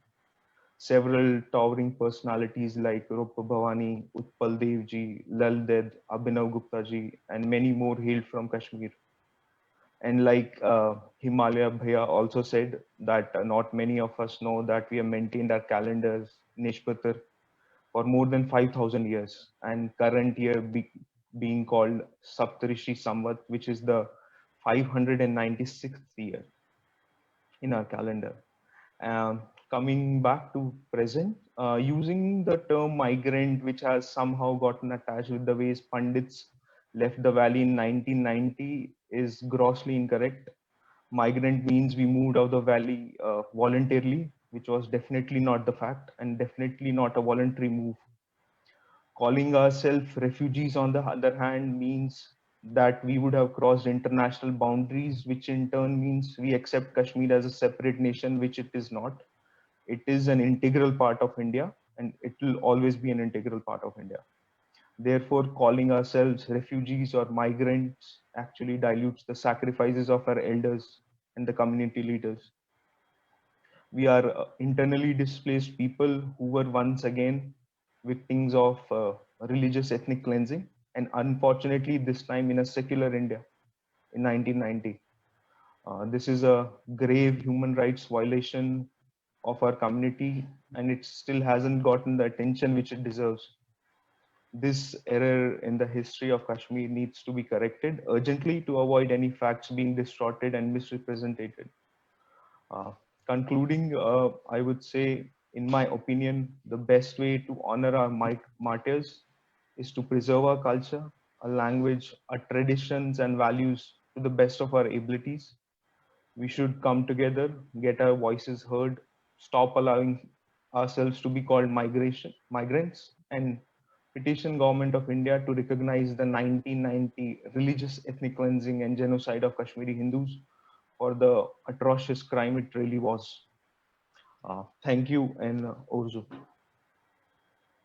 Several towering personalities like Rupa Bhavani, Utpal Dev Ji, Lal Ded, Abhinav Gupta Ji, and many more hailed from Kashmir. And like Himalaya Bhaiya also said, that not many of us know that we have maintained our calendars, Nishpatar, for more than 5,000 years, and current year being called Saptarishi Samvat, which is the 596th year in our calendar. Coming back to present, using the term migrant, which has somehow gotten attached with the ways Pandits left the valley in 1990, is grossly incorrect. Migrant means we moved out of the valley voluntarily, which was definitely not the fact, and definitely not a voluntary move. Calling ourselves refugees, on the other hand, means that we would have crossed international boundaries, which in turn means we accept Kashmir as a separate nation, which it is not. It is an integral part of India, and it will always be an integral part of India. Therefore, calling ourselves refugees or migrants actually dilutes the sacrifices of our elders and the community leaders. We are internally displaced people who were once again victims of religious ethnic cleansing, and unfortunately this time in a secular India in 1990. This is a grave human rights violation of our community, and it still hasn't gotten the attention which it deserves. This error in the history of Kashmir needs to be corrected urgently to avoid any facts being distorted and misrepresented. Uh, Concluding, I would say, in my opinion, the best way to honor our martyrs is to preserve our culture, our language, our traditions, and values to the best of our abilities. We should come together, get our voices heard, stop allowing ourselves to be called migrants, and petition Government of India to recognize the 1990 religious ethnic cleansing and genocide of Kashmiri Hindus for the atrocious crime it really was. Thank you, and Orzu.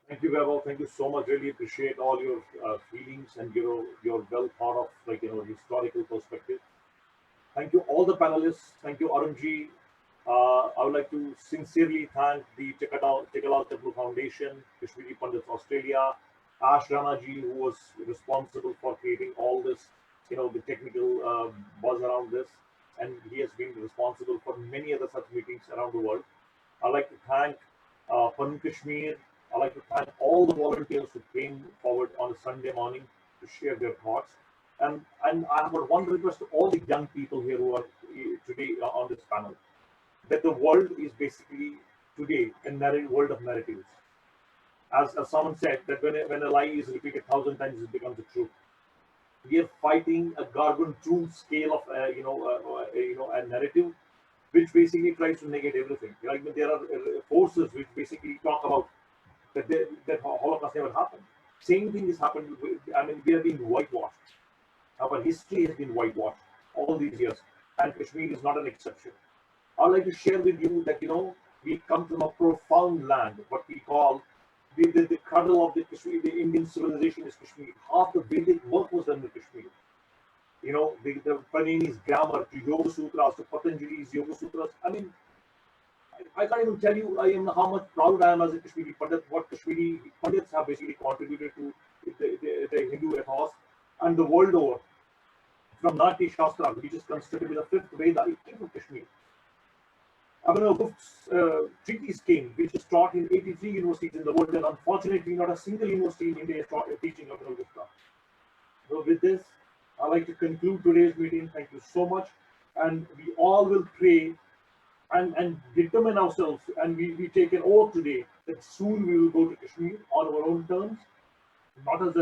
Thank you, Vaibhav. Thank you so much. Really appreciate all your feelings and your well thought of historical perspective. Thank you all the panelists. Thank you Arunji. I would like to sincerely thank the Chekala Temple Foundation, Kashmiri Pandits Australia, Ash Ranaji, who was responsible for creating all this, the technical buzz around this, and he has been responsible for many other such meetings around the world. I'd like to thank Pan Kashmir. I'd like to thank all the volunteers who came forward on a Sunday morning to share their thoughts. And I have one request to all the young people here who are today on this panel, that the world is basically today a world of narratives. As someone said, that when a lie is repeated 1,000 times, it becomes a truth. We are fighting a gargantuan scale of a narrative which basically tries to negate everything. Like there are forces which basically talk about that Holocaust never happened. Same thing has happened. We have been whitewashed. Our history has been whitewashed all these years, and Kashmir is not an exception. I'd like to share with you that we come from a profound land, what we call the cradle of the Kashmir, the Indian civilization is Kashmir. Half the Vedic work was done in Kashmir. The Panini's grammar to Yoga Sutras, to Patanjali's Yoga Sutras. I can't even tell you how much proud I am as a Kashmiri Pandit, what Kashmiri Pandits have basically contributed to the Hindu ethos. and the world over, from Nati Shastra, which is considered to be the fifth Veda, it came from Kashmir. Abhinavgupta's treatise came, which is taught in 83 universities in the world, and unfortunately, not a single university in India is teaching Abhinavgupta. So, with this, I'd like to conclude today's meeting. Thank you so much. And we all will pray and determine ourselves, and we take an oath today that soon we will go to Kashmir on our own terms, not as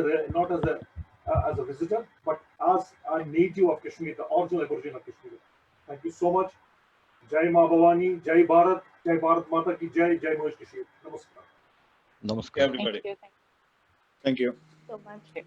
a visitor, but as a native of Kashmir, the original aborigine of Kashmir. Thank you so much. Jai Ma Bhavani, Jai Bharat Mata ki Jai, Jai Moish Kashmir. Namaskar. Namaskar. Everybody. Thank you. Thank you. So much.